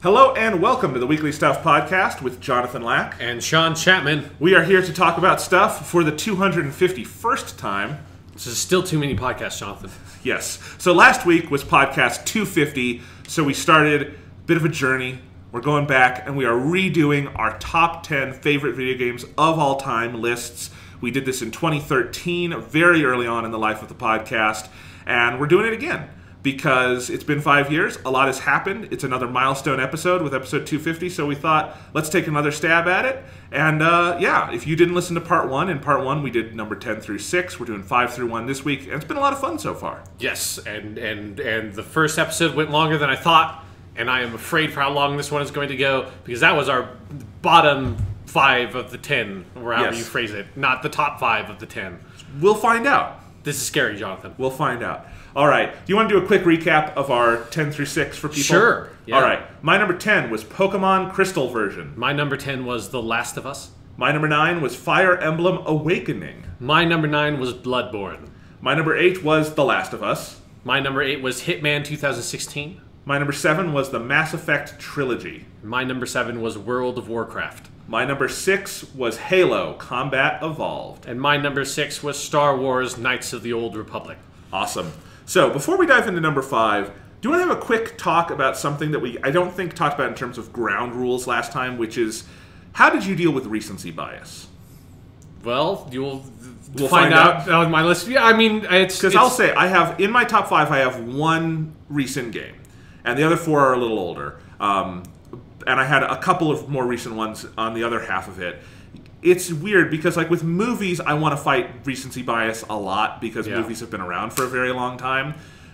Hello and welcome to the Weekly Stuff Podcast with Jonathan Lack and Sean Chapman. We are here to talk about stuff for the 251st time. This is still too many podcasts, Jonathan. Yes. So last week was podcast 250, so we started a bit of a journey. We're going back and we are redoing our top 10 favorite video games of all time lists. We did this in 2013, very early on in the life of the podcast, and we're doing it again. Because it's been 5 years, a lot has happened. It's another milestone episode with episode 250, so we thought, let's take another stab at it. And yeah, if you didn't listen to part one, in part one we did number 10 through 6. We're doing 5 through 1 this week, and it's been a lot of fun so far. Yes, and the first episode went longer than I thought, and I am afraid for how long this one is going to go, because that was our bottom 5 of the 10, or however you phrase it, not the top 5 of the 10. We'll find out. This is scary, Jonathan. We'll find out. All right. Do you want to do a quick recap of our 10 through 6 for people? Sure. Yeah. All right. My number 10 was Pokemon Crystal version. My number 10 was The Last of Us. My number 9 was Fire Emblem Awakening. My number 9 was Bloodborne. My number 8 was The Last of Us. My number 8 was Hitman 2016. My number 7 was the Mass Effect Trilogy. My number 7 was World of Warcraft. My number 6 was Halo Combat Evolved. And my number 6 was Star Wars Knights of the Old Republic. Awesome. So, before we dive into number 5, do you want to have a quick talk about something that I don't think talked about in terms of ground rules last time, which is, how did you deal with recency bias? Well, we'll find out on my list. Yeah, I mean, it's... Because I'll say, in my top 5, I have one recent game, and the other 4 are a little older. And I had a couple of more recent ones on the other half of it. It's weird because, like, with movies, I want to fight recency bias a lot because movies have been around for a very long time.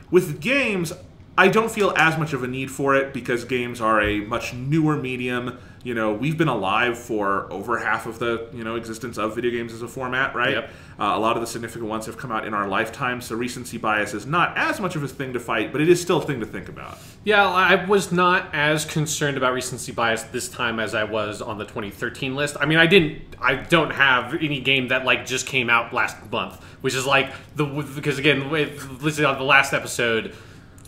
With games, I don't feel as much of a need for it because games are a much newer medium. You know, we've been alive for over half of the, existence of video games as a format, right? Yep. A lot of the significant ones have come out in our lifetime, so recency bias is not as much of a thing to fight, but it is still a thing to think about. Yeah, I was not as concerned about recency bias this time as I was on the 2013 list. I mean, I don't have any game that, like, just came out last month, which is like, because again, listening on the last episode,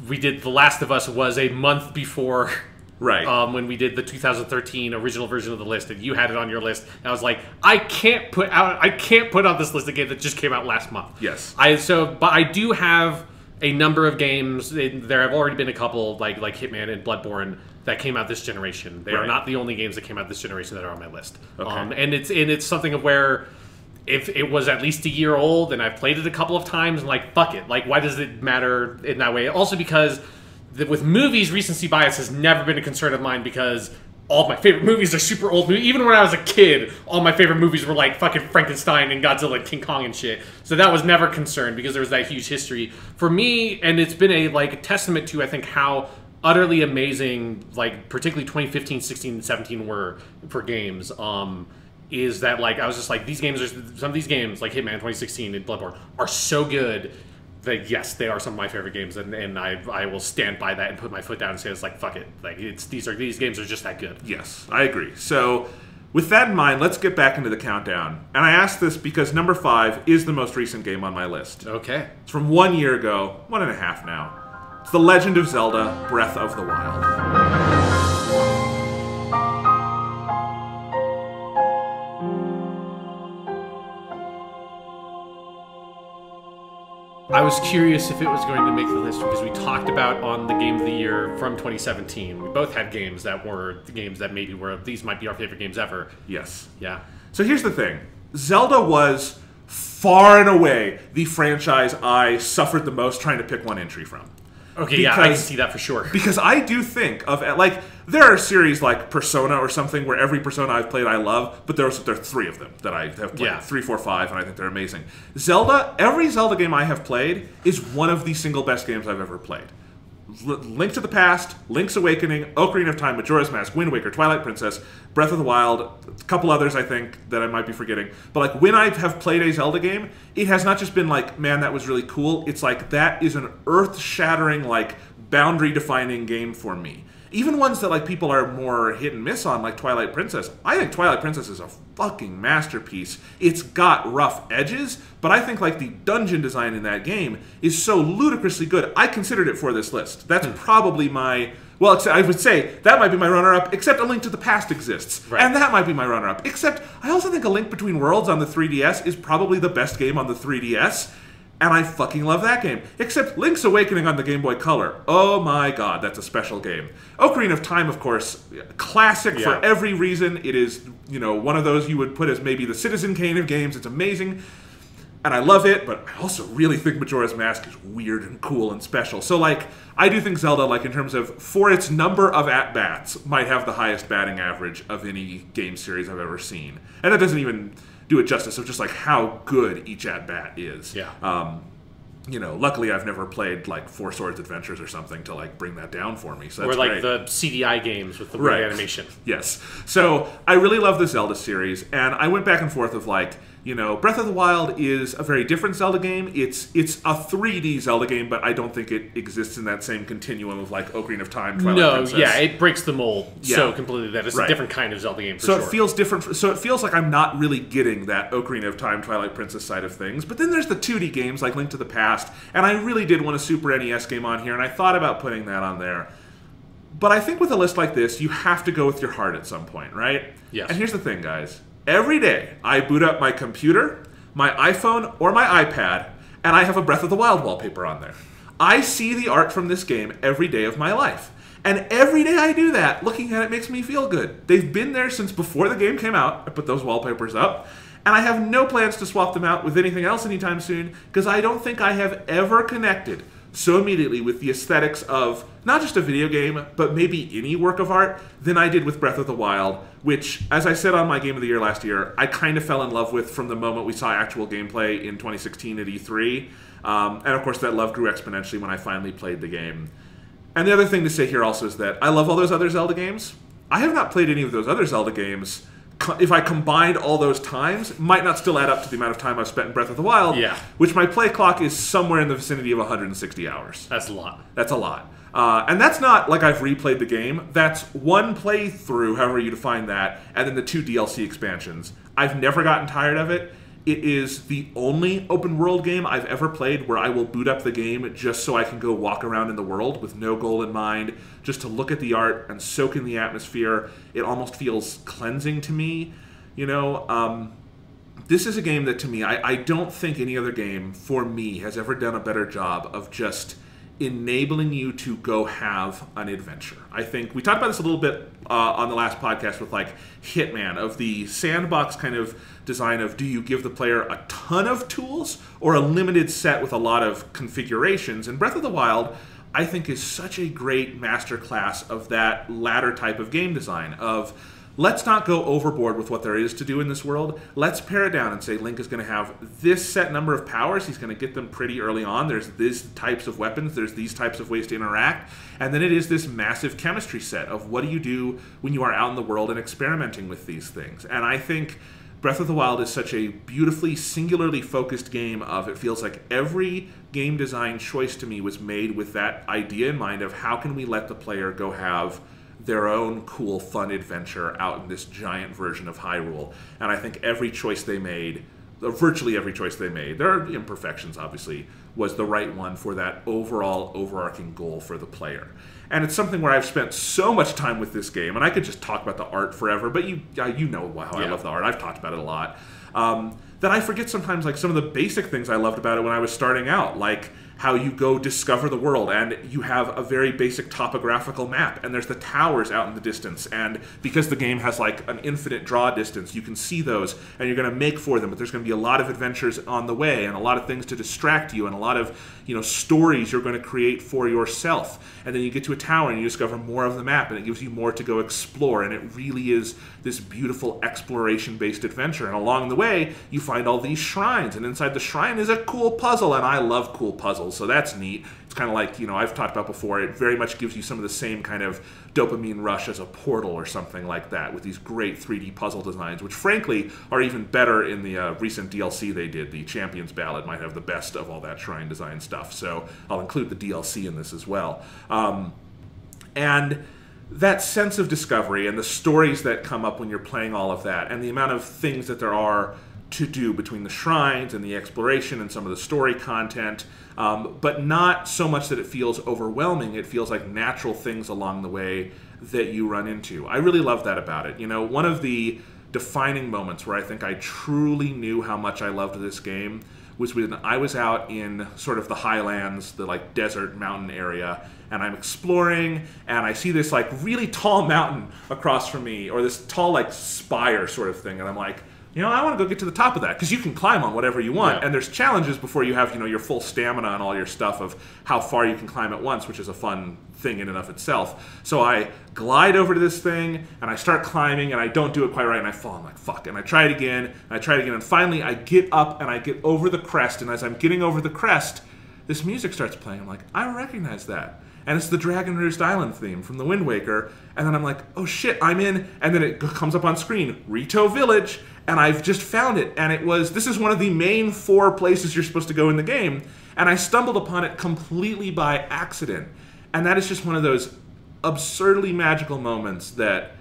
we did The Last of Us was a month before... Right. When we did the 2013 original version of the list, and you had it on your list, and I was like, I can't put on this list a game that just came out last month. Yes. But I do have a number of games. There have already been a couple, like Hitman and Bloodborne, that came out this generation. They are not the only games that came out this generation that are on my list. Okay. And it's something of where, if it was at least a year old and I've played it a couple of times, and like, fuck it. Like, why does it matter in that way? Also because with movies, recency bias has never been a concern of mine because all of my favorite movies are super old movies. Even when I was a kid, all my favorite movies were like fucking Frankenstein and Godzilla and King Kong and shit. So that was never a concern because there was that huge history. For me, and it's been a testament to, I think, how utterly amazing, like, particularly 2015, 16, and 17 were for games, is that, like, I was just like, some of these games, like Hitman 2016 and Bloodborne, are so good that, yes, they are some of my favorite games, and I will stand by that and put my foot down and say, it's like, fuck it. Like, these games are just that good. Yes, I agree. So, with that in mind, let's get back into the countdown. And I asked this because number 5 is the most recent game on my list. Okay. It's from 1 year ago, 1.5 now. It's The Legend of Zelda: Breath of the Wild. I was curious if it was going to make the list because we talked about on the Game of the Year from 2017. We both had games that were the games that maybe these might be our favorite games ever. Yes. Yeah. So here's the thing. Zelda was far and away the franchise I suffered the most trying to pick one entry from. Okay, yeah, I can see that for sure. Because I do think of, like, there are series like Persona or something where every Persona I've played I love, but there are 3 of them that I have played. Yeah. 3, 4, 5, and I think they're amazing. Zelda, every Zelda game I have played is one of the single best games I've ever played. Link to the Past, Link's Awakening, Ocarina of Time, Majora's Mask, Wind Waker, Twilight Princess, Breath of the Wild, a couple others I think that I might be forgetting. But like when I have played a Zelda game, it has not just been like, man, that was really cool. It's like that is an earth-shattering, like boundary-defining game for me. Even ones that like people are more hit and miss on, like Twilight Princess. I think Twilight Princess is a fucking masterpiece. It's got rough edges, but I think like the dungeon design in that game is so ludicrously good. I considered it for this list. That's probably my... Well, I would say that might be my runner-up, except A Link to the Past exists. Right. And that might be my runner-up. Except I also think A Link Between Worlds on the 3DS is probably the best game on the 3DS. And I fucking love that game. Except Link's Awakening on the Game Boy Color. Oh my god, that's a special game. Ocarina of Time, of course, classic for every reason. It is, you know, one of those you would put as maybe the Citizen Kane of games. It's amazing. And I love it, but I also really think Majora's Mask is weird and cool and special. So, like, I do think Zelda, like, in terms of, for its number of at-bats, might have the highest batting average of any game series I've ever seen. And that doesn't even do it justice of just like how good each at-bat is. Yeah. You know, luckily I've never played like Four Swords Adventures or something to like bring that down for me. So that's or like great. the CDI games with the weird animation. Yes. So I really love the Zelda series, and I went back and forth of like, you know, Breath of the Wild is a very different Zelda game. It's a 3D Zelda game, but I don't think it exists in that same continuum of like Ocarina of Time, Twilight Princess. Yeah, it breaks the mold so completely that it's a different kind of Zelda game for sure. So it feels different. So it feels like I'm not really getting that Ocarina of Time, Twilight Princess side of things. But then there's the 2D games like Link to the Past, and I really did want a Super NES game on here, and I thought about putting that on there. But I think with a list like this, you have to go with your heart at some point, right? Yes. And here's the thing, guys. Every day, I boot up my computer, my iPhone, or my iPad, and I have a Breath of the Wild wallpaper on there. I see the art from this game every day of my life. And every day I do that, looking at it makes me feel good. They've been there since before the game came out. I put those wallpapers up. And I have no plans to swap them out with anything else anytime soon, because I don't think I have ever connected so immediately with the aesthetics of not just a video game, but maybe any work of art than I did with Breath of the Wild, which, as I said on my Game of the Year last year, I kind of fell in love with from the moment we saw actual gameplay in 2016 at E3. And of course, that love grew exponentially when I finally played the game. And the other thing to say here also is that I love all those other Zelda games. I have not played any of those other Zelda games. If I combined all those times, it might not still add up to the amount of time I've spent in Breath of the Wild, which my play clock is somewhere in the vicinity of 160 hours. That's a lot. That's a lot. And that's not like I've replayed the game. That's one playthrough, however you define that, and then the 2 DLC expansions. I've never gotten tired of it. It is the only open world game I've ever played where I will boot up the game just so I can go walk around in the world with no goal in mind, just to look at the art and soak in the atmosphere. It almost feels cleansing to me. You know, this is a game that to me, I don't think any other game for me has ever done a better job of just enabling you to go have an adventure. I think we talked about this a little bit on the last podcast with like Hitman, of the sandbox kind of design of, do you give the player a ton of tools or a limited set with a lot of configurations? And Breath of the Wild, I think, is such a great masterclass of that latter type of game design of, let's not go overboard with what there is to do in this world. Let's pare it down and say Link is going to have this set number of powers. He's going to get them pretty early on. There's these types of weapons. There's these types of ways to interact. And then it is this massive chemistry set of what do you do when you are out in the world and experimenting with these things. And I think Breath of the Wild is such a beautifully, singularly focused game of, it feels like every game design choice to me was made with that idea in mind of how can we let the player go have their own cool, fun adventure out in this giant version of Hyrule. And I think every choice they made, virtually every choice they made, there are imperfections obviously, was the right one for that overall overarching goal for the player. And it's something where I've spent so much time with this game, and I could just talk about the art forever, but you know how I love the art. I've talked about it a lot. That I forget sometimes like some of the basic things I loved about it when I was starting out, like how you go discover the world, and you have a very basic topographical map, and there's the towers out in the distance, and because the game has like an infinite draw distance, you can see those, and you're going to make for them, but there's going to be a lot of adventures on the way, and a lot of things to distract you, and a lot of, you know, stories you're going to create for yourself. And then you get to a tower, and you discover more of the map, and it gives you more to go explore, and it really is this beautiful exploration-based adventure. And along the way, you find all these shrines, and inside the shrine is a cool puzzle, and I love cool puzzles. puzzles, so that's neat. It's kind of like, I've talked about before, it very much gives you some of the same kind of dopamine rush as a Portal or something like that, with these great 3D puzzle designs, which frankly are even better in the recent DLC they did. The Champions Ballad might have the best of all that shrine design stuff, so I'll include the DLC in this as well. And that sense of discovery and the stories that come up when you're playing all of that, and the amount of things that there are to do between the shrines and the exploration and some of the story content, but not so much that it feels overwhelming. It feels like natural things along the way that you run into. I really love that about it. One of the defining moments where I think I truly knew how much I loved this game was when I was out in sort of the highlands, the like desert mountain area, and I'm exploring, and I see this like really tall mountain across from me, or this tall like spire sort of thing, and I'm like, I want to go get to the top of that, because you can climb on whatever you want, and there's challenges before you have, your full stamina and all your stuff of how far you can climb at once, which is a fun thing in and of itself. So I glide over to this thing, and I start climbing, and I don't do it quite right, and I fall. I'm like, fuck. And I try it again, and finally I get up, and I get over the crest, and as I'm getting over the crest, this music starts playing. I'm like, I recognize that. And it's the Dragon Roost Island theme from the Wind Waker. And then I'm like, oh shit, I'm in. And then it comes up on screen, Rito Village. And I've just found it. And this is one of the main 4 places you're supposed to go in the game. And I stumbled upon it completely by accident. And that is just one of those absurdly magical moments that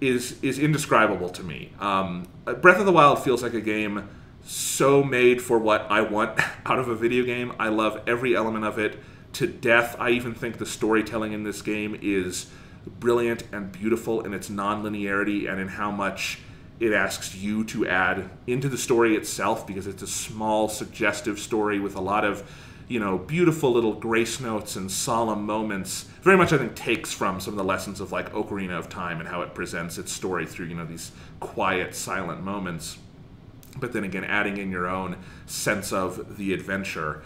is indescribable to me. Breath of the Wild feels like a game so made for what I want out of a video game. I love every element of it to death. I even think the storytelling in this game is brilliant and beautiful in its non-linearity and in how much it asks you to add into the story itself, because it's a small, suggestive story with a lot of, beautiful little grace notes and solemn moments. Very much, I think, takes from some of the lessons of like Ocarina of Time and how it presents its story through, these quiet, silent moments. But then again, adding in your own sense of the adventure.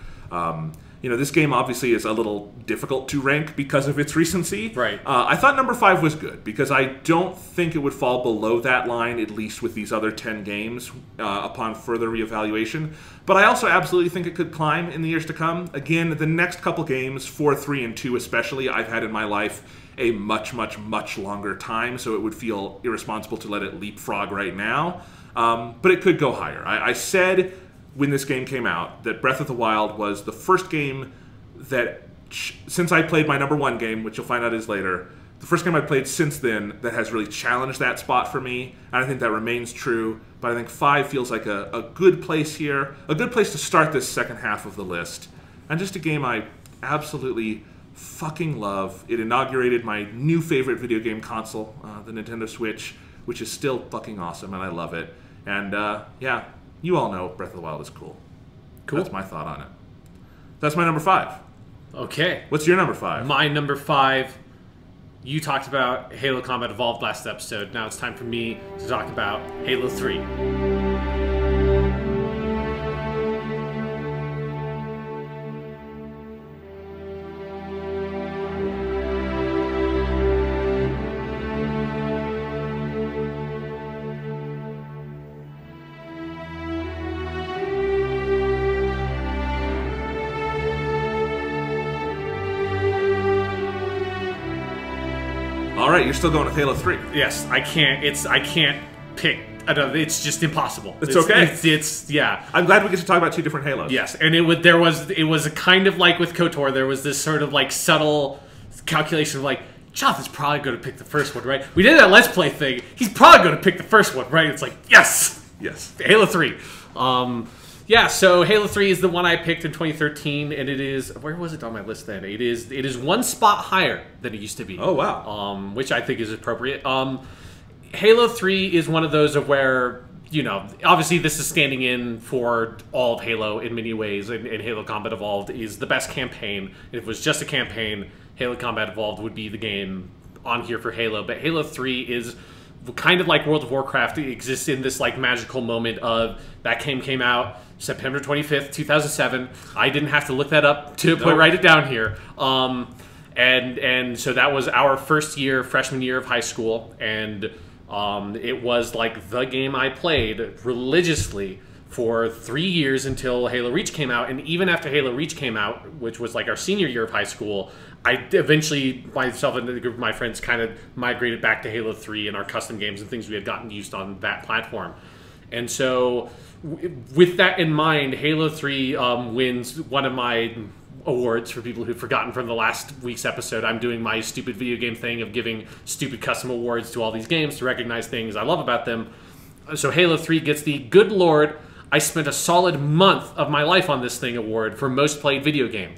This game obviously is a little difficult to rank because of its recency. Right. I thought number 5 was good, because I don't think it would fall below that line, at least with these other 10 games, upon further reevaluation. But I also absolutely think it could climb in the years to come. Again, the next couple games, 4, 3, and 2 especially, I've had in my life a much, much, much longer time, so it would feel irresponsible to let it leapfrog right now. But it could go higher. I said when this game came out that Breath of the Wild was the first game that, since I played my number 1 game, which you'll find out is later, the first game I played since then that has really challenged that spot for me, and I think that remains true. But I think 5 feels like a good place here, a good place to start this second half of the list, and just a game I absolutely fucking love. It inaugurated my new favorite video game console, the Nintendo Switch, which is still fucking awesome, and I love it. And yeah, you all know Breath of the Wild is cool. Cool. That's my thought on it. That's my number 5. Okay. What's your number 5? My number 5, you talked about Halo Combat Evolved last episode. Now it's time for me to talk about Halo 3. All right, you're still going with Halo 3. Yes, I can't pick another. It's just impossible. It's okay. It's yeah. I'm glad we get to talk about 2 different Halos. Yes, and it was a kind of like with KOTOR. There was this sort of like subtle calculation of like, Jonathan's probably going to pick the first one, right? We did that Let's Play thing. He's probably going to pick the first one, right? It's like, yes, Halo 3. Yeah, so Halo 3 is the one I picked in 2013, and it is, where was it on my list then? It is 1 spot higher than it used to be. Oh, wow. Which I think is appropriate. Halo 3 is one of those of where, obviously this is standing in for all of Halo in many ways, and Halo Combat Evolved is the best campaign. If it was just a campaign, Halo Combat Evolved would be the game on here for Halo, but Halo 3 is kind of like World of Warcraft. It exists in this like magical moment of that game came out September 25th, 2007. I didn't have to look that up to write it down here. And so that was our first year, freshman year of high school, and it was like the game I played religiously for 3 years until Halo Reach came out. And even after Halo Reach came out, which was like our senior year of high school, I eventually, myself and a group of my friends, kind of migrated back to Halo 3 and our custom games and things we had gotten used on that platform. And so with that in mind, Halo 3 wins one of my awards. For people who've forgotten from the last week's episode, I'm doing my stupid video game thing of giving stupid custom awards to all these games to recognize things I love about them. So Halo 3 gets the Good Lord, I spent a solid month of my life on this thing award for most played video game.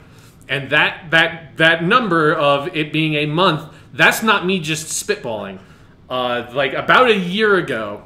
And that number of it being a month, that's not me just spitballing. Like about a year ago,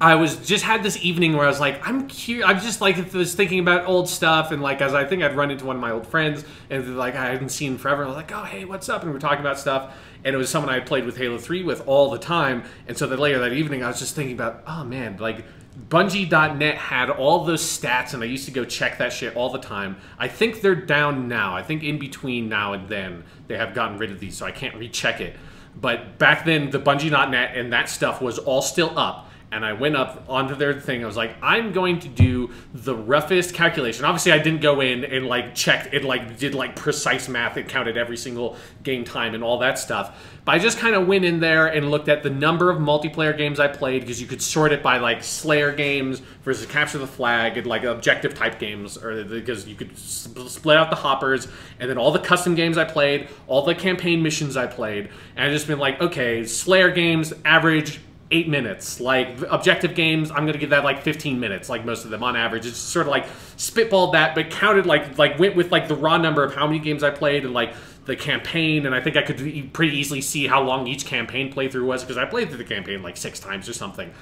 I had this evening where I was like, I'm curious. I just like was thinking about old stuff, and like as I think I'd run into one of my old friends, and like I hadn't seen forever. I was like, oh hey, what's up? And we're talking about stuff, and it was someone I had played with Halo 3 with all the time. And so then later that evening, I was just thinking about, oh man, like Bungie.net had all those stats, and I used to go check that shit all the time. I think they're down now. I think in between now and then they have gotten rid of these, so I can't recheck it. But back then, the Bungie.net and that stuff was all still up. And I went up onto their thing. I was like, I'm going to do the roughest calculation. Obviously, I didn't go in and like checked it, like did like precise math. It counted every single game time and all that stuff. But I just kind of went in there and looked at the number of multiplayer games I played, because you could sort it by like Slayer games versus Capture the Flag and like objective type games, or because you could split out the hoppers, and then all the custom games I played, all the campaign missions I played, and I just been like, okay, Slayer games average 8 minutes. Like objective games, I'm gonna give that like 15 minutes, like most of them on average. It's sort of like spitballed that, but counted like went with like the raw number of how many games I played and like the campaign, and I think I could pretty easily see how long each campaign playthrough was, because I played through the campaign like 6 times or something.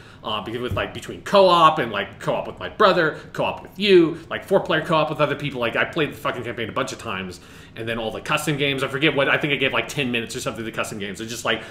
Because with like between co-op and like co-op with my brother, co-op with you, like 4-player co-op with other people, like I played the fucking campaign a bunch of times. And then all the custom games, I forget what, I think I gave like 10 minutes or something to the custom games. I just like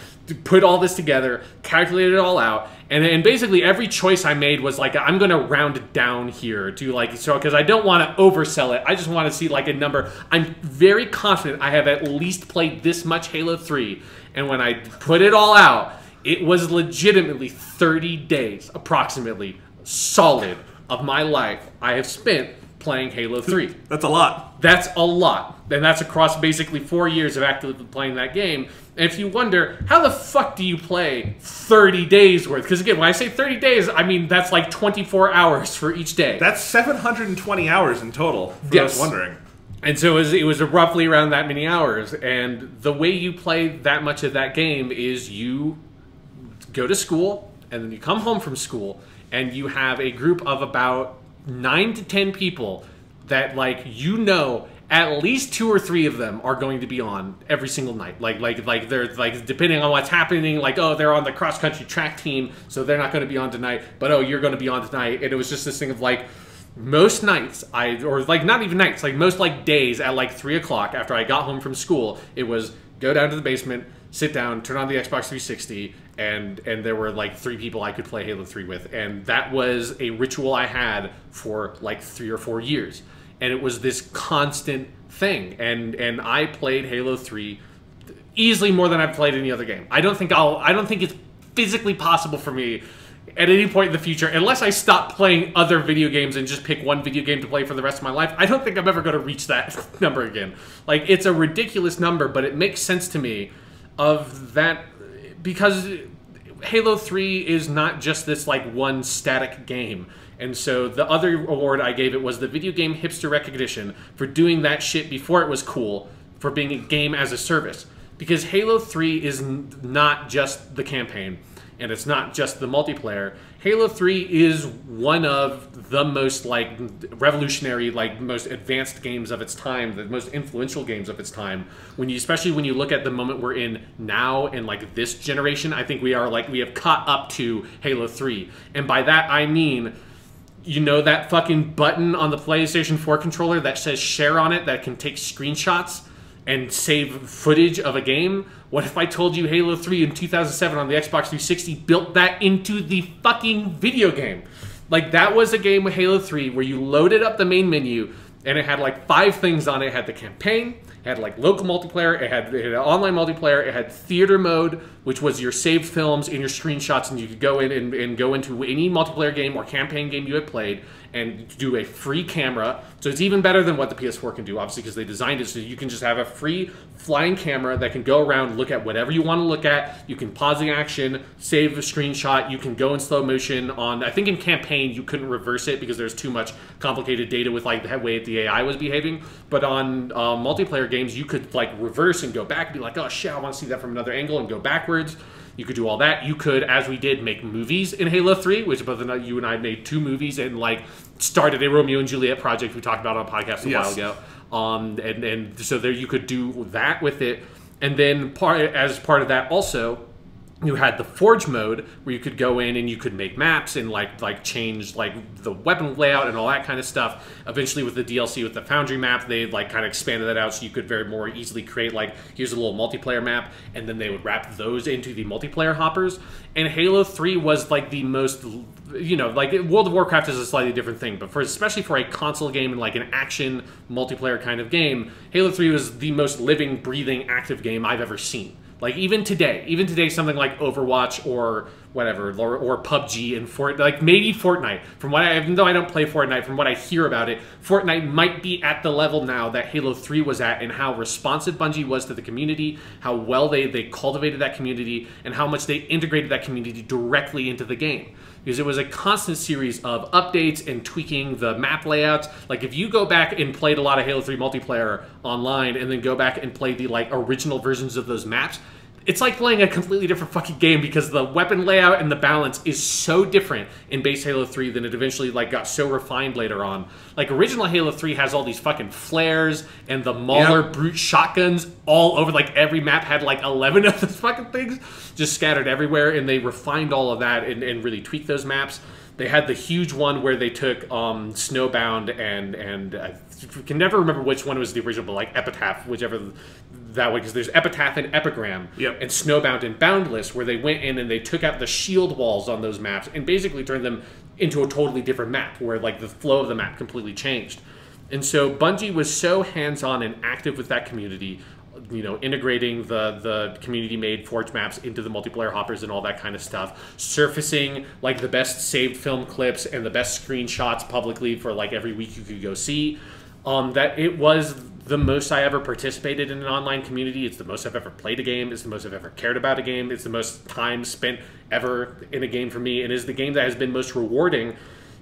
put all this together, calculated it all out, and basically every choice I made was like, I'm gonna round it down here to like, so, because I don't want to oversell it. I just want to see like a number. I'm very confident I have at least played this much Halo 3, and when I put it all out, it was legitimately 30 days, approximately, solid of my life I have spent playing Halo 3. That's a lot. That's a lot. And that's across basically 4 years of actively playing that game. And if you wonder, how the fuck do you play 30 days worth? Because again, when I say 30 days, I mean that's like 24 hours for each day. That's 720 hours in total, for those wondering. And so it was roughly around that many hours. And the way you play that much of that game is you go to school, and then you come home from school, and you have a group of about 9 to 10 people that, like, you know, at least 2 or 3 of them are going to be on every single night. Like they're like, depending on what's happening, like, oh, they're on the cross country track team, so they're not going to be on tonight, but oh, you're going to be on tonight. And it was just this thing of like, most nights or like not even nights, like most like days at like 3 o'clock after I got home from school, it was go down to the basement, sit down, turn on the Xbox 360, and there were like 3 people I could play Halo 3 with. And that was a ritual I had for like 3 or 4 years. And it was this constant thing. And I played Halo 3 easily more than I've played any other game. I don't think it's physically possible for me at any point in the future, unless I stop playing other video games and just pick one video game to play for the rest of my life, I don't think I'm ever going to reach that number again. Like, it's a ridiculous number, but it makes sense to me of that, because Halo 3 is not just this like one static game. And so the other award I gave it was the Video Game Hipster Recognition for doing that shit before it was cool, for being a game as a service. Because Halo 3 is not just the campaign, and it's not just the multiplayer. Halo 3 is one of the most like revolutionary, like most advanced games of its time, the most influential games of its time. Especially when you look at the moment we're in now and like this generation, I think we have caught up to Halo 3. And by that I mean, you know that fucking button on the PlayStation 4 controller that says share on it that can take screenshots and save footage of a game? What if I told you Halo 3 in 2007 on the Xbox 360 built that into the fucking video game? Like, that was a game with Halo 3 where you loaded up the main menu and it had like 5 things on it. It had the campaign, it had like local multiplayer, it had online multiplayer, it had theater mode, which was your saved films and your screenshots, and you could go in and go into any multiplayer game or campaign game you had played. and do a free camera. So it's even better than what the PS4 can do, obviously, because they designed it so you can just have a free flying camera that can go around, look at whatever you want to look at. You can pause the action, save a screenshot. You can go in slow motion on, I think in campaign you couldn't reverse it because there's too much complicated data with like the way the AI was behaving. But on multiplayer games, you could like reverse and go back and be like, oh shit, I want to see that from another angle, and go backwards. You could do all that. You could, as we did, make movies in Halo 3, which both you and I made 2 movies and like started a Romeo and Juliet project we talked about on a podcast a while ago. And so there you could do that with it. And then as part of that also, you had the Forge mode where you could go in and you could make maps and like change like the weapon layout and all that kind of stuff. Eventually with the DLC with the Foundry map, they like kind of expanded that out so you could very more easily create like, here's a little multiplayer map, and then they would wrap those into the multiplayer hoppers. And Halo 3 was like the most, you know, like World of Warcraft is a slightly different thing, but especially for a console game and like an action multiplayer kind of game, Halo 3 was the most living, breathing, active game I've ever seen. Like even today, something like Overwatch or whatever, or PUBG and like maybe Fortnite. Even though I don't play Fortnite, from what I hear about it, Fortnite might be at the level now that Halo 3 was at, and how responsive Bungie was to the community, how well they cultivated that community, and how much they integrated that community directly into the game. Because it was a constant series of updates and tweaking the map layouts. Like if you go back and played a lot of Halo 3 multiplayer online and then go back and play the like original versions of those maps, it's like playing a completely different fucking game because the weapon layout and the balance is so different in base Halo 3 than it eventually like got so refined later on. Like original Halo 3 has all these fucking flares and the Mauler brute shotguns all over, like every map had like 11 of those fucking things just scattered everywhere, and they refined all of that and really tweaked those maps. They had the huge one where they took Snowbound and I can never remember which one was the original, but like Epitaph, whichever that way, because there's Epitaph and Epigram, and Snowbound and Boundless, where they went in and they took out the shield walls on those maps and basically turned them into a totally different map, where like the flow of the map completely changed. And so Bungie was so hands-on and active with that community, you know, integrating the community-made Forge maps into the multiplayer hoppers and all that kind of stuff, surfacing like the best saved film clips and the best screenshots publicly for like every week you could go see. That it was the most I ever participated in an online community. It's the most I've ever played a game. It's the most I've ever cared about a game. It's the most time spent ever in a game for me. It is the game that has been most rewarding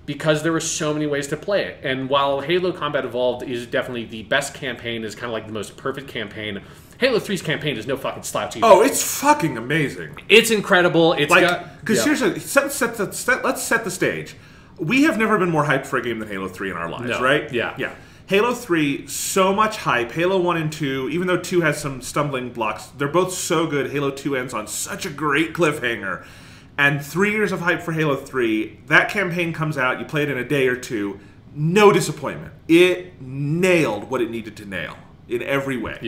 because there were so many ways to play it. And while Halo Combat Evolved is definitely the best campaign, is kind of like the most perfect campaign, Halo 3's campaign is no fucking slouch either. Oh, it's fucking amazing. It's incredible. It's like, because seriously, let's set the stage. We have never been more hyped for a game than Halo 3 in our lives, right? Yeah. Halo 3, so much hype. Halo 1 and 2, even though 2 has some stumbling blocks, they're both so good. Halo 2 ends on such a great cliffhanger. And 3 years of hype for Halo 3. That campaign comes out, you play it in a day or two. No disappointment. It nailed what it needed to nail in every way.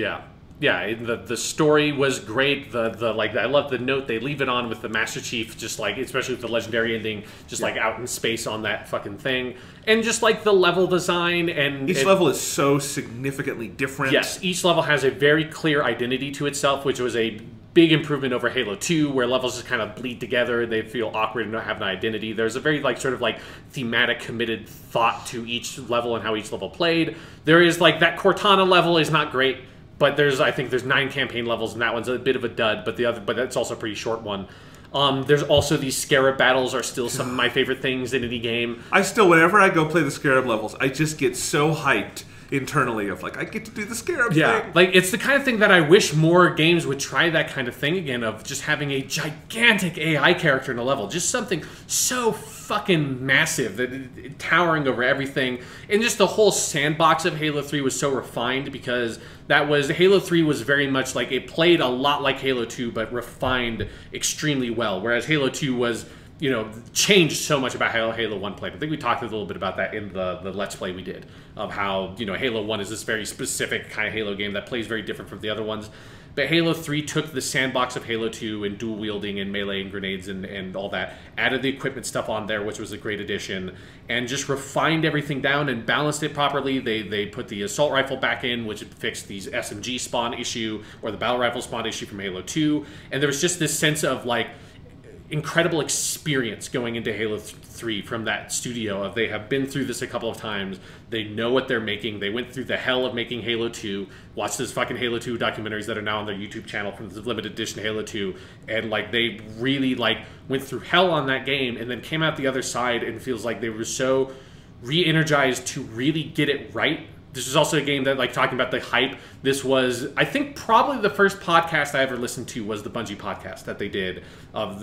Yeah, the story was great. The like, I love the note they leave it on with the Master Chief, just like, especially with the legendary ending, just like out in space on that fucking thing, and just like the level design and each level is so significantly different. Yes, each level has a very clear identity to itself, which was a big improvement over Halo 2, where levels just kind of bleed together. They feel awkward and don't have an identity. There's a very like sort of like thematic, committed thought to each level and how each level played. There is like that Cortana level is not great. But I think there's 9 campaign levels, and that one's a bit of a dud. But that's also a pretty short one. There's also these Scarab battles are still some of my favorite things in any game. Whenever I go play the Scarab levels, I just get so hyped internally of like, I get to do the Scarab thing. Like it's the kind of thing that I wish more games would try that kind of thing again, of just having a gigantic AI character in a level, just something so fucking massive that towering over everything. And just the whole sandbox of Halo 3 was so refined, because Halo 3 was very much like, it played a lot like Halo 2 but refined extremely well, whereas Halo 2 was, you know, changed so much about how Halo 1 played. I think we talked a little bit about that in the Let's Play we did, of how, you know, Halo 1 is this very specific kind of Halo game that plays very different from the other ones. But Halo 3 took the sandbox of Halo 2 and dual wielding and melee and grenades and all that, added the equipment stuff on there, which was a great addition, and just refined everything down and balanced it properly. They put the assault rifle back in, which fixed the SMG spawn issue or the battle rifle spawn issue from Halo 2. And there was just this sense of like, incredible experience going into Halo 3 from that studio. Of they have been through this a couple of times. They know what they're making. They went through the hell of making Halo 2. Watch those fucking Halo 2 documentaries that are now on their YouTube channel from the limited edition Halo 2. And like they really like went through hell on that game and then came out the other side and feels like they were so re-energized to really get it right. This was also a game that, like, talking about the hype, this was, I think, probably the first podcast I ever listened to was the Bungie Podcast that they did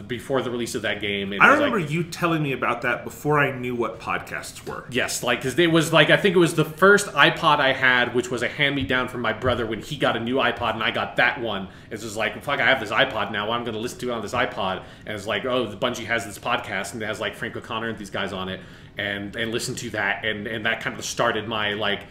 before the release of that game. I remember you telling me about that before I knew what podcasts were. Yes, like, because it was, like, I think it was the first iPod I had, which was a hand-me-down from my brother when he got a new iPod, and I got that one. It's just like, fuck, I have this iPod now, I'm going to listen to it on this iPod. And it's like, oh, the Bungie has this podcast, and it has, like, Frank O'Connor and these guys on it, and listen to that, and that kind of started my, like...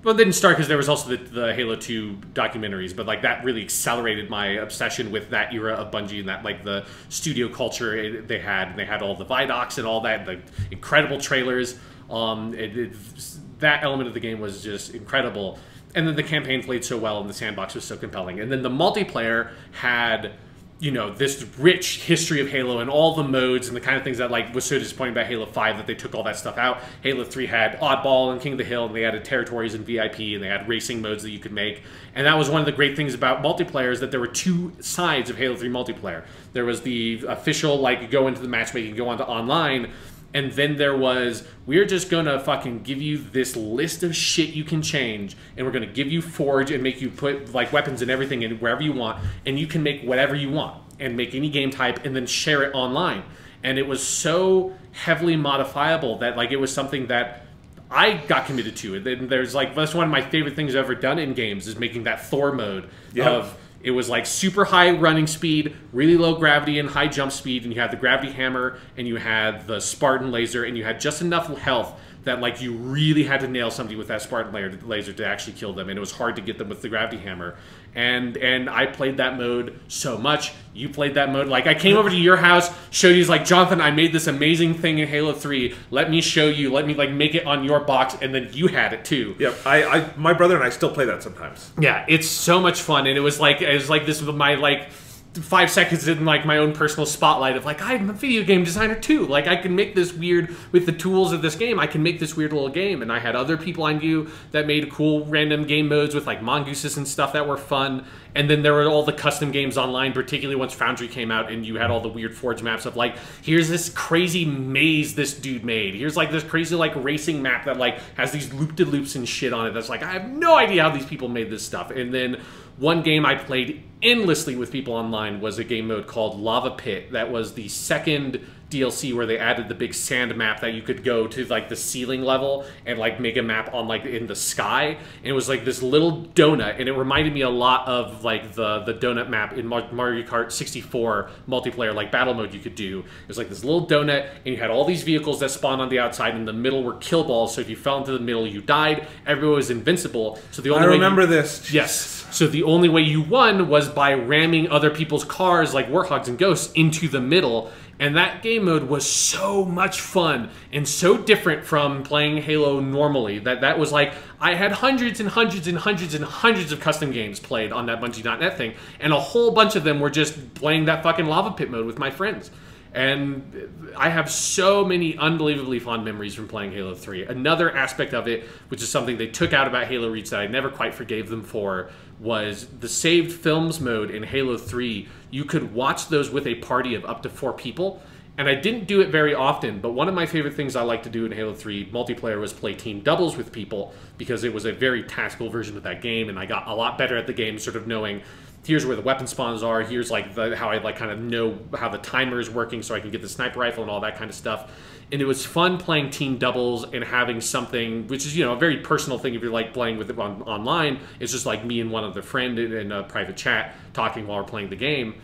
Well, it didn't start because there was also the Halo 2 documentaries, but like that really accelerated my obsession with that era of Bungie and that like the studio culture they had. And they had all the Vidocs and all that, the incredible trailers. That element of the game was just incredible. And then the campaign played so well and the sandbox was so compelling. And then the multiplayer had... you know, this rich history of Halo and all the modes and the kind of things that, like, was so disappointing about Halo 5 that they took all that stuff out. Halo 3 had Oddball and King of the Hill, and they added territories and VIP, and they had racing modes that you could make. And that was one of the great things about multiplayer is that there were two sides of Halo 3 multiplayer. There was the official, like, go into the matchmaking, go onto online, and then there was, we're just gonna fucking give you this list of shit you can change, and we're gonna give you Forge and make you put like weapons and everything in wherever you want, and you can make whatever you want and make any game type and then share it online. And it was so heavily modifiable that like it was something that I got committed to. And then there's like, that's one of my favorite things I've ever done in games is making that Thor mode of... It was like super high running speed, really low gravity and high jump speed, and you had the gravity hammer, and you had the Spartan laser, and you had just enough health that like you really had to nail somebody with that Spartan laser to actually kill them, and it was hard to get them with the gravity hammer. And I played that mode so much. You played that mode. Like I came over to your house, showed you, like, Jonathan, I made this amazing thing in Halo 3. Let me show you. Let me like make it on your box, and then you had it too. Yep. My brother and I still play that sometimes. Yeah, it's so much fun, and it was like this was my like 5 seconds in like my own personal spotlight of like, I'm a video game designer too. Like I can make this weird with the tools of this game. I can make this weird little game. And I had other people I knew that made cool random game modes with like mongooses and stuff that were fun. And then there were all the custom games online, particularly once Foundry came out and you had all the weird Forge maps of like, here's this crazy maze this dude made. Here's like this crazy like racing map that like has these loop-de-loops and shit on it. That's like, I have no idea how these people made this stuff. And then one game I played endlessly with people online was a game mode called Lava Pit. That was the second DLC where they added the big sand map that you could go to like the ceiling level and like make a map on like in the sky. And it was like this little donut, and it reminded me a lot of like the donut map in Mario Kart 64 multiplayer like battle mode you could do. It was like this little donut, and you had all these vehicles that spawned on the outside, and in the middle were kill balls. So if you fell into the middle, you died. Everyone was invincible. So the only way remember this. Yes. So the only way you won was by ramming other people's cars like Warthogs and Ghosts into the middle. And that game mode was so much fun and so different from playing Halo normally that was like, I had hundreds and hundreds and hundreds and hundreds of custom games played on that Bungie.net thing, and a whole bunch of them were just playing that fucking Lava Pit mode with my friends. And I have so many unbelievably fond memories from playing Halo 3. Another aspect of it, which is something they took out about Halo Reach that I never quite forgave them for, was the saved films mode in Halo 3. You could watch those with a party of up to 4 people. And I didn't do it very often, but one of my favorite things I like to do in Halo 3 multiplayer was play team doubles with people, because it was a very tactical version of that game, and I got a lot better at the game, sort of knowing here's where the weapon spawns are, here's like how I like kind of know how the timer is working so I can get the sniper rifle and all that kind of stuff. And it was fun playing team doubles and having something, which is, you know, a very personal thing if you're like playing with it online. It's just like me and one other friend in a private chat talking while we're playing the game.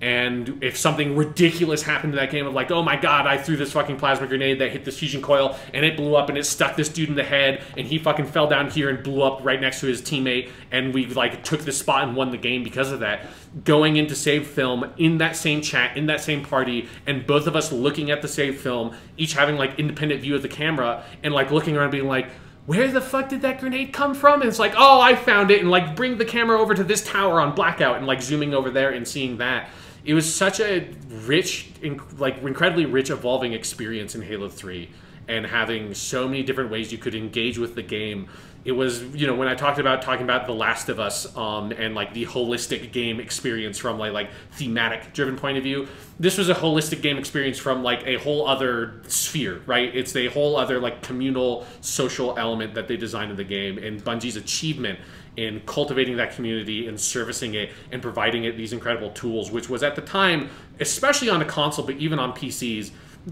And if something ridiculous happened to that game of like, oh my god, I threw this fucking plasma grenade that hit this fusion coil and it blew up and it stuck this dude in the head and he fucking fell down here and blew up right next to his teammate, and we like took the spot and won the game because of that. Going into save film in that same chat, in that same party, and both of us looking at the save film, each having like independent view of the camera and like looking around being like, where the fuck did that grenade come from? And it's like, oh, I found it, and like bring the camera over to this tower on blackout and like zooming over there and seeing that. it was such a rich, incredibly rich, evolving experience in Halo 3, and having so many different ways you could engage with the game. It was, when I talking about The Last of Us, and like the holistic game experience from like thematic driven point of view, this was a holistic game experience from like a whole other sphere, right? It's a whole other like communal social element that they designed in the game, and Bungie's achievement in cultivating that community and servicing it and providing it these incredible tools, which was at the time, especially on a console, but even on PCs,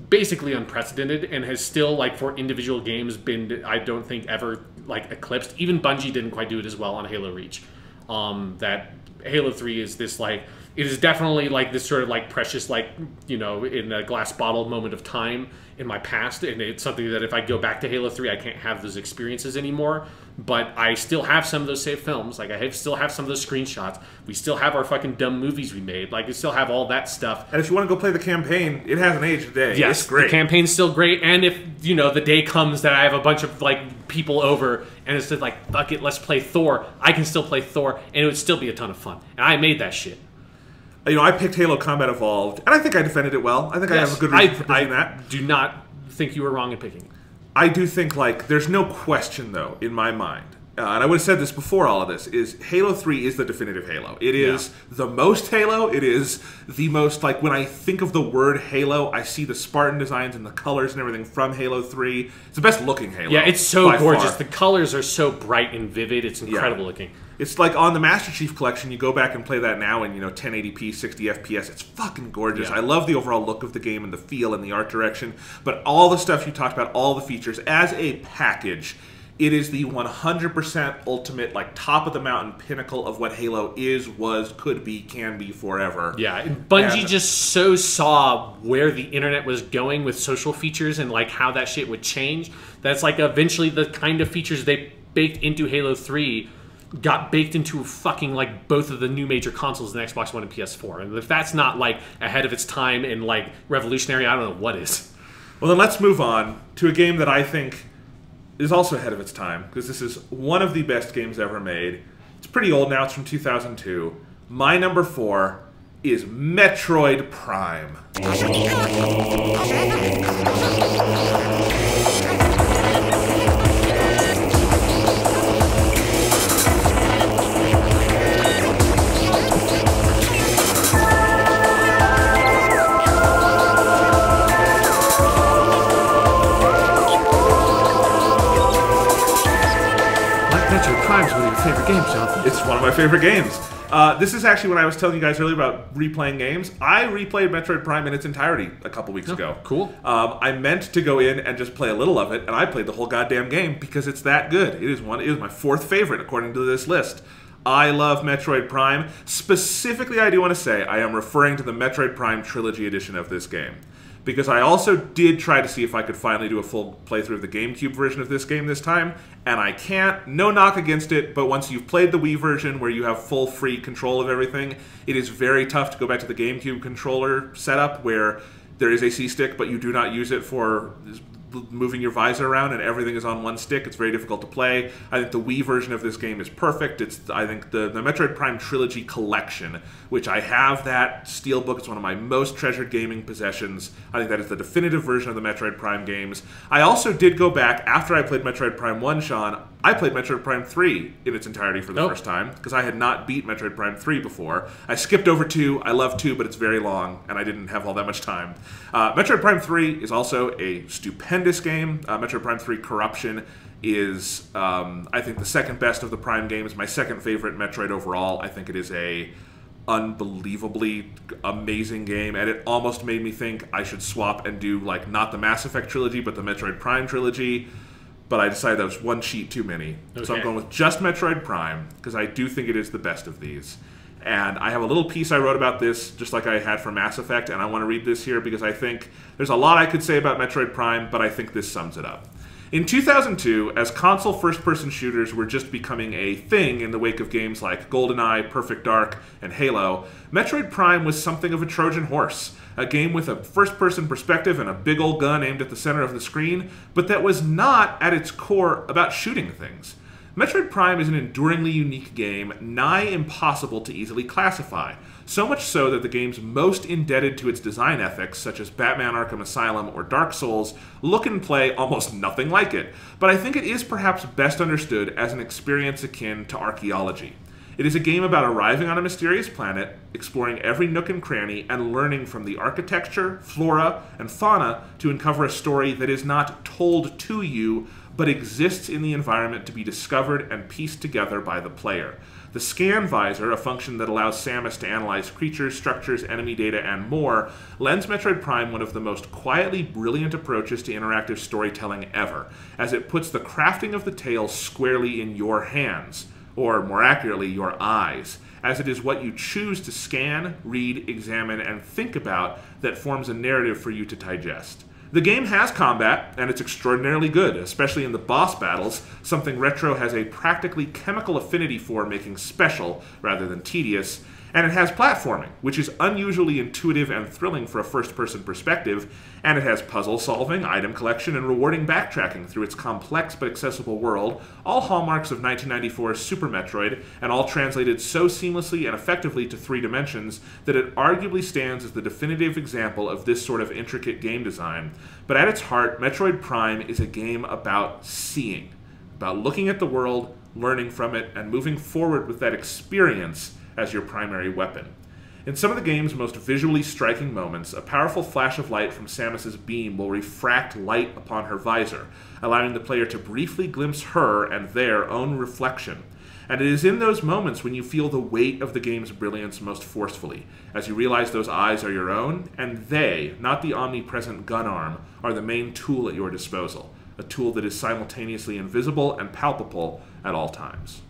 basically unprecedented, and has still, like, for individual games been, I don't think, ever like eclipsed. Even Bungie didn't quite do it as well on Halo Reach. That Halo 3 is this, like, it is definitely like this sort of like precious, like, in a glass bottle moment of time in my past, and it's something that if I go back to Halo 3, I can't have those experiences anymore. But I still have some of those saved films. Like, still have some of those screenshots. We still have our fucking dumb movies we made. Like, we still have all that stuff. And if you want to go play the campaign, it hasn't aged today. Yes, it's great. The campaign's still great. And if, the day comes that I have a bunch of, like, people over, and it's just like, fuck it, let's play Thor, I can still play Thor, and it would still be a ton of fun. And I made that shit. I picked Halo Combat Evolved, and I think I defended it well. I think I have a good reason for picking that. I do not think you were wrong in picking it. I do think, like, there's no question, though, in my mind, and I would have said this before all of this, is Halo 3 is the definitive Halo. It is the most Halo. It is the most, like, when I think of the word Halo, I see the Spartan designs and the colors and everything from Halo 3. It's the best looking Halo. Yeah, it's so gorgeous. Far. The colors are so bright and vivid. It's incredible looking. It's like on the Master Chief Collection, you go back and play that now in 1080p, 60 FPS. It's fucking gorgeous. Yeah. I love the overall look of the game and the feel and the art direction. But all the stuff you talked about, all the features, as a package, it is the 100% ultimate, like, top of the mountain pinnacle of what Halo is, was, could be, can be forever. Yeah, and Bungie just so saw where the internet was going with social features and, like, how that shit would change. That's, like, eventually the kind of features they baked into Halo 3 got baked into fucking, like, both of the new major consoles, the Xbox One and PS4. And if that's not, like, ahead of its time and, like, revolutionary, I don't know what is. Well, then let's move on to a game that I think is also ahead of its time, because this is one of the best games ever made. It's pretty old now. It's from 2002. My number 4 is Metroid Prime. Prime's one of your favorite games, Jonathan. It's one of my favorite games. This is actually when I was telling you guys earlier about replaying games. I replayed Metroid Prime in its entirety a couple weeks ago. Cool. I meant to go in and just play a little of it, and I played the whole goddamn game because it's that good. It is my fourth favorite according to this list. I love Metroid Prime. Specifically, I do want to say I am referring to the Metroid Prime Trilogy edition of this game, because I also did try to see if I could finally do a full playthrough of the GameCube version of this game this time, and I can't. No knock against it, but once you've played the Wii version where you have full free control of everything, it is very tough to go back to the GameCube controller setup where there is a C-stick, but you do not use it for moving your visor around and everything is on one stick. It's very difficult to play. I think the Wii version of this game is perfect. I think the Metroid Prime Trilogy Collection, which I have that steelbook, it's one of my most treasured gaming possessions. I think that is the definitive version of the Metroid Prime games. I also did go back, after I played Metroid Prime 1, Sean, I played Metroid Prime 3 in its entirety for the first time, because I had not beat Metroid Prime 3 before. I skipped over 2. I love 2, but it's very long, and I didn't have all that much time. Metroid Prime 3 is also a stupendous game. Metroid Prime 3 Corruption is, I think, the second best of the Prime games. My second favorite Metroid overall. I think it is a unbelievably amazing game, and it almost made me think I should swap and do, like, not the Mass Effect trilogy, but the Metroid Prime trilogy. But I decided that was one cheat too many. Okay. So I'm going with just Metroid Prime, because I do think it is the best of these. And I have a little piece I wrote about this, just like I had for Mass Effect, and I want to read this here because I think there's a lot I could say about Metroid Prime, but I think this sums it up. In 2002, as console first-person shooters were just becoming a thing in the wake of games like GoldenEye, Perfect Dark, and Halo, Metroid Prime was something of a Trojan horse, a game with a first-person perspective and a big old gun aimed at the center of the screen, but that was not, at its core, about shooting things. Metroid Prime is an enduringly unique game, nigh impossible to easily classify. So much so that the games most indebted to its design ethics, such as Batman Arkham Asylum or Dark Souls, look and play almost nothing like it. But I think it is perhaps best understood as an experience akin to archaeology. It is a game about arriving on a mysterious planet, exploring every nook and cranny, and learning from the architecture, flora, and fauna to uncover a story that is not told to you, but exists in the environment to be discovered and pieced together by the player. The scan visor, a function that allows Samus to analyze creatures, structures, enemy data, and more, lends Metroid Prime one of the most quietly brilliant approaches to interactive storytelling ever, as it puts the crafting of the tale squarely in your hands, or more accurately, your eyes, as it is what you choose to scan, read, examine, and think about that forms a narrative for you to digest. The game has combat, and it's extraordinarily good, especially in the boss battles, something Retro has a practically chemical affinity for making special rather than tedious, and it has platforming, which is unusually intuitive and thrilling for a first-person perspective, and it has puzzle solving, item collection, and rewarding backtracking through its complex but accessible world, all hallmarks of 1994's Super Metroid, and all translated so seamlessly and effectively to 3 dimensions that it arguably stands as the definitive example of this sort of intricate game design. But at its heart, Metroid Prime is a game about seeing, about looking at the world, learning from it, and moving forward with that experience as your primary weapon. In some of the game's most visually striking moments, a powerful flash of light from Samus's beam will refract light upon her visor, allowing the player to briefly glimpse her and their own reflection. And it is in those moments when you feel the weight of the game's brilliance most forcefully, as you realize those eyes are your own, and they, not the omnipresent gun arm, are the main tool at your disposal, a tool that is simultaneously invisible and palpable at all times.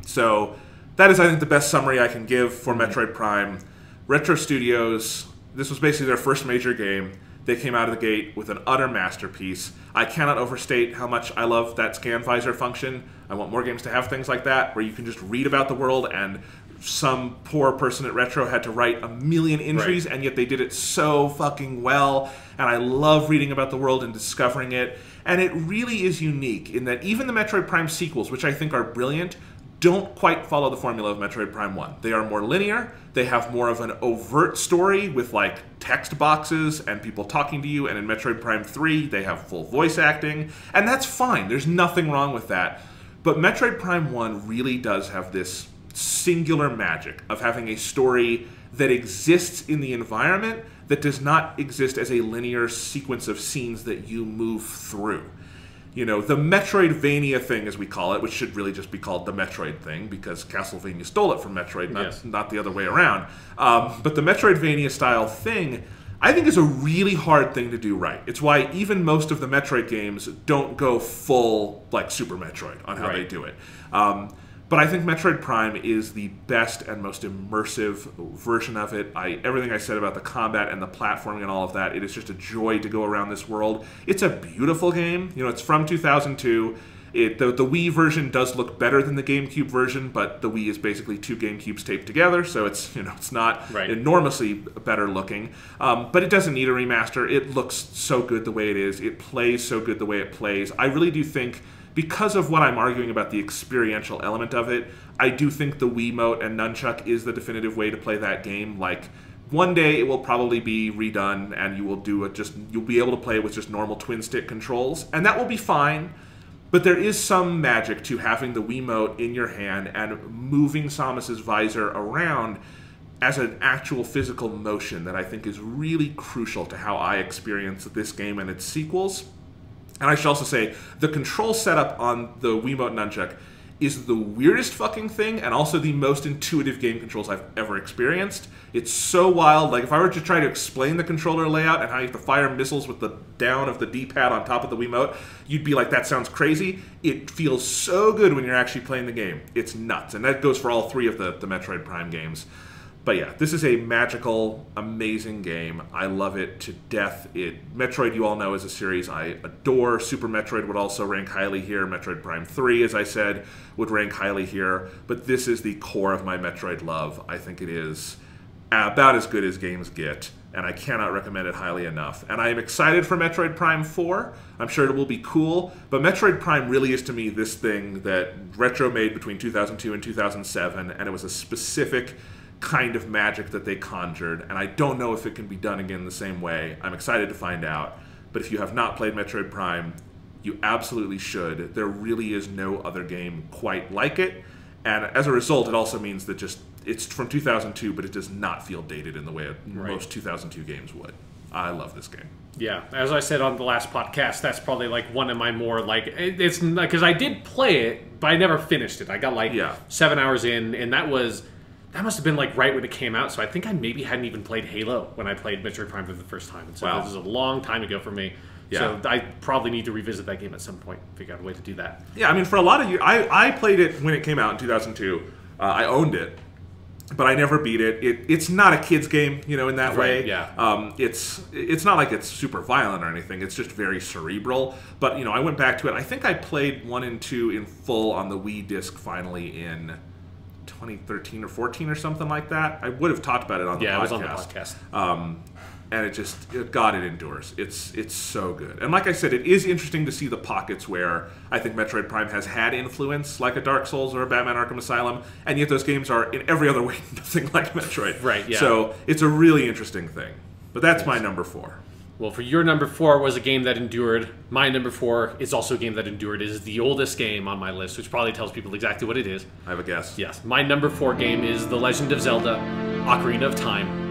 So, that is, I think, the best summary I can give for Metroid Prime. Retro Studios, this was basically their first major game. They came out of the gate with an utter masterpiece. I cannot overstate how much I love that scan visor function. I want more games to have things like that, where you can just read about the world, and some poor person at Retro had to write a million entries, and yet they did it so fucking well. And I love reading about the world and discovering it. And it really is unique in that even the Metroid Prime sequels, which I think are brilliant, don't quite follow the formula of Metroid Prime 1. They are more linear, they have more of an overt story with like text boxes and people talking to you, and in Metroid Prime 3 they have full voice acting, and that's fine, there's nothing wrong with that. But Metroid Prime 1 really does have this singular magic of having a story that exists in the environment that does not exist as a linear sequence of scenes that you move through. You know, the Metroidvania thing, as we call it, which should really just be called the Metroid thing, because Castlevania stole it from Metroid, not the other way around. But the Metroidvania-style thing, I think, is a really hard thing to do right. It's why even most of the Metroid games don't go full, like, Super Metroid on how they do it. But I think Metroid Prime is the best and most immersive version of it. Everything I said about the combat and the platforming and all of that, it is just a joy to go around this world. It's a beautiful game. You know, it's from 2002. The Wii version does look better than the GameCube version, but the Wii is basically 2 GameCubes taped together, so it's, you know, it's not enormously better looking. But it doesn't need a remaster. It looks so good the way it is. It plays so good the way it plays. I really do think, because of what I'm arguing about the experiential element of it, I do think the Wiimote and Nunchuck is the definitive way to play that game. Like, one day it will probably be redone, and you will you'll be able to play it with just normal twin stick controls, and that will be fine. But there is some magic to having the Wiimote in your hand and moving Samus's visor around as an actual physical motion that I think is really crucial to how I experience this game and its sequels. And I should also say, the control setup on the Wiimote Nunchuck is the weirdest fucking thing, and also the most intuitive game controls I've ever experienced. It's so wild. Like, if I were to try to explain the controller layout and how you have to fire missiles with the down of the D-pad on top of the Wiimote, you'd be like, that sounds crazy. It feels so good when you're actually playing the game. It's nuts. And that goes for all 3 of the Metroid Prime games. But yeah, this is a magical, amazing game. I love it to death. Metroid, you all know, is a series I adore. Super Metroid would also rank highly here. Metroid Prime 3, as I said, would rank highly here. But this is the core of my Metroid love. I think it is about as good as games get. and I cannot recommend it highly enough. And I am excited for Metroid Prime 4. I'm sure it will be cool, but Metroid Prime really is to me this thing that Retro made between 2002 and 2007, and it was a specific kind of magic that they conjured, and I don't know if it can be done again the same way. I'm excited to find out, but if you have not played Metroid Prime, you absolutely should. There really is no other game quite like it, and as a result, it also means that it's from 2002, but it does not feel dated in the way most 2002 games would. I love this game. Yeah, as I said on the last podcast, that's probably like one of my more like it's because I did play it, but I never finished it. I got like 7 hours in, and that must have been like right when it came out. So I think I maybe hadn't even played Halo when I played Metroid Prime for the first time. And so this is a long time ago for me. Yeah. So I probably need to revisit that game at some point, figure out a way to do that. Yeah, I mean, for a lot of you, I played it when it came out in 2002. I owned it, but I never beat it. It's not a kid's game, in that way. Yeah. It's not like it's super violent or anything. It's just very cerebral. But, I went back to it. I think I played 1 and 2 in full on the Wii disc finally in 2013 or 14 or something like that. I would have talked about it on the podcast. Yeah, it was on the podcast. And it endures. It's so good. And like I said, it is interesting to see the pockets where I think Metroid Prime has had influence, like a Dark Souls or a Batman Arkham Asylum, and yet those games are in every other way nothing like Metroid. Right, yeah. So it's a really interesting thing. But that's my number 4. Well, for your number 4 was a game that endured. My number 4 is also a game that endured. It is the oldest game on my list, which probably tells people exactly what it is. I have a guess. Yes. My number 4 game is The Legend of Zelda, Ocarina of Time.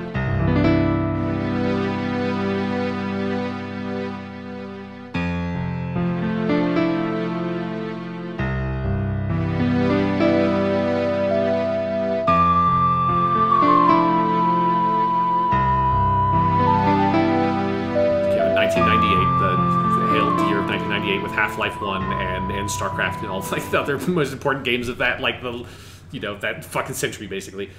Half-Life 1 and StarCraft and all like the other most important games of that that fucking century basically.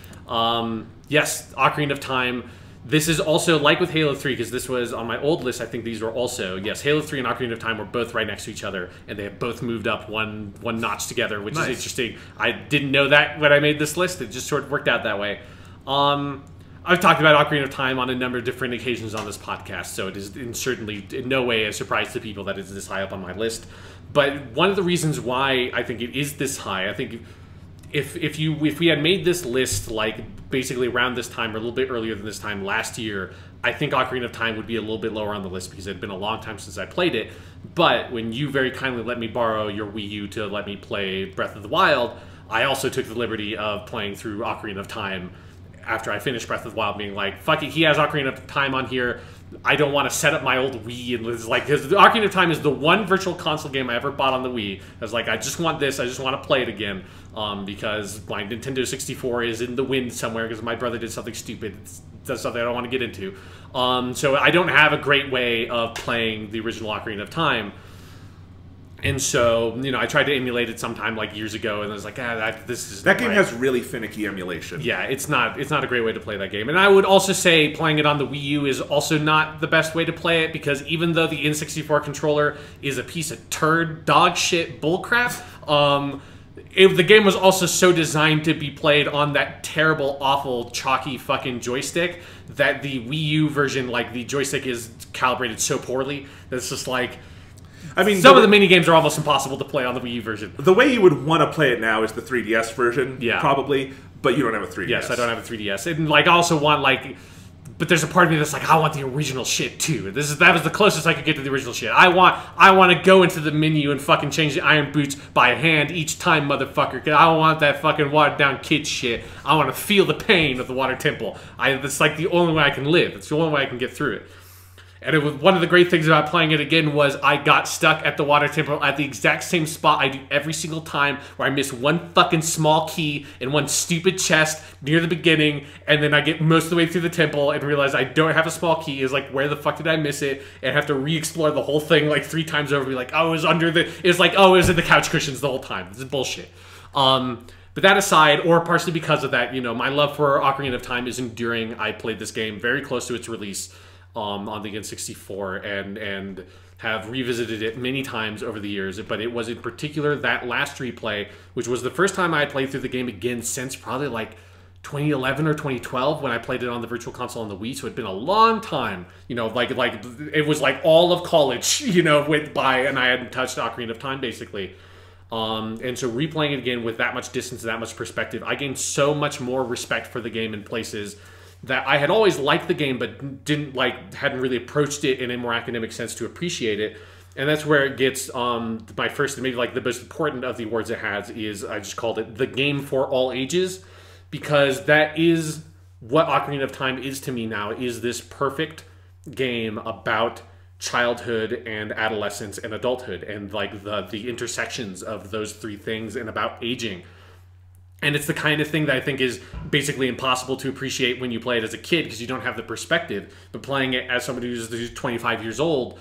Yes, Ocarina of Time. This is also like with Halo 3 because this was on my old list. I think these were also Halo 3 and Ocarina of Time were both right next to each other, and they have both moved up one notch together, which is interesting. I didn't know that when I made this list. It just sort of worked out that way. I've talked about Ocarina of Time on a number of different occasions on this podcast, so it is certainly in no way a surprise to people that it's this high up on my list. But one of the reasons why I think it is this high, I think if we had made this list like basically around this time or a little bit earlier than this time last year, I think Ocarina of Time would be a little bit lower on the list because it had been a long time since I played it. But when you very kindly let me borrow your Wii U to let me play Breath of the Wild, I also took the liberty of playing through Ocarina of Time after I finished Breath of the Wild, being like, fuck it, he has Ocarina of Time on here. I don't want to set up my old Wii. And it's like, because Ocarina of Time is the one virtual console game I ever bought on the Wii. I was like, I just want this. I just want to play it again. Because my Nintendo 64 is in the wind somewhere because my brother did something stupid. That's something I don't want to get into. So I don't have a great way of playing the original Ocarina of Time. And so, I tried to emulate it sometime like years ago, and I was like, that game has really finicky emulation. Yeah, it's not a great way to play that game. And I would also say playing it on the Wii U is also not the best way to play it because even though the N64 controller is a piece of turd, dog shit, bullcrap, the game was also so designed to be played on that terrible, awful, chalky fucking joystick that the Wii U version, like the joystick is calibrated so poorly that it's just like... some of the mini games are almost impossible to play on the Wii U version. The way you would want to play it now is the 3DS version, probably, but you don't have a 3DS. Yes, I don't have a 3DS. And I also want but there's a part of me that's like, I want the original shit too. That was the closest I could get to the original shit. I want to go into the menu and fucking change the iron boots by hand each time, motherfucker. Cause I don't want that fucking watered down kid shit. I want to feel the pain of the water temple. That's like the only way I can live. It's the only way I can get through it. And one of the great things about playing it again was I got stuck at the water temple at the exact same spot I do every single time, where I miss one fucking small key in one stupid chest near the beginning, and then I get most of the way through the temple and realize I don't have a small key. Is like, where the fuck did I miss it? And have to re-explore the whole thing like 3 times over. Be like, oh, it was under the... It's like, oh, it was in the couch cushions the whole time. This is bullshit. But that aside, or partially because of that, my love for Ocarina of Time is enduring. I played this game very close to its release on the N64 and have revisited it many times over the years, but it was in particular that last replay, which was the first time I had played through the game again since probably like 2011 or 2012 when I played it on the Virtual Console on the Wii, so it'd been a long time. You know, like it was like all of college, you know, went by, and I hadn't touched Ocarina of Time basically. And so replaying it again with that much distance, that much perspective, I gained so much more respect for the game in places that I had always liked the game, but hadn't really approached it in a more academic sense to appreciate it. And that's where it gets my first, maybe like the most important of the awards it has is, I just called it the game for all ages, because that is what Ocarina of Time is to me now, is this perfect game about childhood and adolescence and adulthood, and like the intersections of those three things, and about aging. And it's the kind of thing that I think is basically impossible to appreciate when you play it as a kid, because you don't have the perspective. But playing it as somebody who's 25 years old,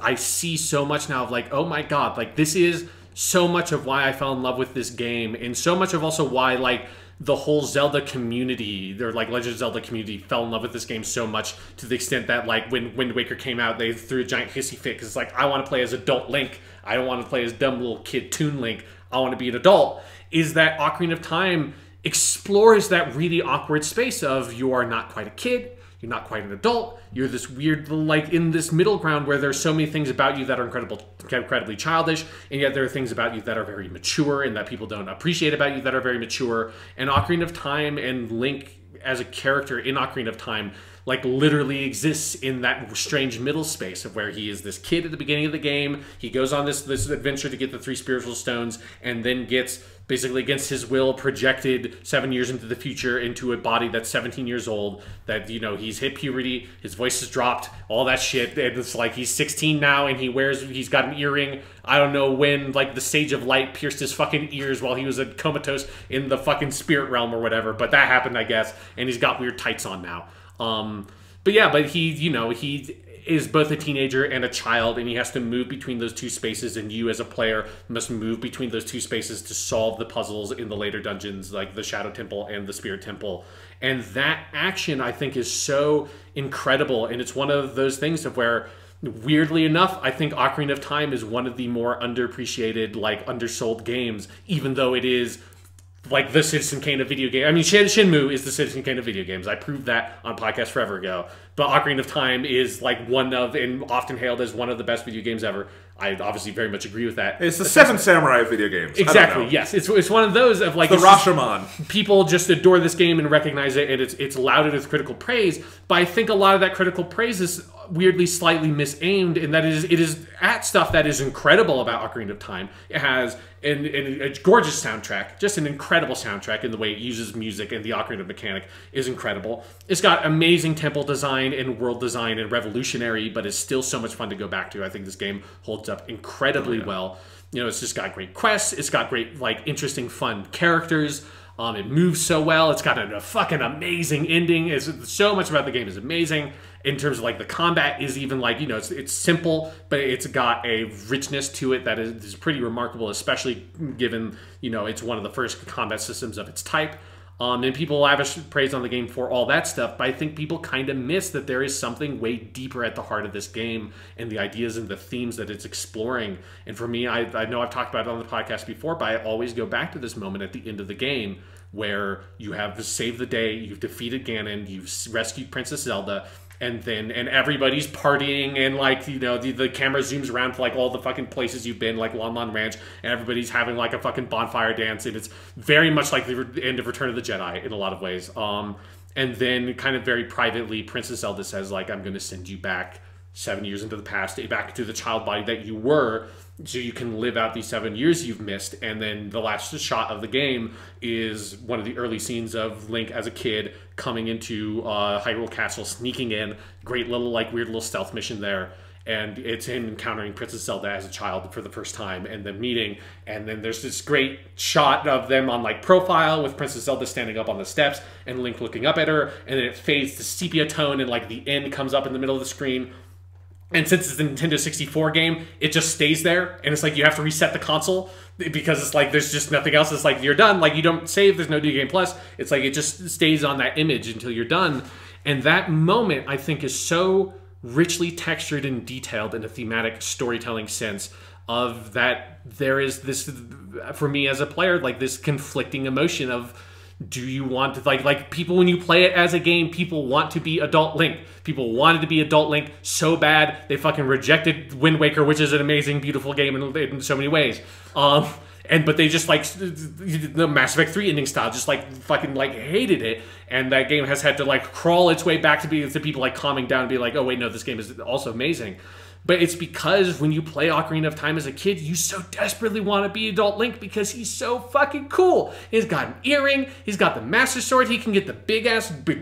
I see so much now of like, oh my god, like this is so much of why I fell in love with this game, and so much of also why like the whole Zelda community, their like Legend of Zelda community, fell in love with this game so much, to the extent that like when Wind Waker came out, they threw a giant hissy fit because it's like, I want to play as adult Link. I don't want to play as dumb little kid Toon Link. I want to be an adult. Is that Ocarina of Time explores that really awkward space of, you are not quite a kid, you're not quite an adult, you're this weird, like, in this middle ground where there's so many things about you that are incredibly childish, and yet there are things about you that are very mature, and that people don't appreciate about you that are very mature. And Ocarina of Time and Link as a character in Ocarina of Time like literally exists in that strange middle space of where he is this kid at the beginning of the game. He goes on this adventure to get the 3 spiritual stones, and then gets basically against his will projected 7 years into the future into a body that's 17 years old, that, you know, he's hit puberty, his voice has dropped, all that shit, and it's like he's 16 now, and he's got an earring. I don't know when like the Sage of Light pierced his fucking ears while he was comatose in the fucking spirit realm or whatever, but that happened, I guess, and he's got weird tights on now. But he, you know, he is both a teenager and a child, and he has to move between those two spaces, and you as a player must move between those two spaces to solve the puzzles in the later dungeons, like the Shadow Temple and the Spirit Temple. And that action, I think, is so incredible, and it's one of those things of where, weirdly enough, I think Ocarina of Time is one of the more underappreciated, like, undersold games, even though it is like the Citizen Kane of video games. I mean, Shenmue is the Citizen Kane of video games. I proved that on a podcast forever ago. But Ocarina of Time is like one of, and often hailed as one of the best video games ever. I obviously very much agree with that. It's the Seven Samurai of video games. Exactly, yes. It's one of those of like... The Rashomon. People just adore this game and recognize it, and it's lauded with critical praise. But I think a lot of that critical praise is weirdly slightly misaimed, in that it is at stuff that is incredible about Ocarina of Time. It has a gorgeous soundtrack, just an incredible soundtrack in the way it uses music, and the Ocarina mechanic is incredible. It's got amazing temple design and world design, and revolutionary, but is still so much fun to go back to. I think this game holds up incredibly well. You know, it's just got great quests, it's got great, like, interesting, fun characters. It moves so well. It's got a fucking amazing ending. It's so much about the game is amazing. In terms of like the combat is even like, you know, it's simple, but it's got a richness to it that is pretty remarkable, especially given, you know, it's one of the first combat systems of its type. And people lavish praise on the game for all that stuff, but I think people kind of miss that there is something way deeper at the heart of this game, and the ideas and the themes that it's exploring. And for me, I know I've talked about it on the podcast before, but I always go back to this moment at the end of the game where you have saved the day, you've defeated Ganon, you've rescued Princess Zelda, and everybody's partying, and like, you know, the camera zooms around to like all the fucking places you've been, like Lon Lon Ranch, and everybody's having like a fucking bonfire dance, and it's very much like the end of Return of the Jedi in a lot of ways. And then kind of very privately, Princess Zelda says like, I'm going to send you back 7 years into the past, back to the child body that you were, so you can live out these 7 years you've missed. And then the last shot of the game is one of the early scenes of Link as a kid coming into Hyrule Castle, sneaking in. Great little, like, weird little stealth mission there. And it's him encountering Princess Zelda as a child for the first time, and then meeting. And then there's this great shot of them on like profile with Princess Zelda standing up on the steps and Link looking up at her. And then it fades to sepia tone, and like the end comes up in the middle of the screen. And since it's a Nintendo 64 game, it just stays there. And it's like you have to reset the console because it's like there's just nothing else. It's like you're done. Like you don't save. There's no New Game Plus. It's like it just stays on that image until you're done. And that moment, I think, is so richly textured and detailed in a thematic storytelling sense of that there is this, for me as a player, like this conflicting emotion of Do you want to, like people, when you play it as a game, people want to be adult Link. People wanted to be adult Link so bad, they fucking rejected Wind Waker, which is an amazing, beautiful game in so many ways. But they just, like, the Mass Effect 3 ending style, just, like, fucking, like, hated it. And that game has had to, like, crawl its way back to people, like, calming down and be like, oh, wait, no, this game is also amazing. But it's because when you play Ocarina of Time as a kid, you so desperately want to be adult Link because he's so fucking cool. He's got an earring. He's got the Master Sword. He can get the big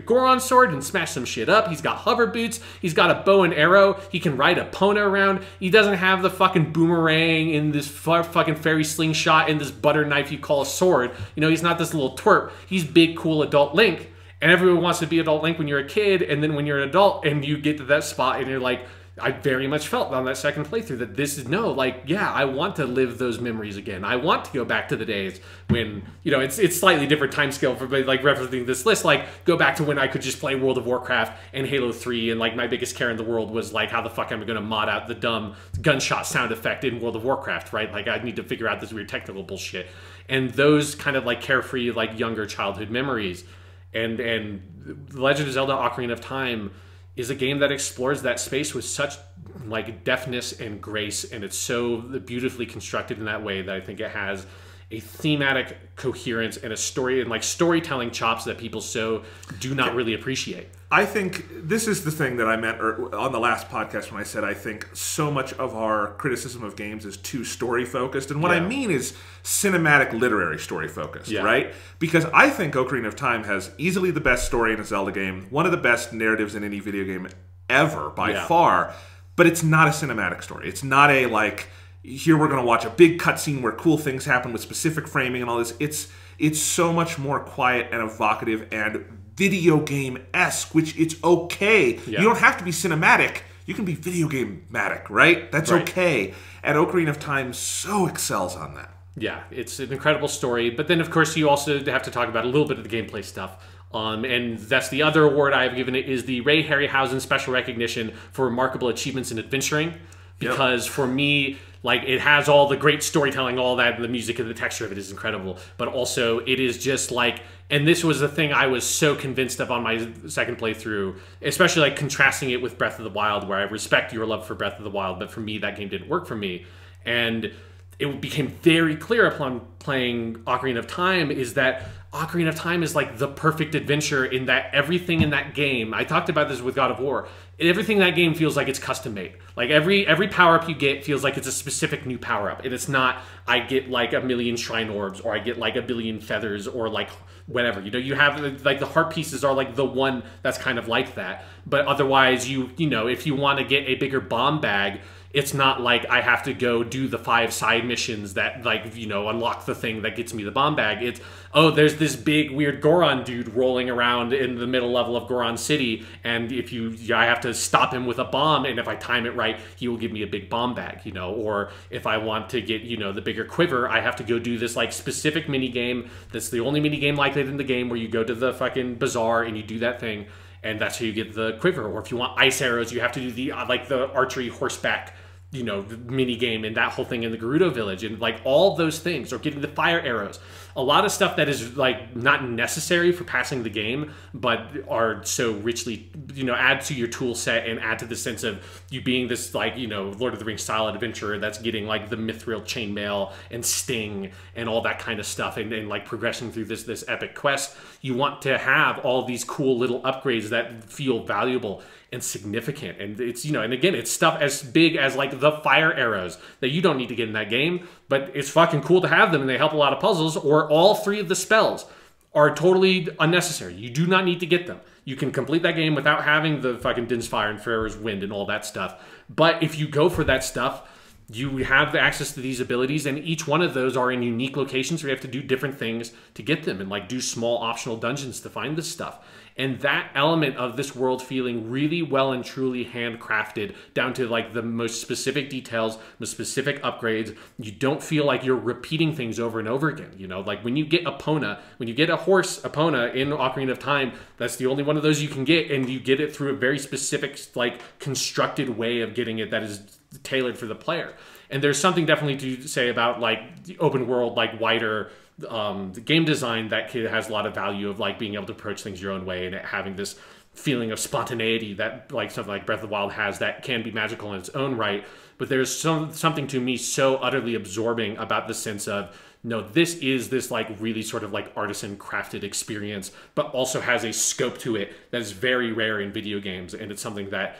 Goron sword and smash some shit up. He's got hover boots. He's got a bow and arrow. He can ride a Epona around. He doesn't have the fucking boomerang in this fucking fairy slingshot and this butter knife you call a sword. You know, he's not this little twerp. He's big, cool adult Link. And everyone wants to be adult Link when you're a kid. And then when you're an adult and you get to that spot and you're like, I very much felt on that second playthrough that this is I want to live those memories again. I want to go back to the days when, you know, it's slightly different time scale for, like, referencing this list, like, go back to when I could just play World of Warcraft and Halo 3, and, like, my biggest care in the world was, like, how the fuck am I going to mod out the dumb gunshot sound effect in World of Warcraft, right? Like, I need to figure out this weird technical bullshit. And those kind of, like, carefree, like, younger childhood memories. And The Legend of Zelda Ocarina of Time is a game that explores that space with such, like, deftness and grace, and it's so beautifully constructed in that way that I think it has a thematic coherence and a story and, like, storytelling chops that people so do not really appreciate. I think this is the thing that I meant on the last podcast when I said I think so much of our criticism of games is too story focused, and what I mean is cinematic literary story focused, right? Because I think Ocarina of Time has easily the best story in a Zelda game, one of the best narratives in any video game ever by far, but it's not a cinematic story. It's not a, like, here we're going to watch a big cutscene where cool things happen with specific framing and all this. It's so much more quiet and evocative and video game-esque, which it's okay. You don't have to be cinematic. You can be video game-matic, right? That's okay. And Ocarina of Time so excels on that. Yeah, it's an incredible story. But then, of course, you also have to talk about a little bit of the gameplay stuff. And that's the other award I've given it, is the Ray Harryhausen Special Recognition for Remarkable Achievements in Adventuring. Because for me, like, it has all the great storytelling, all that, and the music and the texture of it is incredible. But also, it is just like, and this was the thing I was so convinced of on my second playthrough, especially, like, contrasting it with Breath of the Wild, where I respect your love for Breath of the Wild, but for me, that game didn't work for me. And it became very clear upon playing Ocarina of Time is that Ocarina of Time is, like, the perfect adventure in that everything in that game, I talked about this with God of War, everything in that game feels like it's custom made. Like, every power-up you get feels like it's a specific new power-up. And it's not, I get, like, 1,000,000 shrine orbs, or I get, like, 1,000,000,000 feathers, or, like, whatever. You know, you have, like, the heart pieces are, like, the one that's kind of like that. But otherwise, you know, if you want to get a bigger bomb bag, it's not like I have to go do the 5 side missions that, like, you know, unlock the thing that gets me the bomb bag. It's, oh, there's this big weird Goron dude rolling around in the middle level of Goron City, and I have to stop him with a bomb, and if I time it right, he will give me a big bomb bag, you know. Or if I want to get, you know, the bigger quiver, I have to go do this, like, specific mini game. That's the only mini game like that in the game, where you go to the fucking bazaar and you do that thing, and that's how you get the quiver. Or if you want ice arrows, you have to do the like the archery horseback, you know, mini game and that whole thing in the Gerudo village, and, like, all those things, or getting the fire arrows. A lot of stuff that is, like, not necessary for passing the game, but are so richly, you know, add to your tool set and add to the sense of you being this, like, you know, Lord of the Rings style adventurer that's getting, like, the mithril chainmail and sting and all that kind of stuff, and like, progressing through this epic quest. You want to have all these cool little upgrades that feel valuable and significant, and it's, you know, and again, it's stuff as big as, like, the fire arrows that you don't need to get in that game, but it's fucking cool to have them, and they help a lot of puzzles. Or all 3 of the spells are totally unnecessary. You do not need to get them. You can complete that game without having the fucking Din's Fire and Ferrer's Wind and all that stuff. But if you go for that stuff, you have the access to these abilities, and each one of those are in unique locations where you have to do different things to get them, and, like, do small optional dungeons to find this stuff. And that element of this world feeling really well and truly handcrafted down to, like, the most specific details, the specific upgrades. You don't feel like you're repeating things over and over again. You know, like, when you get Epona, when you get a horse Epona in Ocarina of Time, that's the only one of those you can get, and you get it through a very specific, like, constructed way of getting it that is tailored for the player. And there's something definitely to say about, like, the open world, like, wider the game design that has a lot of value of like being able to approach things your own way and it having this feeling of spontaneity that like something like Breath of the Wild has that can be magical in its own right. But there's something to me so utterly absorbing about the sense of, no, this is this like really sort of like artisan crafted experience, but also has a scope to it that is very rare in video games. And it's something that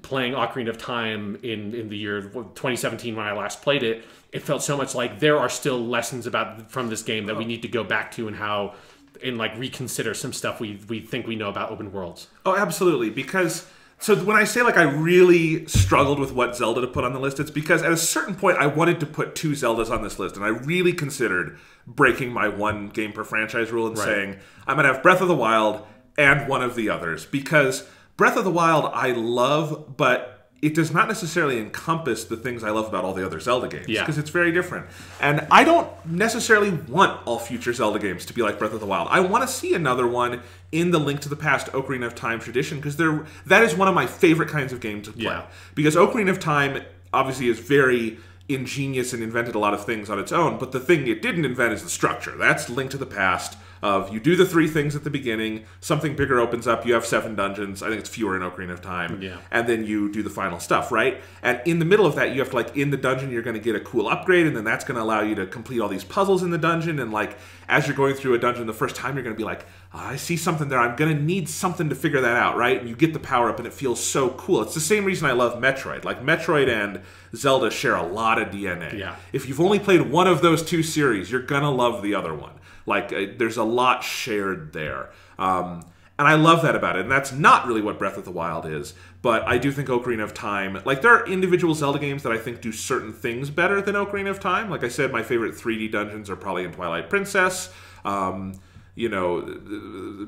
playing Ocarina of Time in the year 2017 when I last played it, it felt so much like there are still lessons from this game that we need to go back to and like reconsider some stuff we think we know about open worlds. Oh, absolutely. Because so when I say like I really struggled with what Zelda to put on the list, it's because at a certain point I wanted to put 2 Zeldas on this list, and I really considered breaking my 1 game per franchise rule and saying I'm going to have Breath of the Wild and one of the others, because Breath of the Wild I love, but it does not necessarily encompass the things I love about all the other Zelda games, because it's very different. And I don't necessarily want all future Zelda games to be like Breath of the Wild. I want to see another one in the Link to the Past Ocarina of Time tradition, because that is one of my favorite kinds of games to play. Yeah. Because Ocarina of Time obviously is very ingenious and invented a lot of things on its own, but the thing it didn't invent is the structure. That's Link to the Past. Of you do the 3 things at the beginning, something bigger opens up, you have 7 dungeons, I think it's fewer in Ocarina of Time, and then you do the final stuff, right? And in the middle of that, you have to, like, in the dungeon, you're going to get a cool upgrade, and then that's going to allow you to complete all these puzzles in the dungeon, and, like, as you're going through a dungeon the first time, you're going to be like, oh, I see something there, I'm going to need something to figure that out, right? And you get the power-up, and it feels so cool. It's the same reason I love Metroid. Like, Metroid and Zelda share a lot of DNA. Yeah. If you've only played one of those 2 series, you're going to love the other one. Like, there's a lot shared there. And I love that about it. And that's not really what Breath of the Wild is. But I do think Ocarina of Time... Like, there are individual Zelda games that I think do certain things better than Ocarina of Time. Like I said, my favorite 3D dungeons are probably in Twilight Princess. You know,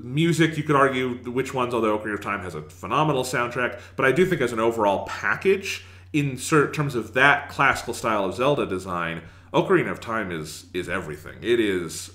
music, you could argue which ones, although Ocarina of Time has a phenomenal soundtrack. But I do think as an overall package, in terms of that classical style of Zelda design, Ocarina of Time is everything. It is...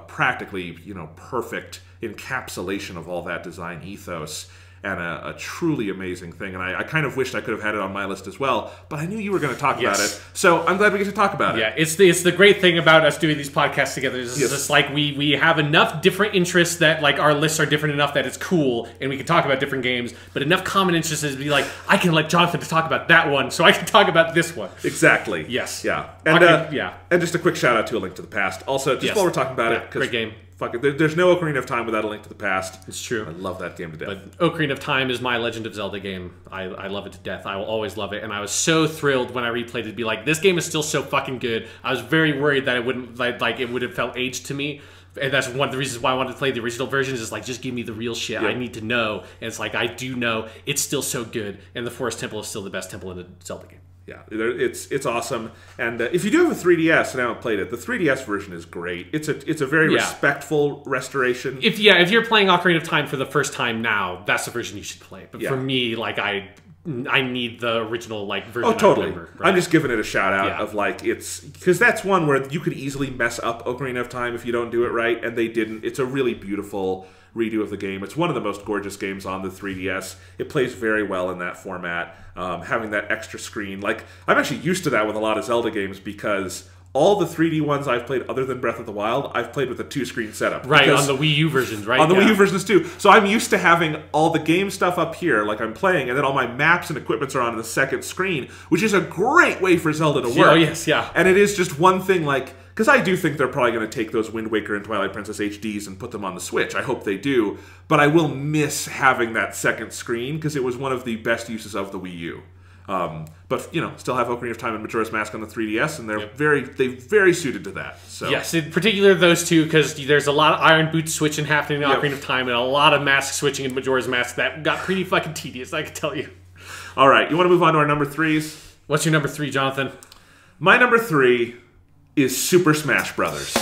practically, perfect encapsulation of all that design ethos, and a truly amazing thing. And I kind of wished I could have had it on my list as well, but I knew you were going to talk about it, so I'm glad we get to talk about it. Yeah, it's the great thing about us doing these podcasts together. It's just like we have enough different interests that like our lists are different enough that it's cool, and we can talk about different games, but enough common interests to be like, I can let Jonathan to talk about that one, so I can talk about this one. Exactly. Yes. Yeah. And just a quick shout out to A Link to the Past. Also, just while we're talking about it, great game. Fuck it. There's no Ocarina of Time without A Link to the Past. It's true. I love that game to death. But Ocarina of Time is my Legend of Zelda game. I love it to death. I will always love it. And I was so thrilled when I replayed it to be like, this game is still so fucking good. I was very worried that it wouldn't like it would have felt aged to me. And that's one of the reasons why I wanted to play the original version, is like, just give me the real shit. I need to know. And it's like, I do know. It's still so good. And the Forest Temple is still the best temple in the Zelda game. Yeah, it's awesome. And if you do have a 3DS and haven't played it, the 3DS version is great. It's a very respectful restoration. If you're playing Ocarina of Time for the first time now, that's the version you should play. But for me, like I need the original like version. Oh, totally. I remember, right? I'm just giving it a shout out of like, it's because that's one where you could easily mess up Ocarina of Time if you don't do it right, and they didn't. It's a really beautiful redo of the game. It's one of the most gorgeous games on the 3DS. It plays very well in that format. Having that extra screen, like I'm actually used to that with a lot of Zelda games, because all the 3D ones I've played other than Breath of the Wild, I've played with a 2-screen setup. Right, on the Wii U versions, right? On the Wii U versions too. So I'm used to having all the game stuff up here, like I'm playing, and then all my maps and equipments are on the second screen, which is a great way for Zelda to work. Oh, yes, yeah. And it is just one thing, like, because I do think they're probably going to take those Wind Waker and Twilight Princess HDs and put them on the Switch. I hope they do. But I will miss having that second screen, because it was one of the best uses of the Wii U. But still have Ocarina of Time and Majora's Mask on the 3DS, and they're very suited to that. So yes, in particular those two, because there's a lot of Iron Boot switching happening in Ocarina of Time, and a lot of mask switching in Majora's Mask that got pretty fucking tedious, I can tell you. All right, you want to move on to our number 3s? What's your number 3, Jonathan? My number 3 is Super Smash Brothers.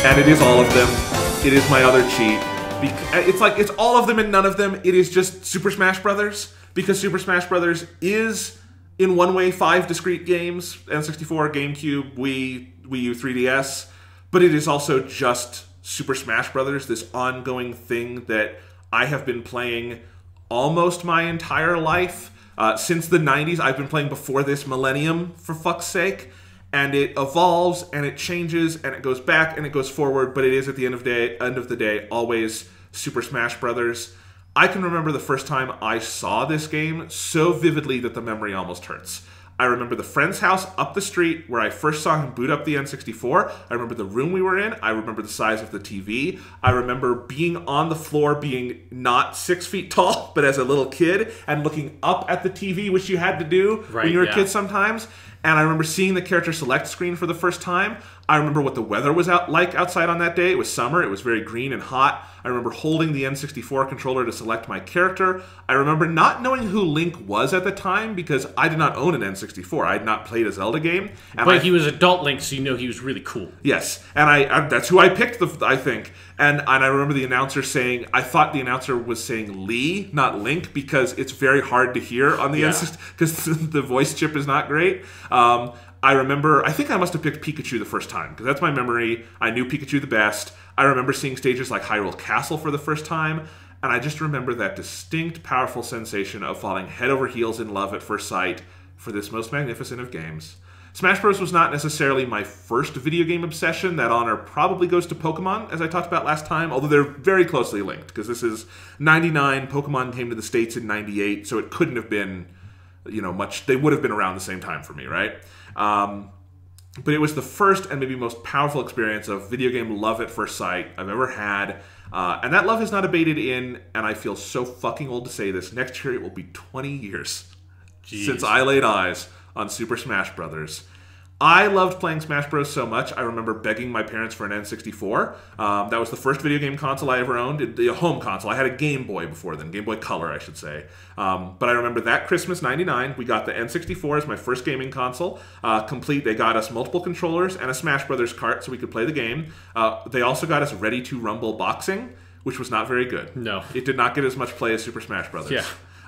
And it is all of them. It is my other cheat. It's all of them and none of them. It is just Super Smash Brothers, because Super Smash Brothers is, in one way, 5 discrete games: N64, GameCube, Wii U, 3DS. But it is also just Super Smash Brothers, this ongoing thing that I have been playing almost my entire life. Since the 90s, I've been playing before this millennium, for fuck's sake. And it evolves, and it changes, and it goes back, and it goes forward, but it is, at the end of the day, always Super Smash Brothers. I can remember the first time I saw this game so vividly that the memory almost hurts. I remember the friend's house up the street where I first saw him boot up the N64. I remember the room we were in. I remember the size of the TV. I remember being on the floor, being not 6 feet tall, but as a little kid, and looking up at the TV, which you had to do when you were a kid sometimes. And I remember seeing the character select screen for the first time. I remember what the weather was like outside on that day. It was summer. It was very green and hot. I remember holding the N64 controller to select my character. I remember not knowing who Link was at the time because I did not own an N64. I had not played a Zelda game. But he was adult Link, so you know he was really cool. Yes. And I that's who I picked, I think. And I remember the announcer saying, I thought the announcer was saying Lee, not Link, because it's very hard to hear on the N64, because the voice chip is not great. I remember, I think I must have picked Pikachu the first time, because that's my memory. I knew Pikachu the best. I remember seeing stages like Hyrule Castle for the first time, and I just remember that distinct, powerful sensation of falling head over heels in love at first sight for this most magnificent of games. Smash Bros. Was not necessarily my first video game obsession. That honor probably goes to Pokemon, as I talked about last time, although they're very closely linked, because this is 99, Pokemon came to the States in 98, so it couldn't have been, much. They would have been around the same time for me, right? But it was the first and maybe most powerful experience of video game love at first sight I've ever had. And that love has not abated and I feel so fucking old to say this, next year it will be 20 years since I laid eyes on Super Smash Brothers. I loved playing Smash Bros. So much, I remember begging my parents for an N64. That was the first video game console I ever owned, a home console. I had a Game Boy before then, Game Boy Color, I should say. But I remember that Christmas, 99, we got the N64 as my first gaming console. Complete, they got us multiple controllers and a Smash Brothers cart so we could play the game. They also got us Ready to Rumble Boxing, which was not very good. No. It did not get as much play as Super Smash Brothers. Yeah.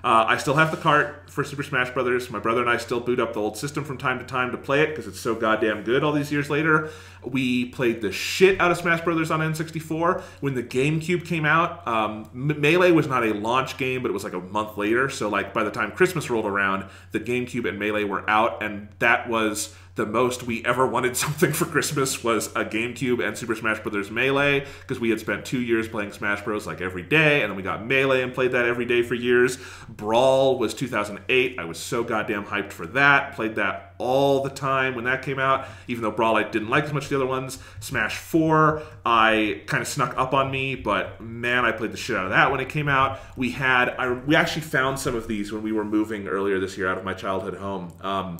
I still have the cart for Super Smash Brothers. My brother and I still boot up the old system from time to time to play it because it's so goddamn good all these years later. We played the shit out of Smash Brothers on N64. When the GameCube came out, Melee was not a launch game, but it was like a month later. So like by the time Christmas rolled around, the GameCube and Melee were out, and that was the most we ever wanted something for Christmas was a GameCube and Super Smash Bros. Melee, because we had spent 2 years playing Smash Bros. Like every day, and then we got Melee and played that every day for years. Brawl was 2008. I was so goddamn hyped for that. Played that all the time when that came out, even though Brawl I didn't like as much as the other ones. Smash 4, I kind of snuck up on me, but man, I played the shit out of that when it came out. We actually found some of these when we were moving earlier this year out of my childhood home.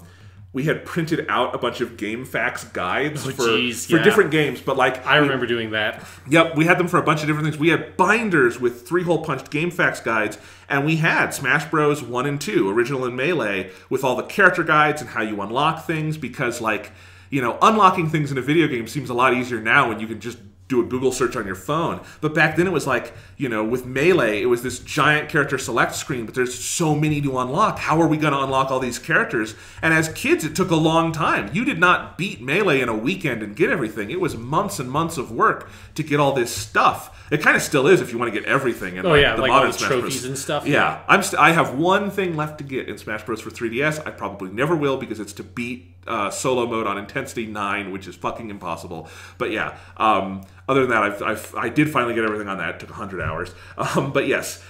We had printed out a bunch of game facts guides for different games, but like I remember doing that. Yep, we had them for a bunch of different things. We had binders with 3-hole punched game facts guides, and we had Smash Bros. 1 and 2, original and Melee, with all the character guides and how you unlock things, because like, unlocking things in a video game seems a lot easier now when you can just do a Google search on your phone. But back then it was like, with Melee, it was this giant character select screen, but there's so many to unlock. How are we going to unlock all these characters? And as kids, it took a long time. You did not beat Melee in a weekend and get everything. It was months and months of work to get all this stuff. It kind of still is if you want to get everything in the like modern all Smash trophies Bros. And stuff. Yeah, I have one thing left to get in Smash Bros. For 3DS. I probably never will because it's to beat solo mode on Intensity 9, which is fucking impossible. But yeah, other than that, I did finally get everything on that. It took 100 hours. But yes,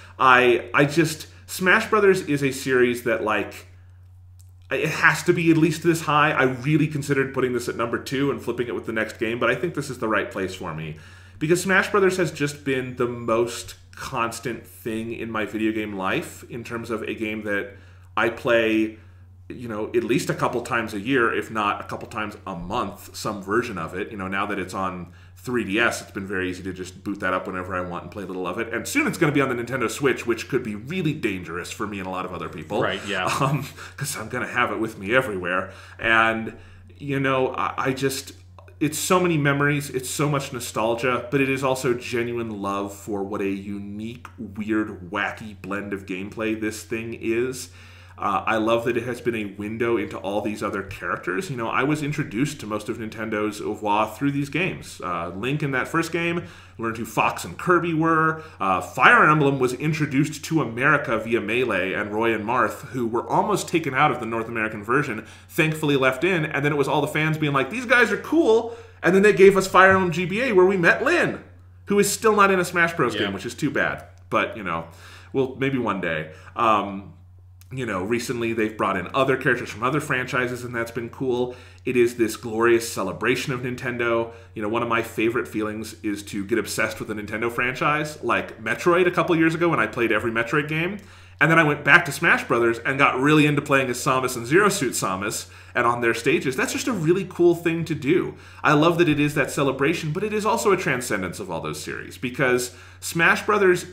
Smash Brothers is a series that like, it has to be at least this high. I really considered putting this at number 2 and flipping it with the next game, but I think this is the right place for me. Because Smash Brothers has just been the most constant thing in my video game life in terms of a game that I play, at least a couple times a year, if not a couple times a month, some version of it. Now that it's on 3DS, it's been very easy to just boot that up whenever I want and play a little of it. And soon it's going to be on the Nintendo Switch, which could be really dangerous for me and a lot of other people. Right, yeah. Because I'm going to have it with me everywhere. And, it's so many memories, it's so much nostalgia, but it is also genuine love for what a unique, weird, wacky blend of gameplay this thing is. I love that it has been a window into all these other characters. You know, I was introduced to most of Nintendo's oeuvre through these games. Link in that first game, learned who Fox and Kirby were. Fire Emblem was introduced to America via Melee and Roy and Marth, who were almost taken out of the North American version, thankfully left in, and then it was all the fans being like, these guys are cool, and then they gave us Fire Emblem GBA where we met Lyn, who is still not in a Smash Bros. Game, which is too bad. But, you know, well, maybe one day. You know, recently they've brought in other characters from other franchises, and that's been cool. It is this glorious celebration of Nintendo. You know, one of my favorite feelings is to get obsessed with a Nintendo franchise, like Metroid a couple years ago when I played every Metroid game. And then I went back to Smash Brothers and got really into playing as Samus and Zero Suit Samus and on their stages. That's just a really cool thing to do. I love that it is that celebration, but it is also a transcendence of all those series, because Smash Brothers,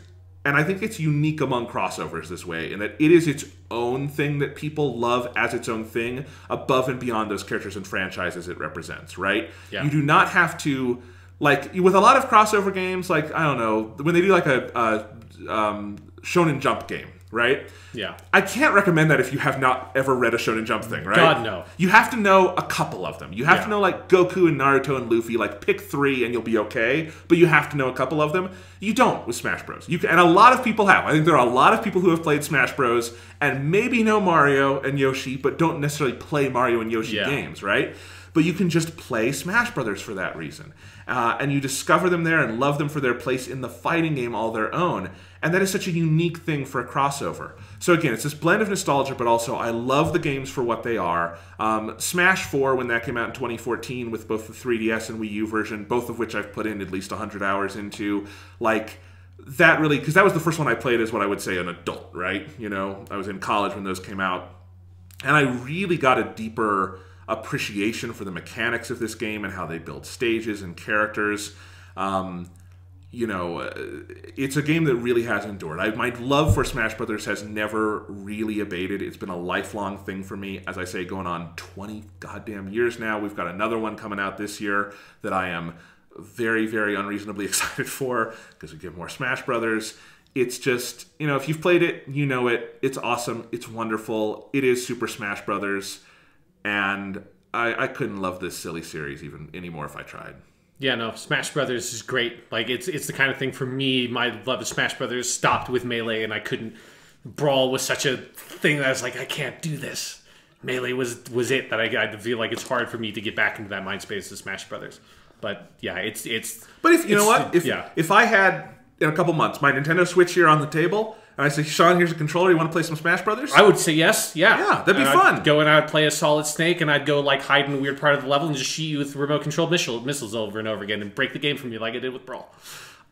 and I think it's unique among crossovers this way, in that it is its own thing that people love as its own thing, above and beyond those characters and franchises it represents, right? Yeah. You do not have to, like, with a lot of crossover games, like, I don't know, when they do like a Shonen Jump game, right? Yeah. I can't recommend that if you have not ever read a Shonen Jump thing, right? God, no. You have to know a couple of them. You have to know, like, Goku and Naruto and Luffy. Like, pick 3 and you'll be okay. But you have to know a couple of them. You don't with Smash Bros. And a lot of people have. I think there are a lot of people who have played Smash Bros. And maybe know Mario and Yoshi, but don't necessarily play Mario and Yoshi games, right? But you can just play Smash Brothers for that reason. And you discover them there and love them for their place in the fighting game all their own. And that is such a unique thing for a crossover. So again, it's this blend of nostalgia, but also I love the games for what they are. Smash 4, when that came out in 2014 with both the 3DS and Wii U version, both of which I've put in at least 100 hours into, like, that really, because that was the first one I played as what I would say an adult, right? You know, I was in college when those came out. And I really got a deeper appreciation for the mechanics of this game and how they build stages and characters. You know, it's a game that really has endured. My love for Smash Brothers has never really abated. It's been a lifelong thing for me. As I say, going on 20 goddamn years now. We've got another one coming out this year that I am very, very unreasonably excited for, because we get more Smash Brothers. It's just, you know, if you've played it, you know it. It's awesome. It's wonderful. It is Super Smash Brothers. And I couldn't love this silly series even anymore if I tried. Yeah, no, Smash Brothers is great. Like, it's the kind of thing for me, my love of Smash Brothers stopped with Melee, and I couldn't. Brawl was such a thing that I was like, I can't do this. Melee was it that I feel like it's hard for me to get back into that mind space of Smash Brothers. But yeah, it's. But if you know what, if I had in a couple months my Nintendo Switch here on the table, and I say, Sean, here's a controller. You want to play some Smash Brothers? I would say yes. Yeah. Yeah, that'd be fun. I'd go and I'd play a Solid Snake, and I'd go like hide in a weird part of the level and just shoot you with remote-controlled missiles over and over again and break the game from you like I did with Brawl.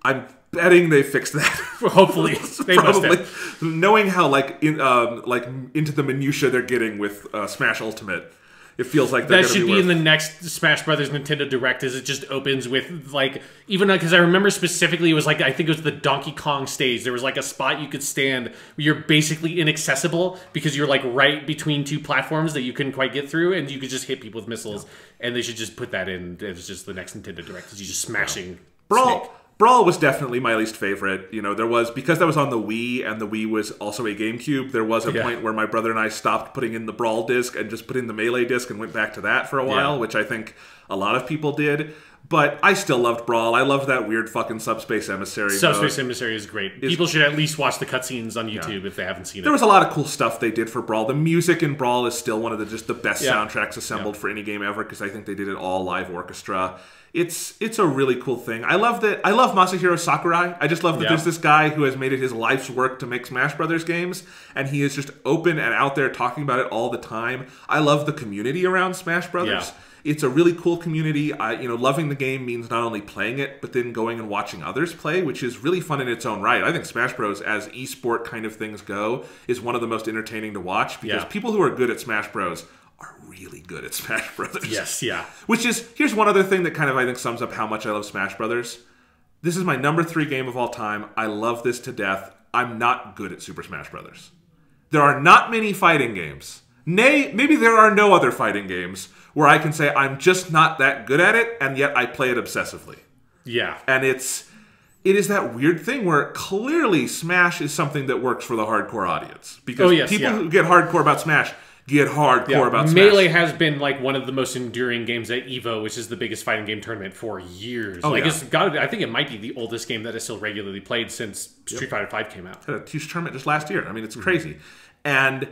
I'm betting they fixed that. Hopefully, they must have. Knowing how into the minutia they're getting with Smash Ultimate. It feels like that should be in the next Smash Brothers Nintendo Direct, as it just opens with, like, even because I remember specifically it was like, I think it was the Donkey Kong stage. There was like a spot you could stand where you're basically inaccessible because you're like right between two platforms that you couldn't quite get through, and you could just hit people with missiles. And they should just put that in. It was just the next Nintendo Direct, because you're just smashing Snake. Brawl was definitely my least favorite. You know, there was, because that was on the Wii, and the Wii was also a GameCube, there was a point where my brother and I stopped putting in the Brawl disc and just put in the Melee disc and went back to that for a while, which I think a lot of people did. But I still loved Brawl. I loved that weird fucking Subspace Emissary. Subspace Emissary is great. People should at least watch the cutscenes on YouTube if they haven't seen it. There was a lot of cool stuff they did for Brawl. The music in Brawl is still one of the best soundtracks assembled for any game ever, because I think they did it all live orchestra. It's a really cool thing. I love Masahiro Sakurai. I just love that there's this guy who has made it his life's work to make Smash Brothers games, and he is just open and out there talking about it all the time. I love the community around Smash Brothers. It's a really cool community. Loving the game means not only playing it, but then going and watching others play, which is really fun in its own right. I think Smash Bros, as esport kind of things go, is one of the most entertaining to watch, because people who are good at Smash Bros are really good at Smash Brothers. Yes, yeah. Which is, here's one other thing that kind of, I think, sums up how much I love Smash Brothers. This is my number 3 game of all time. I love this to death. I'm not good at Super Smash Brothers. There are not many fighting games Nay, maybe there are no other fighting games where I can say I'm just not that good at it, and yet I play it obsessively. Yeah. And it is that weird thing where clearly Smash is something that works for the hardcore audience. Because people who get hardcore about Smash get hardcore about Smash. Melee has been like one of the most enduring games at EVO, which is the biggest fighting game tournament for years. I think it might be the oldest game that is still regularly played since Street Fighter V came out. Had a huge tournament just last year. I mean, it's crazy. And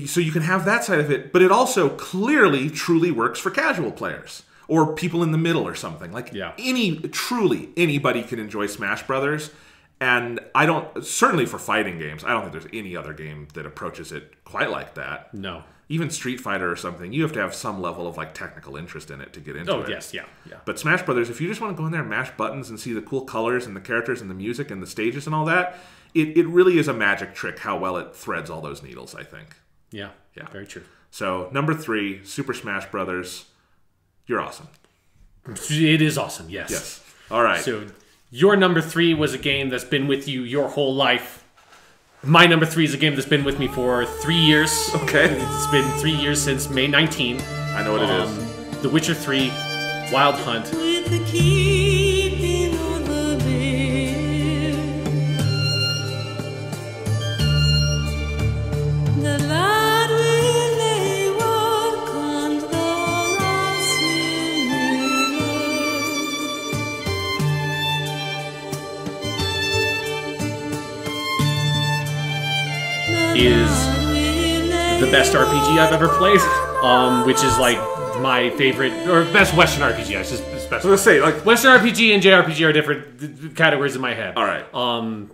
so you can have that side of it, but it also clearly truly works for casual players or people in the middle or something. Like anybody can enjoy Smash Brothers. And certainly for fighting games, I don't think there's any other game that approaches it quite like that. No. Even Street Fighter or something, you have to have some level of like technical interest in it to get into it. Oh, yes, yeah. But Smash Brothers, if you just want to go in there and mash buttons and see the cool colors and the characters and the music and the stages and all that, it really is a magic trick how well it threads all those needles, I think. Yeah, very true. So, number 3, Super Smash Brothers. You're awesome. It is awesome, yes. Yes. All right. So, your number 3 was a game that's been with you your whole life. My number 3 is a game that's been with me for 3 years. Okay. It's been 3 years since May 19. I know what it is. The Witcher 3, Wild Hunt. With the keeping on the veil, the lad will lay work on the is the best RPG I've ever played, which is like my favorite, or best Western RPG. I just I was gonna say, like, Western RPG and JRPG are different categories in my head. All right.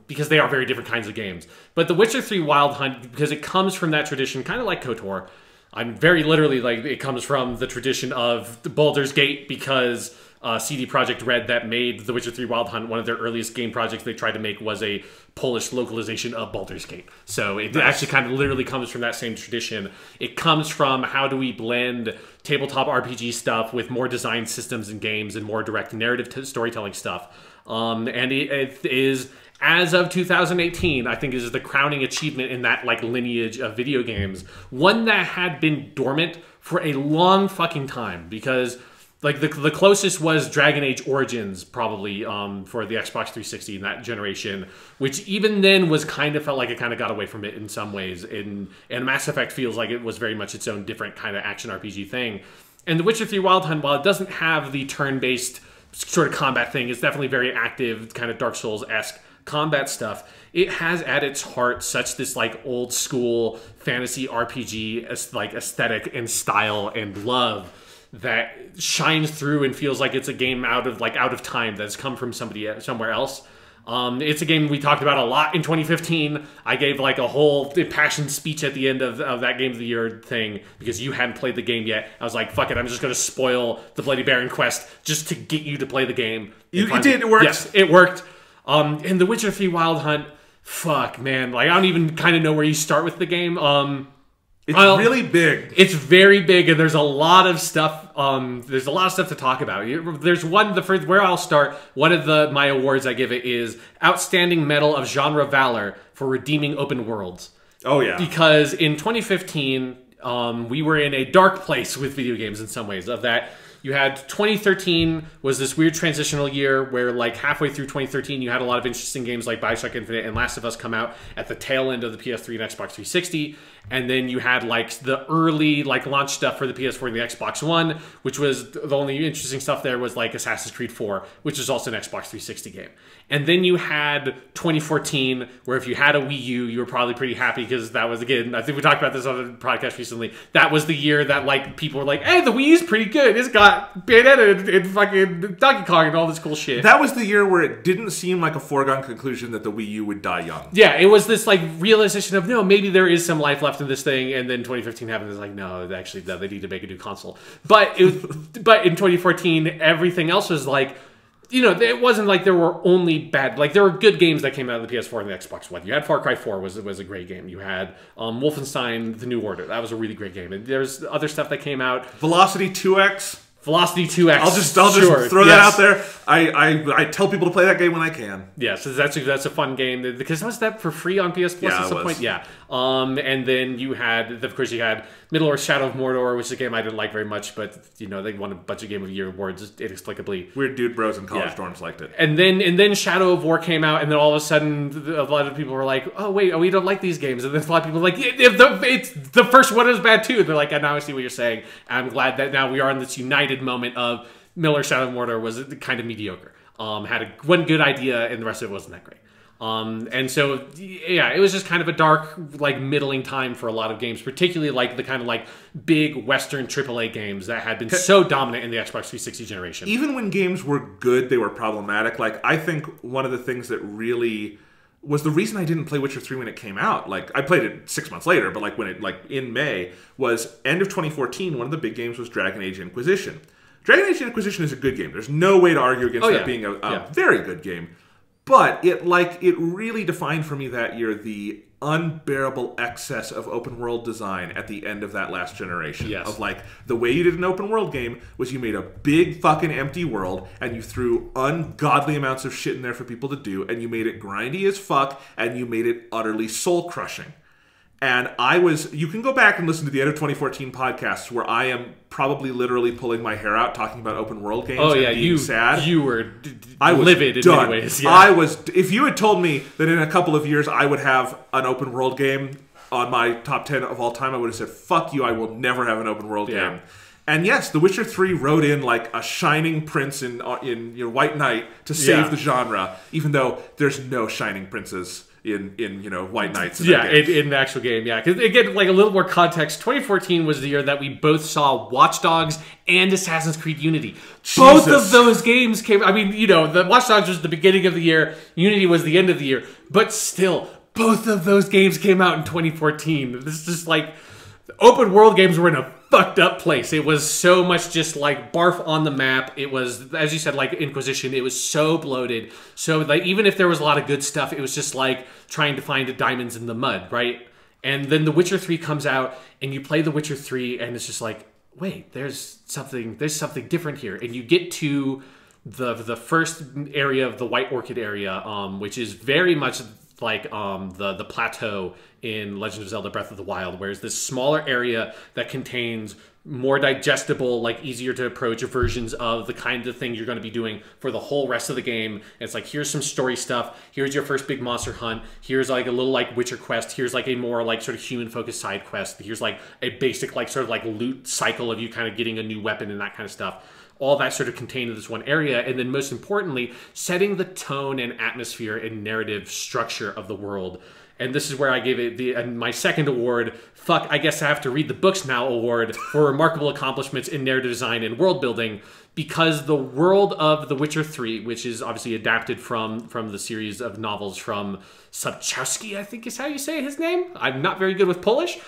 Because they are very different kinds of games. But The Witcher 3 Wild Hunt, because it comes from that tradition, kind of like KOTOR. I'm very literally like it comes from the tradition of the Baldur's Gate, because CD Projekt Red that made The Witcher 3 Wild Hunt, one of their earliest game projects they tried to make was a Polish localization of Baldur's Gate. So it actually kind of literally comes from that same tradition. It comes from how do we blend tabletop RPG stuff with more design systems and games and more direct narrative storytelling stuff. And it is, as of 2018, I think is the crowning achievement in that like lineage of video games. One that had been dormant for a long fucking time, because like the closest was Dragon Age Origins, probably for the Xbox 360 in that generation, which even then was kind of felt like it kind of got away from it in some ways. And Mass Effect feels like it was very much its own different kind of action RPG thing. And The Witcher 3 Wild Hunt, while it doesn't have the turn-based sort of combat thing, it's definitely very active, kind of Dark Souls-esque combat stuff. It has at its heart such this like old school fantasy RPG like aesthetic and style and love that shines through and feels like it's a game out of time that's come from somewhere else. It's a game we talked about a lot in 2015. I gave like a whole impassioned speech at the end of that Game of the Year thing because you hadn't played the game yet. I was like, fuck it, I'm just going to spoil the Bloody Baron quest just to get you to play the game. You did, it worked. Yes, it worked. In The Witcher 3 Wild Hunt, fuck, man. Like, I don't even kind of know where you start with the game. It's really big. It's very big, and there's a lot of stuff. There's a lot of stuff to talk about. There's where I'll start. One of my awards I give it is Outstanding Medal of Genre Valor for Redeeming Open Worlds. Oh yeah, because in 2015, we were in a dark place with video games in some ways. Of that, you had 2013 was this weird transitional year where, like, halfway through 2013, you had a lot of interesting games like Bioshock Infinite and Last of Us come out at the tail end of the PS3 and Xbox 360. And then you had like the early like launch stuff for the PS4 and the Xbox One, which was the only interesting stuff there was like Assassin's Creed 4, which is also an Xbox 360 game. And then you had 2014, where if you had a Wii U, you were probably pretty happy because that was, again, I think we talked about this on the podcast recently, that was the year that like people were like, hey, the Wii U's pretty good. It's got Bayonetta and fucking Donkey Kong and all this cool shit. That was the year where it didn't seem like a foregone conclusion that the Wii U would die young. Yeah, it was this like realization of, no, maybe there is some life left in this thing. And then 2015 happened. It's like, no, actually, no, they need to make a new console. But but in 2014, everything else was like, you know, it wasn't like there were only bad, like there were good games that came out of the PS4 and the Xbox One. You had Far Cry 4 was a great game. You had Wolfenstein: The New Order. That was a really great game. And there's other stuff that came out. Velocity 2X. Velocity 2X. I'll just throw that out there. I tell people to play that game when I can. Yeah, so that's a fun game because was that for free on PS Plus at some point? Yeah. And then you had Middle-earth: Shadow of Mordor, which is a game I didn't like very much, but they won a bunch of Game of the Year awards inexplicably. Weird dude bros in college dorms liked it. And then Shadow of War came out, and then all of a sudden a lot of people were like, "Oh wait, we don't like these games." And then a lot of people were like, "It's the first one is bad too." And they're like, "Now I see what you're saying." And I'm glad that now we are in this united moment of Middle-earth: Shadow of Mordor was kind of mediocre. Had one good idea, and the rest of it wasn't that great. And so, yeah, it was just kind of a dark, middling time for a lot of games, particularly the kind of big Western AAA games that had been so dominant in the Xbox 360 generation. Even when games were good, they were problematic. I think one of the things that really was the reason I didn't play Witcher 3 when it came out. I played it 6 months later, but when it in May was end of 2014. One of the big games was Dragon Age Inquisition. Dragon Age Inquisition is a good game. There's no way to argue against that being a very good game. But it really defined for me that year the unbearable excess of open world design at the end of that last generation. Yes. Of the way you did an open world game was you made a big fucking empty world and you threw ungodly amounts of shit in there for people to do, and you made it grindy as fuck, and you made it utterly soul crushing. And you can go back and listen to the end of 2014 podcasts where I am probably literally pulling my hair out talking about open world games and being sad. You were I was livid done. in many ways. Yeah. If you had told me that in a couple of years I would have an open world game on my top 10 of all time, I would have said, fuck you, I will never have an open world game. And yes, The Witcher 3 rode in like a shining prince in White Knight to save the genre, even though there's no shining princes in White Knights. In the actual game, yeah. Because again, a little more context, 2014 was the year that we both saw Watch Dogs and Assassin's Creed Unity. Jesus. Both of those games came. I mean, the Watch Dogs was the beginning of the year, Unity was the end of the year, but still, both of those games came out in 2014. This is just open world games were in a fucked up place. It was so much just barf on the map. It was, as you said, Inquisition. It was so bloated. So even if there was a lot of good stuff, it was just trying to find diamonds in the mud, right? And then The Witcher 3 comes out, and you play The Witcher 3, and it's just wait, there's something different here. And you get to the first area of the White Orchid area, which is very much the plateau in Legend of Zelda Breath of the Wild, where it's this smaller area that contains more digestible, easier to approach versions of the kind of thing you're going to be doing for the whole rest of the game. And it's here's some story stuff, here's your first big monster hunt, here's a little Witcher quest, here's a more sort of human focused side quest, here's a basic loot cycle of you kind of getting a new weapon and that kind of stuff. All that sort of contained in this one area, and then most importantly, setting the tone and atmosphere and narrative structure of the world. And this is where I gave it my second award, fuck, I guess I have to read the books now award, for remarkable accomplishments in narrative design and world building, because the world of The Witcher 3, which is obviously adapted from the series of novels from Sapkowski, I think is how you say his name. I'm not very good with Polish,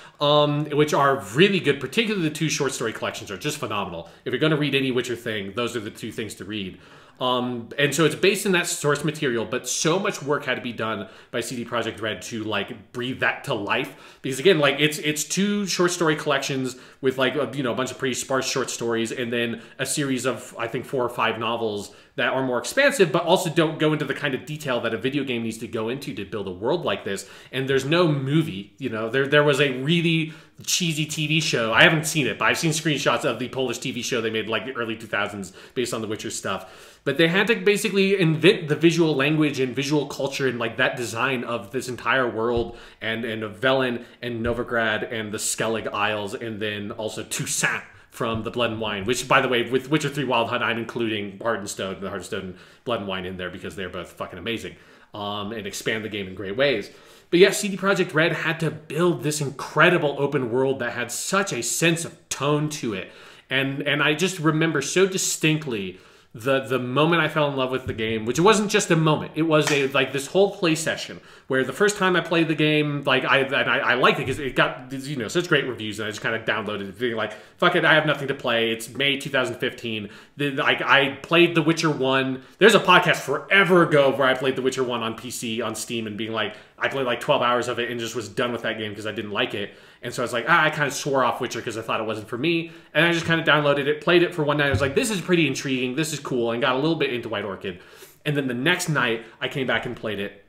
which are really good, particularly the two short story collections are just phenomenal. If you're going to read any Witcher thing, those are the two things to read. And so it's based in that source material, but so much work had to be done by CD Projekt Red to breathe that to life. Because again, it's two short story collections with a bunch of pretty sparse short stories, and then a series of I think 4 or 5 novels that are more expansive, but also don't go into the kind of detail that a video game needs to go into to build a world like this. And there's no movie, there was a really cheesy TV show. I haven't seen it, but I've seen screenshots of the Polish TV show they made the early 2000s based on the Witcher stuff. But they had to basically invent the visual language and visual culture and that design of this entire world and of Velen and Novigrad and the Skellig Isles, and then also Toussaint from the Blood and Wine, which, by the way, with Witcher 3 Wild Hunt, I'm including Heart and Stone, the Heart and Stone Blood and Wine in there because they're both fucking amazing and expand the game in great ways. But yeah, CD Projekt Red had to build this incredible open world that had such a sense of tone to it. And I just remember so distinctly the moment I fell in love with the game, which it wasn't just a moment. It was this whole play session where the first time I played the game, I liked it because it got such great reviews, and I just kind of downloaded it, thinking fuck it, I have nothing to play. It's May 2015. I played The Witcher 1. There's a podcast forever ago where I played The Witcher 1 on PC on Steam and being I played 12 hours of it and just was done with that game because I didn't like it. And so I was like, I kind of swore off Witcher because I thought it wasn't for me. And I just kind of downloaded it, played it for one night. I was like, this is pretty intriguing. This is cool. And got a little bit into White Orchid. And then the next night, I came back and played it.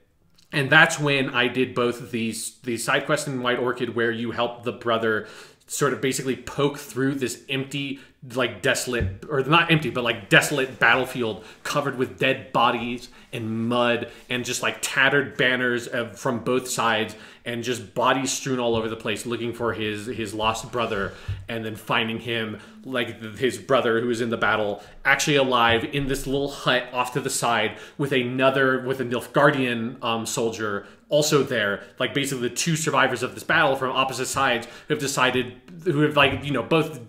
And that's when I did both these side quests in White Orchid where you help the brother sort of basically poke through this empty, like desolate, or not empty, but like desolate battlefield covered with dead bodies and mud and just like tattered banners from both sides and just bodies strewn all over the place looking for his lost brother, and then finding him, like his brother who was in the battle, actually alive in this little hut off to the side with a Nilfgaardian soldier also there, like basically the two survivors of this battle from opposite sides who have like, you know, both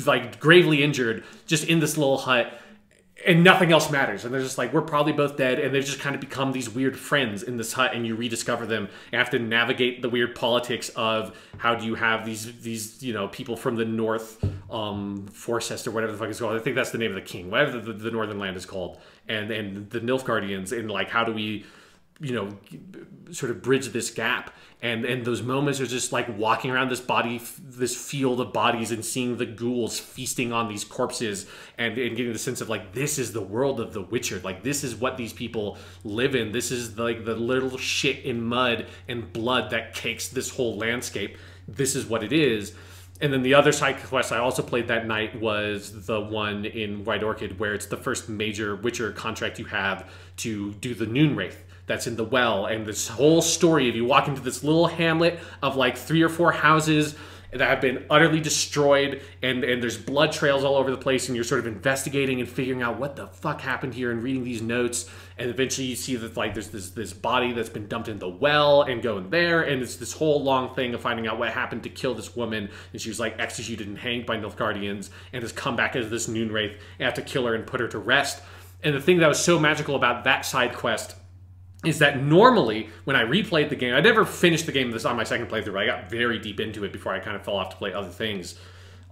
like gravely injured just in this little hut, and nothing else matters, and they're just like, we're probably both dead, and they've just kind of become these weird friends in this hut, and you rediscover them and have to navigate the weird politics of how do you have these you know, people from the north, Forcest or whatever the fuck it's called, I think that's the name of the king, whatever the northern land is called, and the Nilfgaardians, and like how do we, you know, sort of bridge this gap. And those moments are just like walking around this field of bodies and seeing the ghouls feasting on these corpses and getting the sense of like, this is the world of the Witcher. Like, this is what these people live in. This is like the little shit in mud and blood that cakes this whole landscape. This is what it is. And then the other side quest I also played that night was the one in White Orchid, where it's the first major Witcher contract you have to do the Noon Wraith. That's in the well, and this whole story of you walk into this little hamlet of like 3 or 4 houses that have been utterly destroyed, and there's blood trails all over the place, and you're sort of investigating and figuring out what the fuck happened here and reading these notes, and eventually you see that like there's this body that's been dumped in the well and going there, and it's this whole long thing of finding out what happened to kill this woman, and she was like executed and hanged by Nilfgaardians and has come back as this Noon Wraith and have to kill her and put her to rest. And the thing that was so magical about that side quest is that normally when I replayed the game, I never finished the game this on my second playthrough, but I got very deep into it before I kind of fell off to play other things.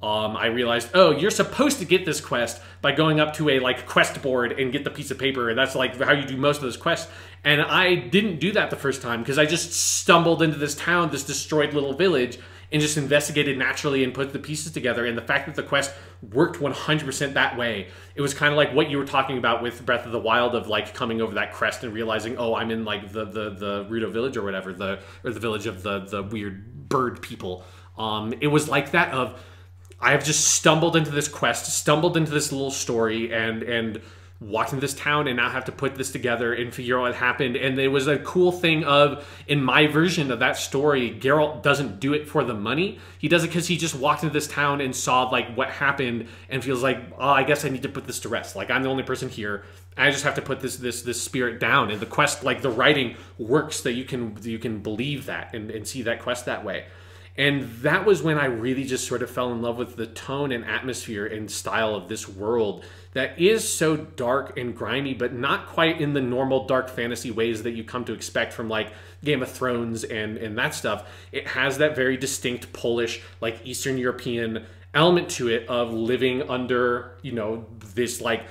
I realized, oh, you're supposed to get this quest by going up to a like quest board and get the piece of paper, and that's like how you do most of those quests. And I didn't do that the first time because I just stumbled into this town, this destroyed little village, and just investigated naturally and put the pieces together. And the fact that the quest worked 100% that way, it was kind of like what you were talking about with Breath of the Wild, of like coming over that crest and realizing, oh, I'm in like the Rudo village or whatever, the village of the weird bird people. It was like that of, I have just stumbled into this quest, stumbled into this little story, and walked into this town, and now have to put this together and figure out what happened. And it was a cool thing of, in my version of that story, Geralt doesn't do it for the money. He does it because he just walked into this town and saw like what happened and feels like, oh, I guess I need to put this to rest. Like, I'm the only person here. I just have to put this spirit down. And the quest, like the writing works that you can believe that and see that quest that way. And that was when I really just sort of fell in love with the tone and atmosphere and style of this world that is so dark and grimy, but not quite in the normal dark fantasy ways that you come to expect from like Game of Thrones and that stuff. It has that very distinct Polish, like Eastern European element to it of living under, you know, this like,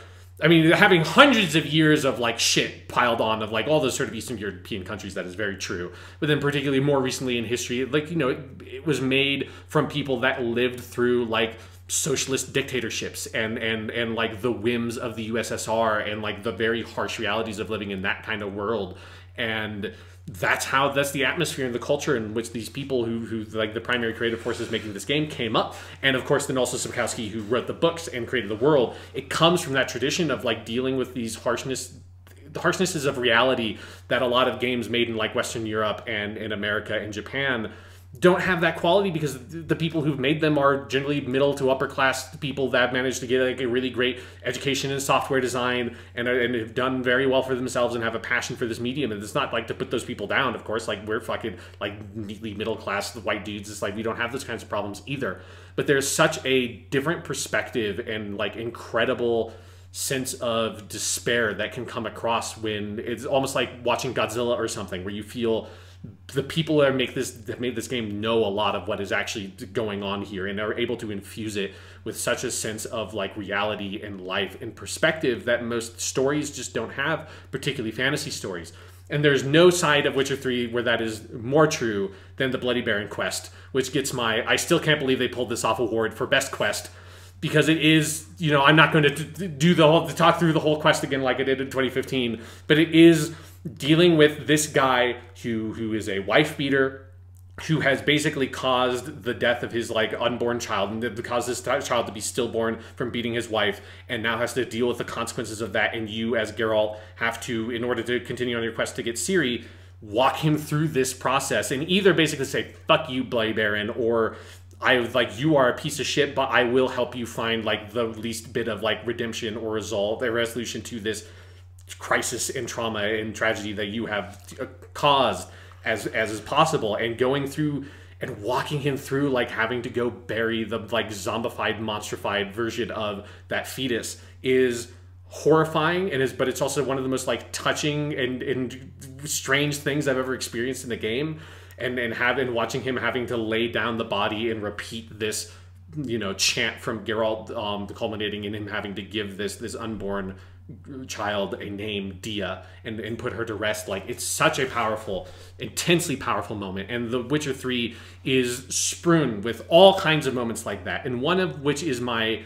I mean, having hundreds of years of like shit piled on of like all those sort of Eastern European countries, that is very true. But then particularly more recently in history, like, you know, it was made from people that lived through like socialist dictatorships and like the whims of the USSR and like the very harsh realities of living in that kind of world. And that's the atmosphere and the culture in which these people who like the primary creative forces making this game came up. And of course then also Sapkowski, who wrote the books and created the world, it comes from that tradition of like dealing with these the harshnesses of reality that a lot of games made in like Western Europe and in America and Japan don't have that quality, because the people who've made them are generally middle to upper class people that have managed to get like a really great education in software design and have done very well for themselves and have a passion for this medium. And it's not like to put those people down, of course, like we're fucking like neatly middle class white dudes. It's like we don't have those kinds of problems either. But there's such a different perspective and like incredible sense of despair that can come across when it's almost like watching Godzilla or something, where you feel the people that made this game know a lot of what is actually going on here and are able to infuse it with such a sense of like reality and life and perspective that most stories just don't have, particularly fantasy stories. And there's no side of Witcher 3 where that is more true than the Bloody Baron quest, which gets my I still can't believe they pulled this off award for best quest, because it is, you know, I'm not going to talk through the whole quest again like I did in 2015, but it is dealing with this guy who is a wife beater, who has basically caused the death of his like unborn child and caused this child to be stillborn from beating his wife, and now has to deal with the consequences of that. And you, as Geralt, have to, in order to continue on your quest to get Ciri, walk him through this process and either basically say, fuck you, Bloody Baron, or you are a piece of shit, but I will help you find like the least bit of like redemption or resolution to this crisis and trauma and tragedy that you have caused as is possible. And going through and walking him through like having to go bury the like zombified, monstrified version of that fetus is horrifying, but it's also one of the most like touching and strange things I've ever experienced in the game. And watching him having to lay down the body and repeat this, you know, chant from Geralt, culminating in him having to give this unborn child a name, Dia, and put her to rest. Like, it's such a powerful, intensely powerful moment. And The Witcher 3 is strewn with all kinds of moments like that. And one of which is my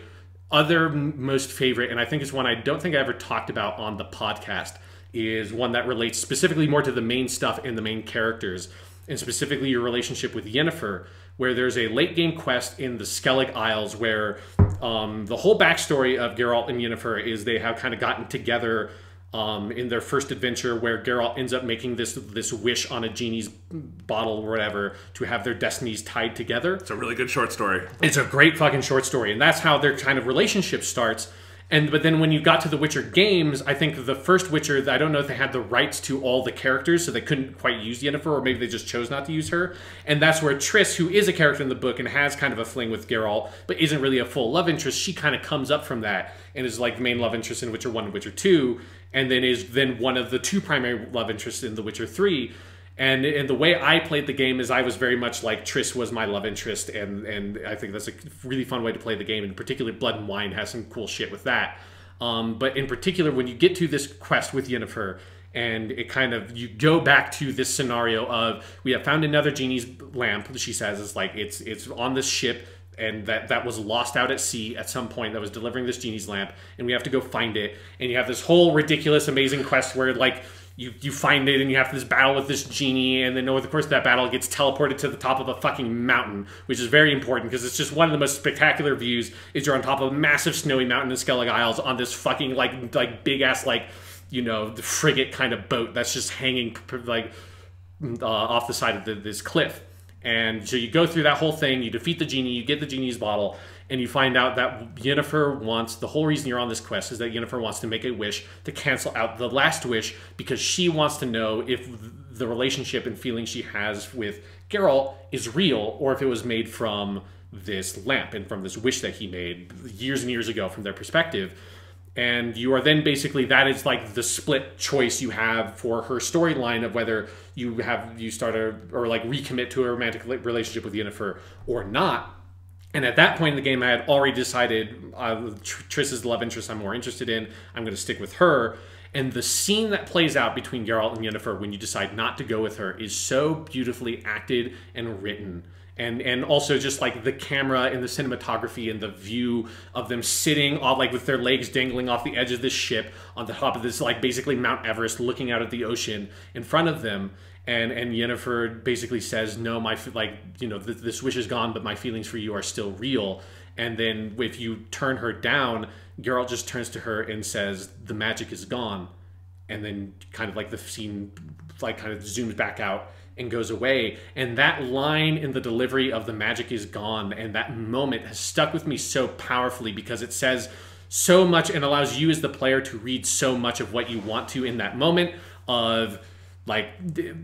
other most favorite, and I think is one I don't think I ever talked about on the podcast, is one that relates specifically more to the main stuff and the main characters, and specifically your relationship with Yennefer, where there's a late game quest in the Skellig Isles where the whole backstory of Geralt and Yennefer is they have kind of gotten together in their first adventure, where Geralt ends up making this wish on a genie's bottle or whatever to have their destinies tied together. It's a really good short story. It's a great fucking short story, and that's how their kind of relationship starts. But then when you got to the Witcher games, I think the first Witcher, I don't know if they had the rights to all the characters, so they couldn't quite use Yennefer, or maybe they just chose not to use her. And that's where Triss, who is a character in the book and has kind of a fling with Geralt, but isn't really a full love interest, she kind of comes up from that and is like the main love interest in Witcher 1 and Witcher 2, and then is then one of the two primary love interests in The Witcher 3. And the way I played the game is I was very much like Triss was my love interest, and I think that's a really fun way to play the game. In particular, Blood and Wine has some cool shit with that. But in particular, when you get to this quest with Yennefer, and it kind of, you go back to this scenario of, we have found another genie's lamp, she says, it's like, it's on this ship, and that was lost out at sea at some point, that was delivering this genie's lamp, and we have to go find it. And you have this whole ridiculous, amazing quest where, like, you find it and you have this battle with this genie, and then over the course of that battle it gets teleported to the top of a fucking mountain, which is very important because it's just one of the most spectacular views. Is you're on top of a massive snowy mountain in Skellig Isles on this fucking like big ass, like, you know, the frigate kind of boat that's just hanging like off the side of this cliff. And so you go through that whole thing, you defeat the genie, you get the genie's bottle, and you find out that Yennefer wants, the whole reason you're on this quest is that Yennefer wants to make a wish to cancel out the last wish, because she wants to know if the relationship and feeling she has with Geralt is real, or if it was made from this lamp and from this wish that he made years and years ago from their perspective. And you are then basically, that is like the split choice you have for her storyline of whether you start or like recommit to a romantic relationship with Yennefer or not. And at that point in the game, I had already decided Triss is the love interest I'm more interested in. I'm going to stick with her. And the scene that plays out between Geralt and Yennefer when you decide not to go with her is so beautifully acted and written. And also just like the camera and the cinematography and the view of them sitting on, like, with their legs dangling off the edge of this ship on the top of this, like, basically Mount Everest, looking out at the ocean in front of them. And Yennefer basically says, no, this wish is gone, but my feelings for you are still real. And then if you turn her down, Geralt just turns to her and says, the magic is gone. And then kind of like the scene like kind of zooms back out and goes away. And that line in the delivery of the magic is gone, and that moment has stuck with me so powerfully because it says so much and allows you as the player to read so much of what you want to in that moment of, like, do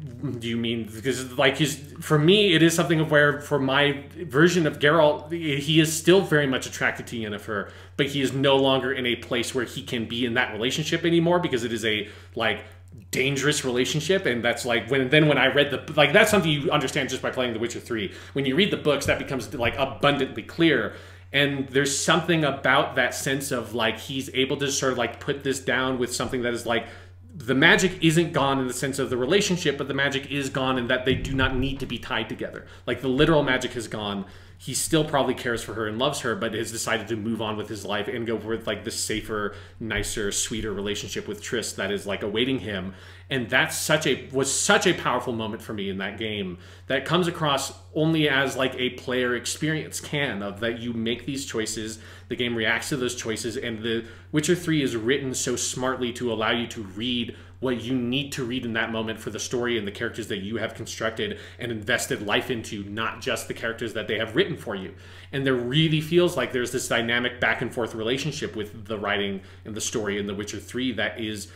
you mean, because like for me it is something of where, for my version of Geralt, he is still very much attracted to Yennefer, but he is no longer in a place where he can be in that relationship anymore because it is a like dangerous relationship. And that's like when I read the, like, that's something you understand just by playing The Witcher 3. When you read the books, that becomes like abundantly clear. And there's something about that sense of like he's able to sort of like put this down with something that is like the magic isn't gone in the sense of the relationship, but the magic is gone in that they do not need to be tied together. Like, the literal magic has gone. He still probably cares for her and loves her, but has decided to move on with his life and go with like the safer, nicer, sweeter relationship with Triss that is like awaiting him. And that's was such a powerful moment for me in that game that comes across only as like a player experience can, of that you make these choices, the game reacts to those choices, and The Witcher 3 is written so smartly to allow you to read what you need to read in that moment for the story and the characters that you have constructed and invested life into, not just the characters that they have written for you. And there really feels like there's this dynamic back and forth relationship with the writing and the story in The Witcher 3 that is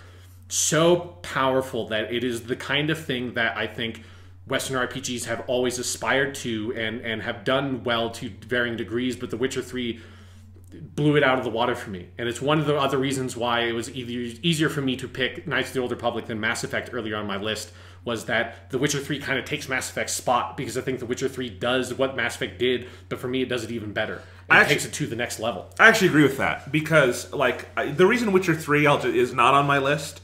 so powerful, that it is the kind of thing that I think Western RPGs have always aspired to and have done well to varying degrees, but The Witcher 3 blew it out of the water for me. And it's one of the other reasons why it was easier for me to pick Knights of the Old Republic than Mass Effect earlier on my list, was that The Witcher 3 kind of takes Mass Effect's spot, because I think The Witcher 3 does what Mass Effect did, but for me it does it even better. It takes it to the next level. I actually agree with that, because like the reason Witcher 3 is not on my list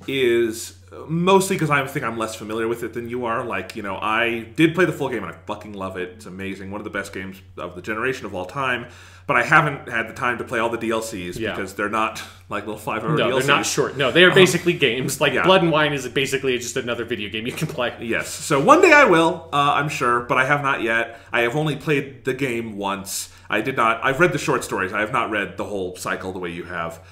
is mostly because I think I'm less familiar with it than you are. Like, you know, I did play the full game and I fucking love it. It's amazing. One of the best games of the generation of all time. But I haven't had the time to play all the DLCs because they're not like little 5-hour DLCs. No, they're not short. No, they are basically games. Like Blood and Wine is basically just another video game you can play. Yes. So one day I will, I'm sure, but I have not yet. I have only played the game once. I've read the short stories. I have not read the whole cycle the way you have.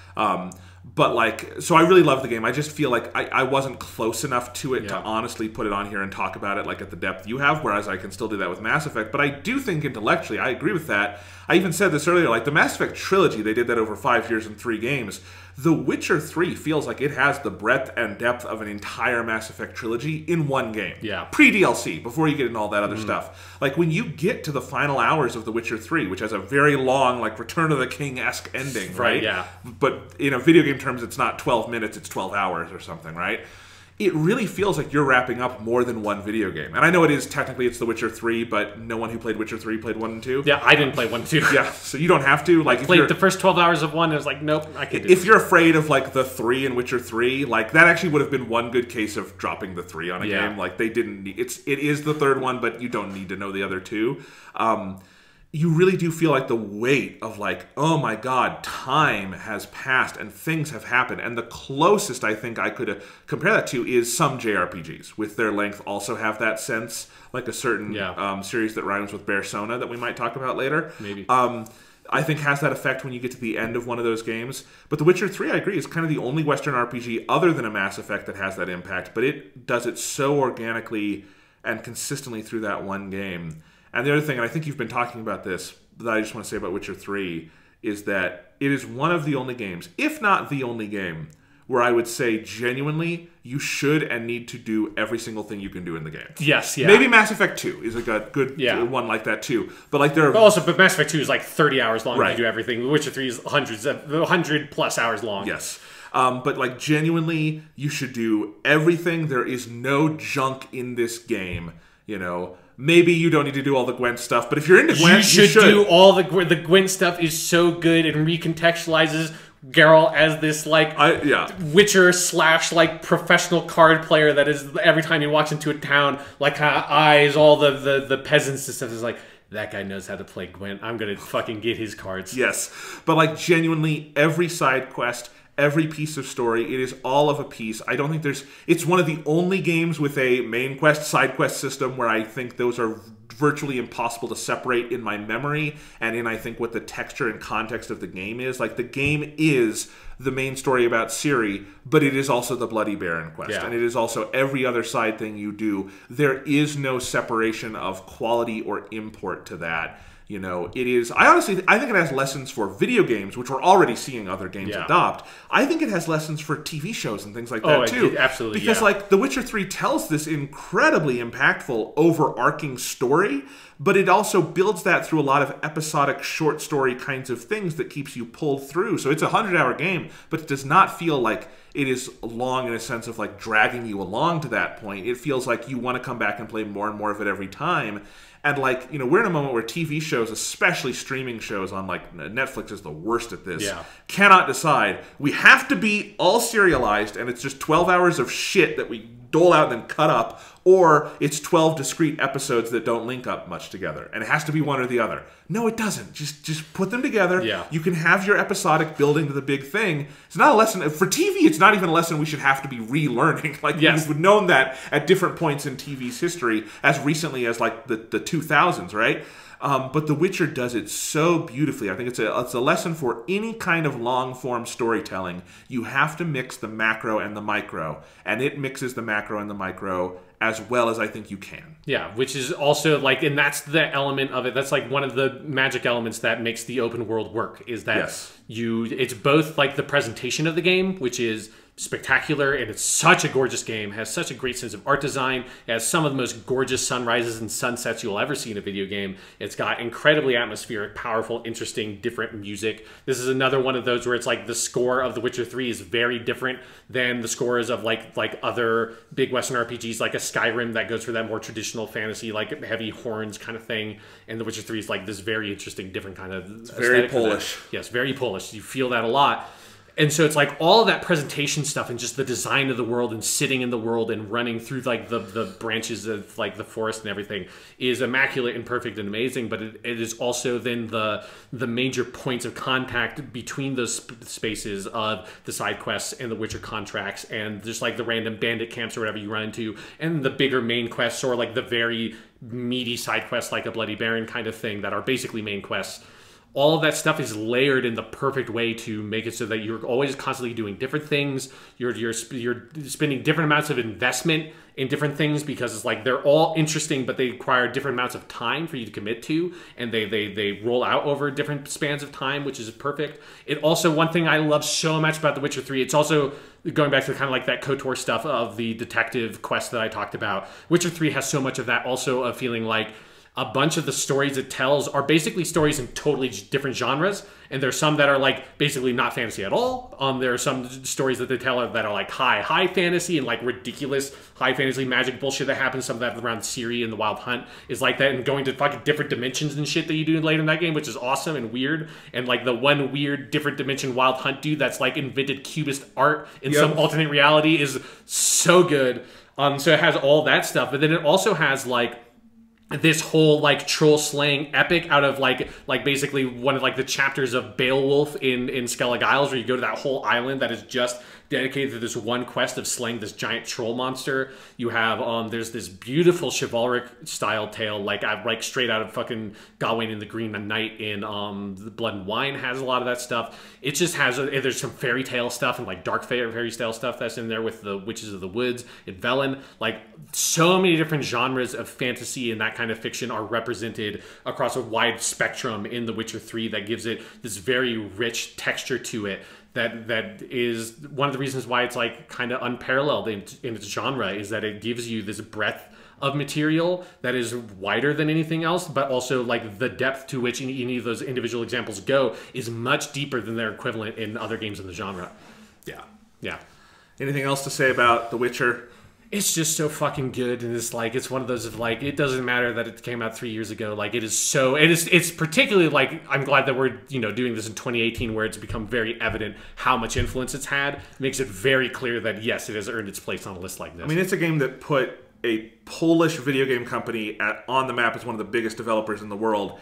But like, so I really love the game. I just feel like I wasn't close enough to it to honestly put it on here and talk about it like at the depth you have, whereas I can still do that with Mass Effect. But I do think intellectually, I agree with that. I even said this earlier, like the Mass Effect trilogy, they did that over 5 years and 3 games. The Witcher 3 feels like it has the breadth and depth of an entire Mass Effect trilogy in one game. Yeah. Pre-DLC, before you get into all that other stuff. Like, when you get to the final hours of The Witcher 3, which has a very long, like, Return of the King-esque ending, right? Yeah. But in video game terms, it's not 12 minutes, it's 12 hours or something, right? It really feels like you're wrapping up more than one video game. And I know technically it's The Witcher 3, but no one who played Witcher 3 played 1 and 2. Yeah, I didn't play 1 and 2. Yeah, so you don't have to. Like, I played the first 12 hours of 1 and I was like, nope, I can't do If you're afraid of, like, the 3 in Witcher 3, like, that actually would have been one good case of dropping the 3 on a game. Like, they didn't need... It is the third one, but you don't need to know the other 2. You really do feel like the weight of, like, oh my god, time has passed and things have happened. And the closest I think I could compare that to is some JRPGs, with their length, also have that sense, like a certain series that rhymes with Persona that we might talk about later. Maybe. I think has that effect when you get to the end of one of those games. But The Witcher 3, I agree, is kind of the only Western RPG other than a Mass Effect that has that impact. But it does it so organically and consistently through that one game. And the other thing, and I think you've been talking about this, that I just want to say about Witcher 3, is that it is one of the only games, if not the only game, where I would say genuinely you should and need to do every single thing you can do in the game. Yes, yeah. Maybe Mass Effect 2 is a good one like that too. But like there are... But Mass Effect 2 is like 30 hours long to do everything. The Witcher 3 is 100 plus hours long. Yes. But like genuinely, you should do everything. There is no junk in this game, you know. Maybe you don't need to do all the Gwent stuff, but if you're into Gwent, you should do all the Gwent stuff. Is so good and recontextualizes Geralt as this like Witcher / like professional card player that is every time he walks into a town like eyes all the peasants and stuff is like, that guy knows how to play Gwent. I'm gonna fucking get his cards. Yes, but like genuinely every side quest, every piece of story, it is all of a piece. I don't think it's one of the only games with a main quest, side quest system where I think those are virtually impossible to separate in my memory and in, I think, what the texture and context of the game is. Like, the game is the main story about Ciri, but it is also the Bloody Baron quest, and it is also every other side thing you do. There is no separation of quality or import to that. You know, it is... I think it has lessons for video games, which we're already seeing other games adopt. I think it has lessons for TV shows and things like that, too. Absolutely, because, like, The Witcher 3 tells this incredibly impactful, overarching story, but it also builds that through a lot of episodic short story kinds of things that keeps you pulled through. So it's a 100-hour game, but it does not feel like it is long in a sense of, like, dragging you along to that point. It feels like you want to come back and play more and more of it every time. And like, we're in a moment where TV shows, especially streaming shows on like Netflix is the worst at this, cannot decide. We have to be all serialized and it's just 12 hours of shit that we dole out and then cut up, or it's 12 discrete episodes that don't link up much together. And it has to be one or the other. No, it doesn't. Just put them together. Yeah. You can have your episodic building to the big thing. It's not a lesson. For TV, it's not even a lesson we should have to be relearning. Like, we've known that at different points in TV's history, as recently as like the 2000s, right? But The Witcher does it so beautifully. I think it's a lesson for any kind of long-form storytelling. You have to mix the macro and the micro, and it mixes the macro and the micro as well as I think you can. Yeah, which is also like, and that's the element of it. That's like one of the magic elements that makes the open world work, is that it's both like the presentation of the game, which is spectacular, and it's such a gorgeous game, has such a great sense of art design, it has some of the most gorgeous sunrises and sunsets you'll ever see in a video game. It's got incredibly atmospheric, powerful, interesting, different music. This is another one of those where it's like the score of The Witcher 3 is very different than the scores of like other big Western RPGs, like a Skyrim that goes for that more traditional fantasy, like heavy horns kind of thing. And The Witcher 3 is like this very interesting, different kind of it's very Polish. Yes, very Polish. You feel that a lot. And so it's like all of that presentation stuff and just the design of the world and sitting in the world and running through like the branches of like the forest and everything is immaculate and perfect and amazing. But it is also then the major points of contact between those spaces of the side quests and the Witcher contracts and just like the random bandit camps or whatever you run into, and the bigger main quests or like the very meaty side quests like a Bloody Baron kind of thing that are basically main quests. All of that stuff is layered in the perfect way to make it so that you're always constantly doing different things. You're spending different amounts of investment in different things because it's like they're all interesting, but they require different amounts of time for you to commit to, and they roll out over different spans of time, which is perfect. It also, one thing I love so much about The Witcher 3, it's also going back to kind of like that KOTOR stuff of the detective quest that I talked about. Witcher 3 has so much of that, also of feeling like a bunch of the stories it tells are basically stories in totally different genres, and there's some that are like basically not fantasy at all. There are some stories that they tell that are like high fantasy and like ridiculous high fantasy magic bullshit that happens. Some of that around Ciri and the Wild Hunt is like that, and going to fucking different dimensions and shit that you do later in that game, which is awesome and weird. And like the one weird different dimension Wild Hunt dude that's like invented cubist art in some alternate reality is so good. So it has all that stuff, but then it also has like this whole like troll slaying epic out of like basically one of like the chapters of Beowulf in Skellig Isles, where you go to that whole island that is just dedicated to this one quest of slaying this giant troll monster. You have there's this beautiful chivalric style tale like straight out of fucking Gawain and the Green Knight in the Blood and Wine has a lot of that stuff. It just has there's some fairy tale stuff and like dark fairy tale stuff that's in there with the Witches of the Woods in Velen. Like so many different genres of fantasy and that kind of fiction are represented across a wide spectrum in The Witcher 3 that gives it this very rich texture to it. That is one of the reasons why it's like kind of unparalleled in its genre, is that it gives you this breadth of material that is wider than anything else, but also like the depth to which any of those individual examples go is much deeper than their equivalent in other games in the genre. Yeah. Anything else to say about The Witcher? It's just so fucking good, and it's like it's one of those of like it doesn't matter that it came out 3 years ago. Like it's particularly like I'm glad that we're doing this in 2018, where it's become very evident how much influence it's had. It makes it very clear that yes, it has earned its place on a list like this. I mean, it's a game that put a Polish video game company on the map as one of the biggest developers in the world.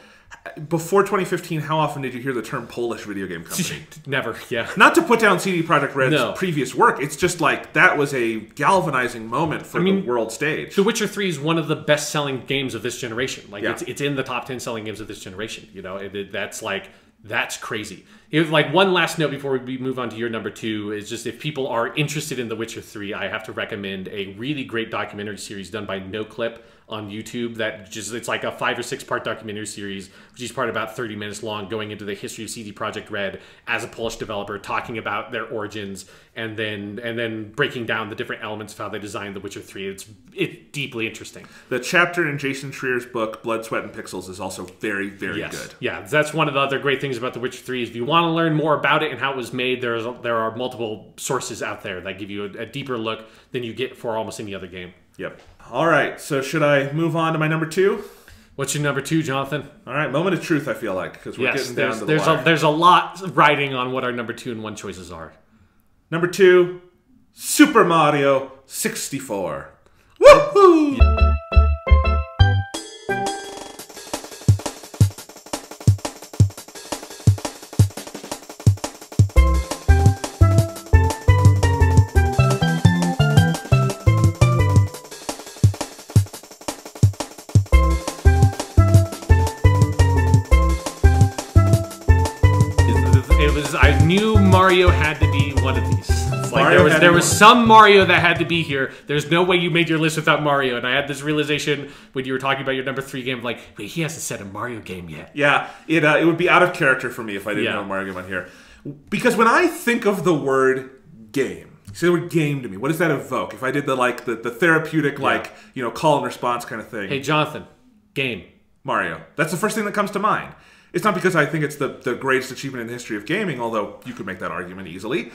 Before 2015, how often did you hear the term Polish video game company? Never, yeah. Not to put down CD Projekt Red's previous work, it's just like that was a galvanizing moment for the world stage. The Witcher 3 is one of the best-selling games of this generation. Like it's in the top 10 selling games of this generation. That's crazy. Like one last note before we move on to your number 2 is just if people are interested in The Witcher 3, I have to recommend a really great documentary series done by NoClip on YouTube that it's like a 5 or 6 part documentary series, which is part about 30 minutes long, going into the history of CD Projekt Red as a Polish developer, talking about their origins, and then breaking down the different elements of how they designed The Witcher 3. It's deeply interesting. The chapter in Jason Schreier's book Blood, Sweat, and Pixels is also very, very good. Yeah, that's one of the other great things about The Witcher 3 is if you want to learn more about it and how it was made, there are multiple sources out there that give you a deeper look than you get for almost any other game. Yep. All right, so should I move on to my number 2? What's your number 2, Jonathan? All right, moment of truth, I feel like, because we're getting down to the there's wire. there's a lot riding on what our number 2 and 1 choices are. Number 2, Super Mario 64. Woohoo! I knew Mario had to be one of these. It's like Mario there was some Mario that had to be here. There's no way you made your list without Mario. And I had this realization when you were talking about your number 3 game, like, wait, he hasn't said a Mario game yet. Yeah, it would be out of character for me if I didn't have a Mario game on here. Because when I think of the word game, say the word game to me, what does that evoke? If I did the therapeutic, call and response kind of thing. Hey, Jonathan, game. Mario. That's the first thing that comes to mind. It's not because I think it's the greatest achievement in the history of gaming, although you could make that argument easily.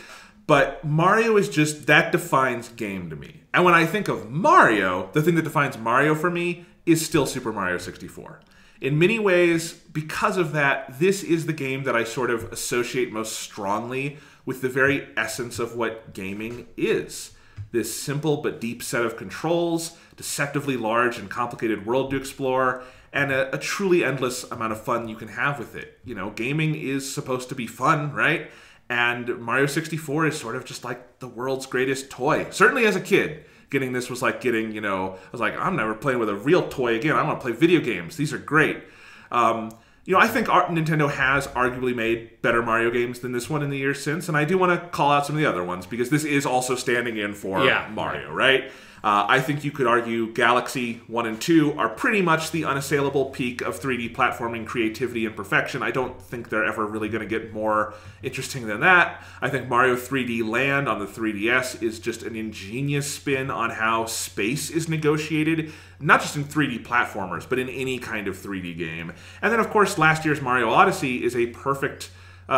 But Mario is just, that defines game to me. And when I think of Mario, the thing that defines Mario for me is still Super Mario 64. In many ways, because of that, this is the game that I sort of associate most strongly with the very essence of what gaming is. This simple but deep set of controls, deceptively large and complicated world to explore, and a truly endless amount of fun you can have with it. You know, gaming is supposed to be fun, right? And Mario 64 is sort of just like the world's greatest toy. Certainly as a kid, getting this was like getting, I was like, I'm never playing with a real toy again. I want to play video games. These are great. I think Nintendo has arguably made better Mario games than this one in the years since, and I do want to call out some of the other ones, because this is also standing in for Mario, right? I think you could argue Galaxy 1 and 2 are pretty much the unassailable peak of 3D platforming creativity and perfection. I don't think they're ever really going to get more interesting than that. I think Mario 3D Land on the 3DS is just an ingenious spin on how space is negotiated, not just in 3D platformers, but in any kind of 3D game. And then, of course, last year's Mario Odyssey is a perfect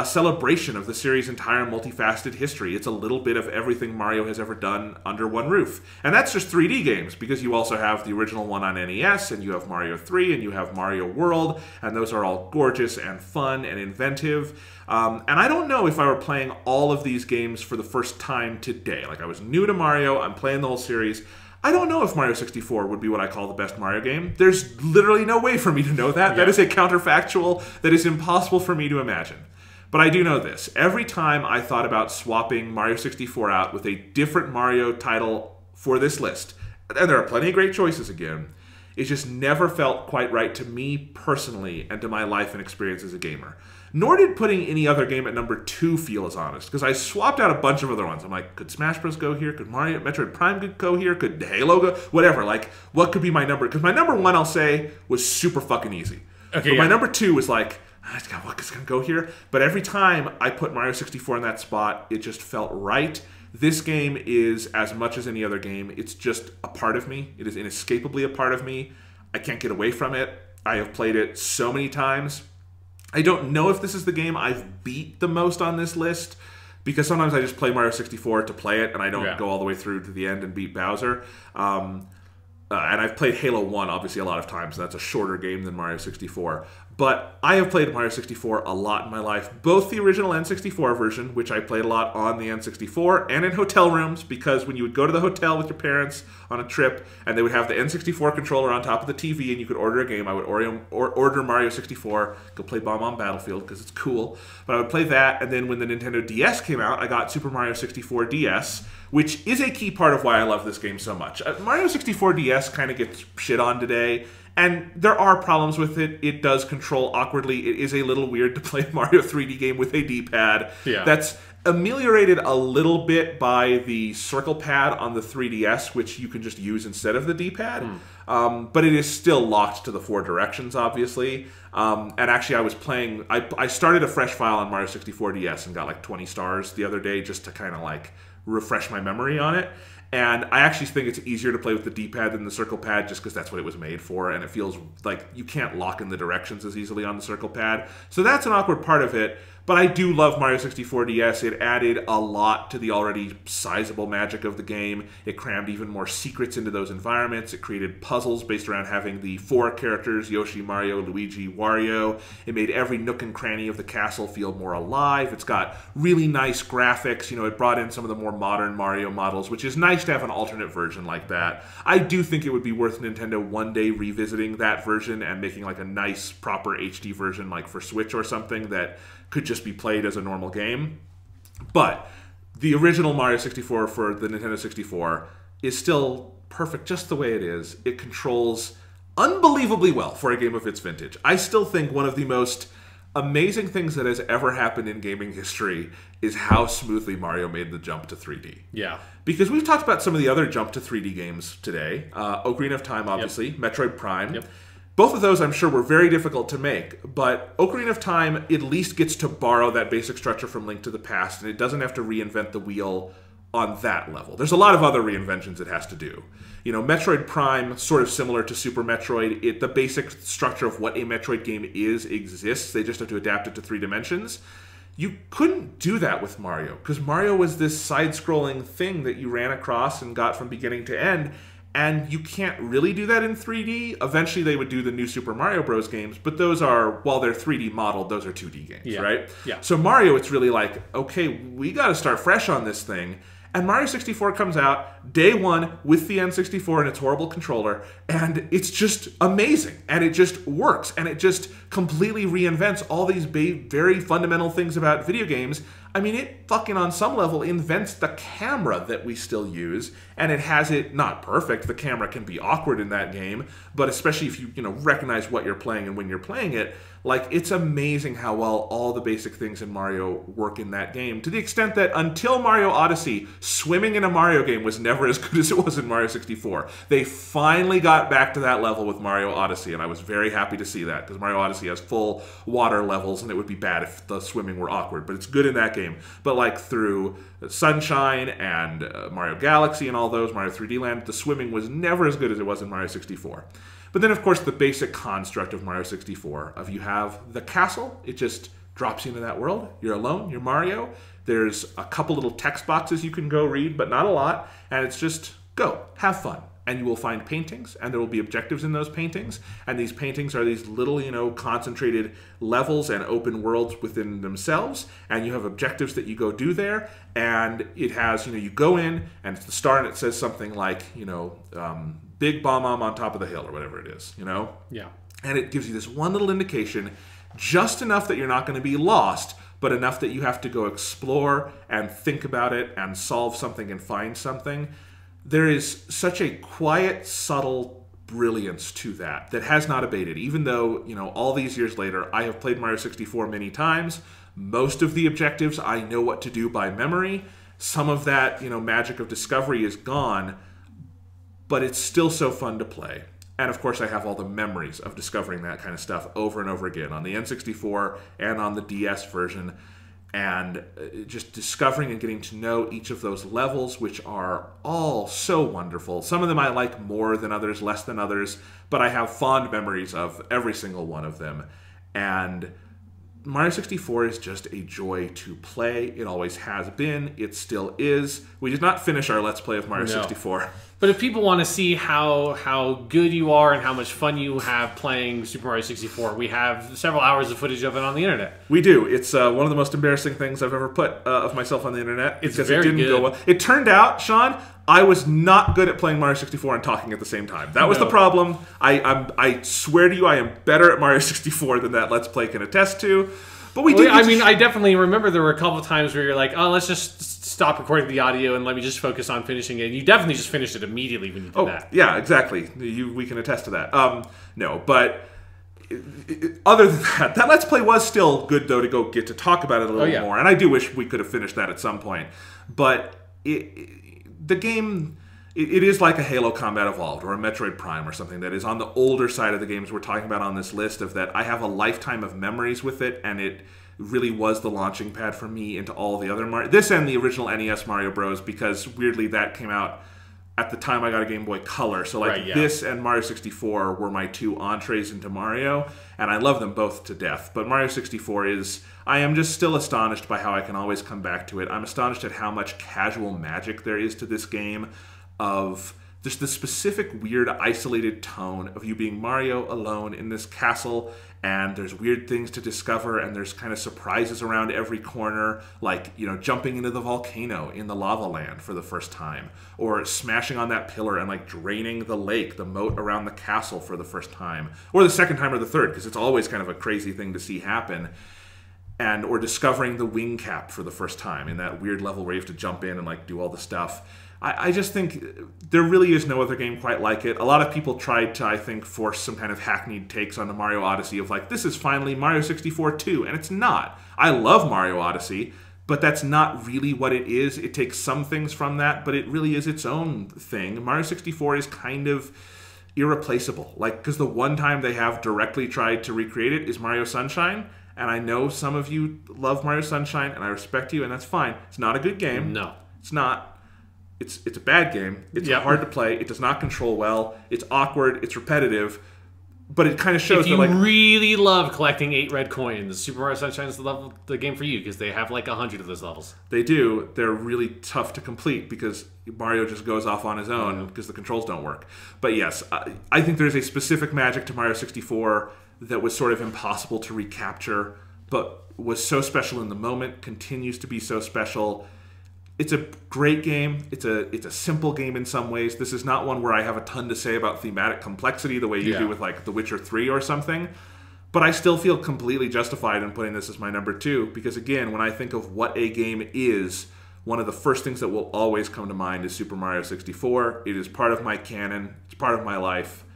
celebration of the series' entire multifaceted history. It's a little bit of everything Mario has ever done under one roof. And that's just 3D games, because you also have the original one on NES, and you have Mario 3, and you have Mario World, and those are all gorgeous and fun and inventive. And I don't know if I were playing all of these games for the first time today. Like, I was new to Mario, I'm playing the whole series. I don't know if Mario 64 would be what I call the best Mario game. There's literally no way for me to know that. Yeah. That is a counterfactual that is impossible for me to imagine. But I do know this. Every time I thought about swapping Mario 64 out with a different Mario title for this list, and there are plenty of great choices again, it just never felt quite right to me personally and to my life and experience as a gamer. Nor did putting any other game at number 2 feel as honest, because I swapped out a bunch of other ones. I'm like, could Smash Bros. Go here? Could Metroid Prime go here? Could Halo go? Whatever. Like, what could be my number? Because my number 1, I'll say, was super fucking easy. Okay, but my number 2 was like, what's going to go here? But every time I put Mario 64 in that spot, it just felt right. This game is, as much as any other game, it's just a part of me. It is inescapably a part of me. I can't get away from it. I have played it so many times. I don't know if this is the game I've beat the most on this list, because sometimes I just play Mario 64 to play it, and I don't go all the way through to the end and beat Bowser. And I've played Halo 1, obviously, a lot of times. That's a shorter game than Mario 64. But I have played Mario 64 a lot in my life, both the original N64 version, which I played a lot on the N64, and in hotel rooms, because when you would go to the hotel with your parents on a trip, and they would have the N64 controller on top of the TV, and you could order a game, I would order Mario 64, go play Bomb on Battlefield, because it's cool. But I would play that, and then when the Nintendo DS came out, I got Super Mario 64 DS, which is a key part of why I love this game so much. Mario 64 DS kind of gets shit on today, and there are problems with it. It does control awkwardly. It is a little weird to play a Mario 3D game with a D-pad. Yeah. That's ameliorated a little bit by the circle pad on the 3DS, which you can just use instead of the D-pad. But it is still locked to the 4 directions, obviously. And actually, I was playing... I started a fresh file on Mario 64 DS and got like 20 stars the other day just to kind of like refresh my memory on it. And I actually think it's easier to play with the D-pad than the circle pad, just because that's what it was made for, and it feels like you can't lock in the directions as easily on the circle pad. So that's an awkward part of it, But I do love Mario 64 DS. It added a lot to the already sizable magic of the game. It crammed even more secrets into those environments. It created puzzles based around having the 4 characters, Yoshi, Mario, Luigi, Wario. It made every nook and cranny of the castle feel more alive. It's got really nice graphics. You know, it brought in some of the more modern Mario models, which is nice to have an alternate version like that. I do think it would be worth Nintendo one day revisiting that version and making like a nice, proper HD version like for Switch or something that could just be played as a normal game. But the original Mario 64 for the Nintendo 64 is still perfect just the way it is. It controls unbelievably well for a game of its vintage. I still think one of the most amazing things that has ever happened in gaming history is how smoothly Mario made the jump to 3D. Yeah. Because we've talked about some of the other jump to 3D games today. Ocarina of Time, obviously. Metroid Prime. Yep. Both of those, I'm sure, were very difficult to make, but Ocarina of Time at least gets to borrow that basic structure from Link to the Past, and it doesn't have to reinvent the wheel on that level. There's a lot of other reinventions it has to do. You know, Metroid Prime, sort of similar to Super Metroid, the basic structure of what a Metroid game exists. They just have to adapt it to 3 dimensions. You couldn't do that with Mario, because Mario was this side-scrolling thing that you ran across and got from beginning to end, and you can't really do that in 3D. Eventually, they would do the new Super Mario Bros. Games, but those are, while they're 3D modeled, those are 2D games, right? Yeah. So Mario, it's really like, okay, we got to start fresh on this thing. And Mario 64 comes out day one with the N64 and its horrible controller, and it's just amazing, and it just works, and it just completely reinvents all these very fundamental things about video games. I mean, it fucking on some level invents the camera that we still use, and it has it not perfect. The camera can be awkward in that game, but especially if you recognize what you're playing and when you're playing it, like, it's amazing how well all the basic things in Mario work in that game, to the extent that until Mario Odyssey, swimming in a Mario game was never as good as it was in Mario 64. They finally got back to that level with Mario Odyssey, and I was very happy to see that, because Mario Odyssey has full water levels, and it would be bad if the swimming were awkward, but it's good in that game. But like through Sunshine and Mario Galaxy and all those, Mario 3D Land, the swimming was never as good as it was in Mario 64. But then, of course, the basic construct of Mario 64, of you have the castle, it just drops you into that world. You're alone, you're Mario. There's a couple little text boxes you can go read, but not a lot. And it's just, go, have fun. And you will find paintings, and there will be objectives in those paintings. And these paintings are these little, concentrated levels and open worlds within themselves. And you have objectives that you go do there. And it has, you go in, and it's the star, and it says something like, Big Bomb on top of the hill, or whatever it is, Yeah. And it gives you this one little indication, just enough that you're not going to be lost, but enough that you have to go explore and think about it and solve something and find something. There is such a quiet, subtle brilliance to that has not abated. Even though, all these years later, I have played Mario 64 many times. Most of the objectives I know what to do by memory. Some of that, magic of discovery is gone, but it's still so fun to play. And of course, I have all the memories of discovering that kind of stuff over and over again on the N64 and on the DS version. And just discovering and getting to know each of those levels, which are all so wonderful. Some of them I like more than others, less than others, but I have fond memories of every single one of them. And Mario 64 is just a joy to play. It always has been. It still is. We did not finish our Let's Play of Mario 64. But if people want to see how good you are and how much fun you have playing Super Mario 64, we have several hours of footage of it on the internet. We do. It's one of the most embarrassing things I've ever put of myself on the internet. It's because very it didn't good. go well. It turned out, Sean, I was not good at playing Mario 64 and talking at the same time. That was the problem. I swear to you, I am better at Mario 64 than that Let's Play can attest to. But we did. I definitely remember there were a couple of times where you're like, oh, let's just stop recording the audio and let me just focus on finishing it. And you definitely just finished it immediately when you did that. Yeah, exactly. We can attest to that. No, but other than that, that Let's Play was still good, though, to go get to talk about it a little more. And I do wish we could have finished that at some point. But the game, it is like a Halo Combat Evolved or a Metroid Prime or something that is on the older side of the games we're talking about on this list, of that I have a lifetime of memories with it, and it really was the launching pad for me into all the other Mario. This and the original NES Mario Bros, because weirdly that came out, at the time I got a Game Boy Color. So like this and Mario 64 were my two entrees into Mario, and I love them both to death. But Mario 64 is, I am just still astonished by how I can always come back to it. I'm astonished at how much casual magic there is to this game, of just the specific weird isolated tone of you being Mario alone in this castle, and there's weird things to discover, and there's kind of surprises around every corner, like, you know, jumping into the volcano in the lava land for the first time, or smashing on that pillar and like draining the lake, the moat around the castle for the first time, or the second time or the third, because it's always kind of a crazy thing to see happen. And or discovering the wing cap for the first time in that weird level where you have to jump in and like do all the stuff. I just think there really is no other game quite like it. A lot of people tried to, I think, force some kind of hackneyed takes on the Mario Odyssey of like, this is finally Mario 64 2, and it's not. I love Mario Odyssey, but that's not really what it is. It takes some things from that, but it really is its own thing. Mario 64 is kind of irreplaceable. Like, because the one time they have directly tried to recreate it is Mario Sunshine, and I know some of you love Mario Sunshine, and I respect you, and that's fine. It's not a good game. No. It's not. It's a bad game. It's hard to play. It does not control well. It's awkward. It's repetitive. But it kind of shows if you that, like, really love collecting 8 red coins, Super Mario Sunshine is the game for you, because they have like 100 of those levels. They do. They're really tough to complete because Mario just goes off on his own because the controls don't work. But yes, I think there's a specific magic to Mario 64 that was sort of impossible to recapture, but was so special in the moment, continues to be so special. It's a great game. It's a simple game in some ways. This is not one where I have a ton to say about thematic complexity the way you do with like The Witcher 3 or something. But I still feel completely justified in putting this as my number 2 because, again, when I think of what a game is, one of the first things that will always come to mind is Super Mario 64. It is part of my canon. It's part of my life.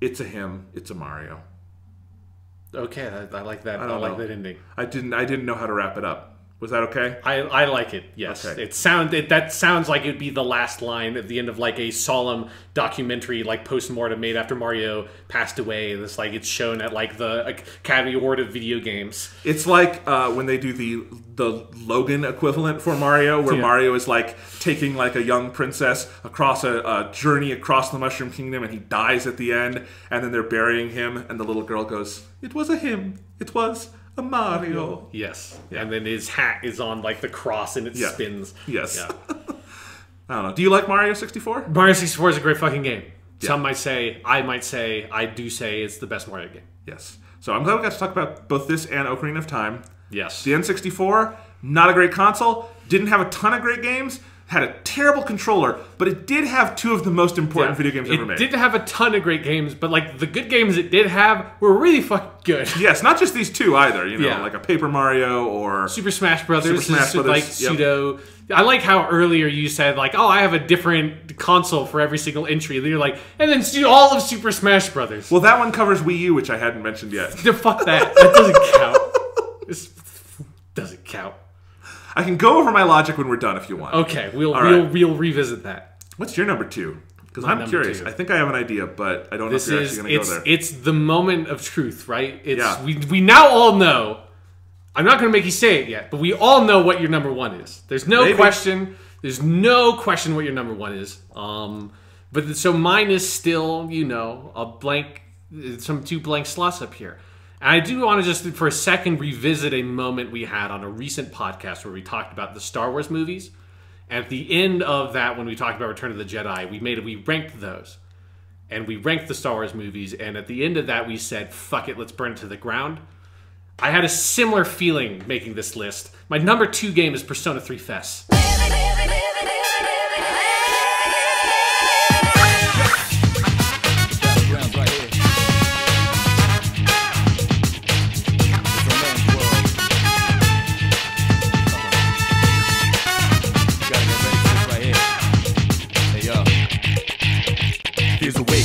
It's a him. It's a Mario. Okay, I like that. I like that ending. I didn't know how to wrap it up. Was that okay? I like it. Yes. Okay. That sounds like it'd be the last line at the end of like a solemn documentary, like post-mortem made after Mario passed away. It's like it's shown at like the Academy Award of video games. It's like when they do the Logan equivalent for Mario, where Mario is like taking like a young princess across a journey across the Mushroom Kingdom, and he dies at the end, and then they're burying him, and the little girl goes, "It was a him. It was a Mario." Yes. Yeah. And then his hat is on like the cross and it spins. Yes. Yeah. I don't know. Do you like Mario 64? Mario 64 is a great fucking game. Yeah. Some might say, I do say it's the best Mario game. Yes. So I'm glad we got to talk about both this and Ocarina of Time. Yes. The N64, not a great console, didn't have a ton of great games, had a terrible controller, but it did have 2 of the most important video games ever made. It did have a ton of great games, but like the good games it did have were really fucking good. Yes, not just these 2 either. You know, like a Paper Mario or Super Smash Brothers. Like pseudo. I like how earlier you said like, oh, I have a different console for every single entry. And you're like, and then all of Super Smash Brothers. Well, that one covers Wii U, which I hadn't mentioned yet. Fuck that. That doesn't count. This doesn't count. I can go over my logic when we're done if you want. Okay, we'll revisit that. What's your number 2? Because I'm curious. 2. I think I have an idea, but I don't know if you're actually going to go there. It's the moment of truth, right? We now all know. I'm not going to make you say it yet, but we all know what your number 1 is. There's no question. There's no question what your number 1 is. But so mine is still, a blank, some 2 blank slots up here. And I do want to just, for a second, revisit a moment we had on a recent podcast where we talked about the Star Wars movies. And at the end of that, when we talked about Return of the Jedi, we ranked those. And we ranked the Star Wars movies. And at the end of that, we said, fuck it, let's burn it to the ground. I had a similar feeling making this list. My number 2 game is Persona 3 FES.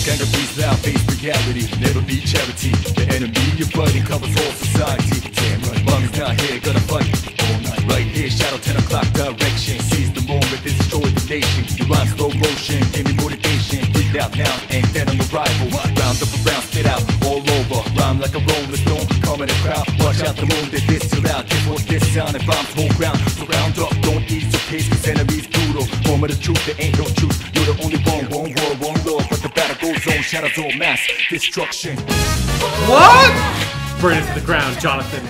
Anger breathes out, face reality, never be charity. The enemy you're fighting covers all society. Damn right, mommy's not here, gonna fight all night. Right here, shadow 10 o'clock direction. Seize the moment, destroy the nation. You rhyme slow motion, give me motivation. Breathe out now, and then on your rival. Round up around, spit out all over. Rhyme like a rolling stone, coming and crowd. Watch out, the moon, they diss too loud. Guess what this sound and bombs whole ground. So round up, don't ease your pace, cause enemies brutal. Moment of truth, there ain't no truth. You're the only one world, one lord. But the battle goes on, shadows all mass destruction. What? Burn it to the ground, Jonathan.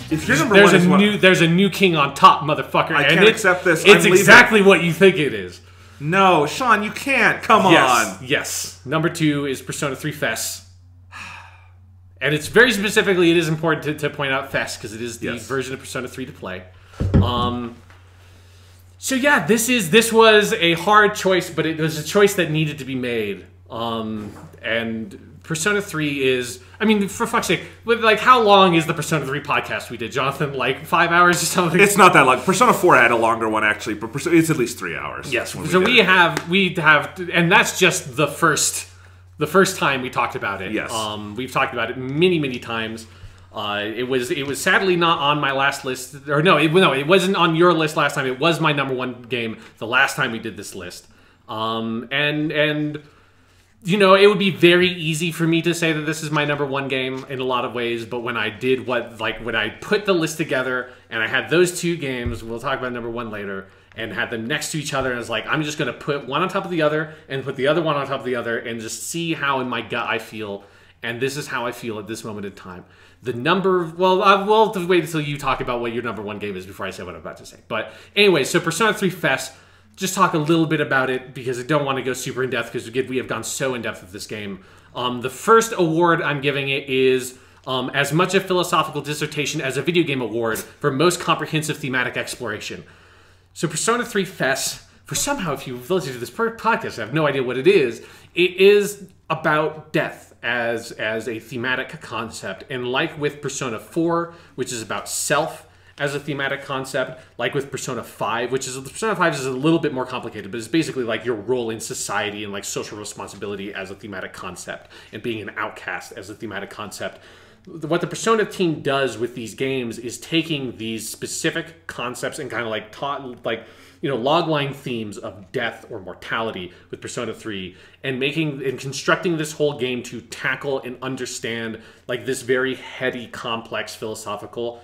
If your number one is there's a new king on top, motherfucker. I can't accept this. It's exactly what you think it is. No, Sean, you can't. Come on. Yes. Number 2 is Persona 3 FES. And it's very specifically, it is important to point out FES because it is the version of Persona 3 to play. So yeah, this was a hard choice, but it was a choice that needed to be made. And Persona 3 is, I mean, for fuck's sake, like, how long is the Persona 3 podcast we did, Jonathan? Like 5 hours or something? It's not that long. Persona 4 had a longer one, actually, but it's at least 3 hours. Yes. So we have, and that's just the first time we talked about it. Yes. We've talked about it many, many times. It was sadly not on my last list, or no, it wasn't on your list last time. It was my number 1 game the last time we did this list. And you know, it would be very easy for me to say that this is my number 1 game in a lot of ways, but when I did when I put the list together and I had those 2 games, we'll talk about number 1 later, and had them next to each other, and I was like, I'm just going to put one on top of the other and put the other one on top of the other and just see how in my gut I feel, and this is how I feel at this moment in time. The number, well, we'll have to wait until you talk about what your number 1 game is before I say what I'm about to say. But anyway, so Persona 3 FES, just talk a little bit about it because I don't want to go super in depth because we have gone so in depth with this game. The first award I'm giving it is as much a philosophical dissertation as a video game award for most comprehensive thematic exploration. So Persona 3 FES, for somehow, if you've listened to this podcast, I have no idea what it is about death as a thematic concept. And like with Persona 4, which is about self as a thematic concept, like with Persona 5, Persona 5 is a little bit more complicated, but it's basically like your role in society and like social responsibility as a thematic concept and being an outcast as a thematic concept. What the Persona team does with these games is taking these specific concepts and kind of like logline themes of death or mortality with Persona 3 and constructing this whole game to tackle and understand like this very heady, complex philosophical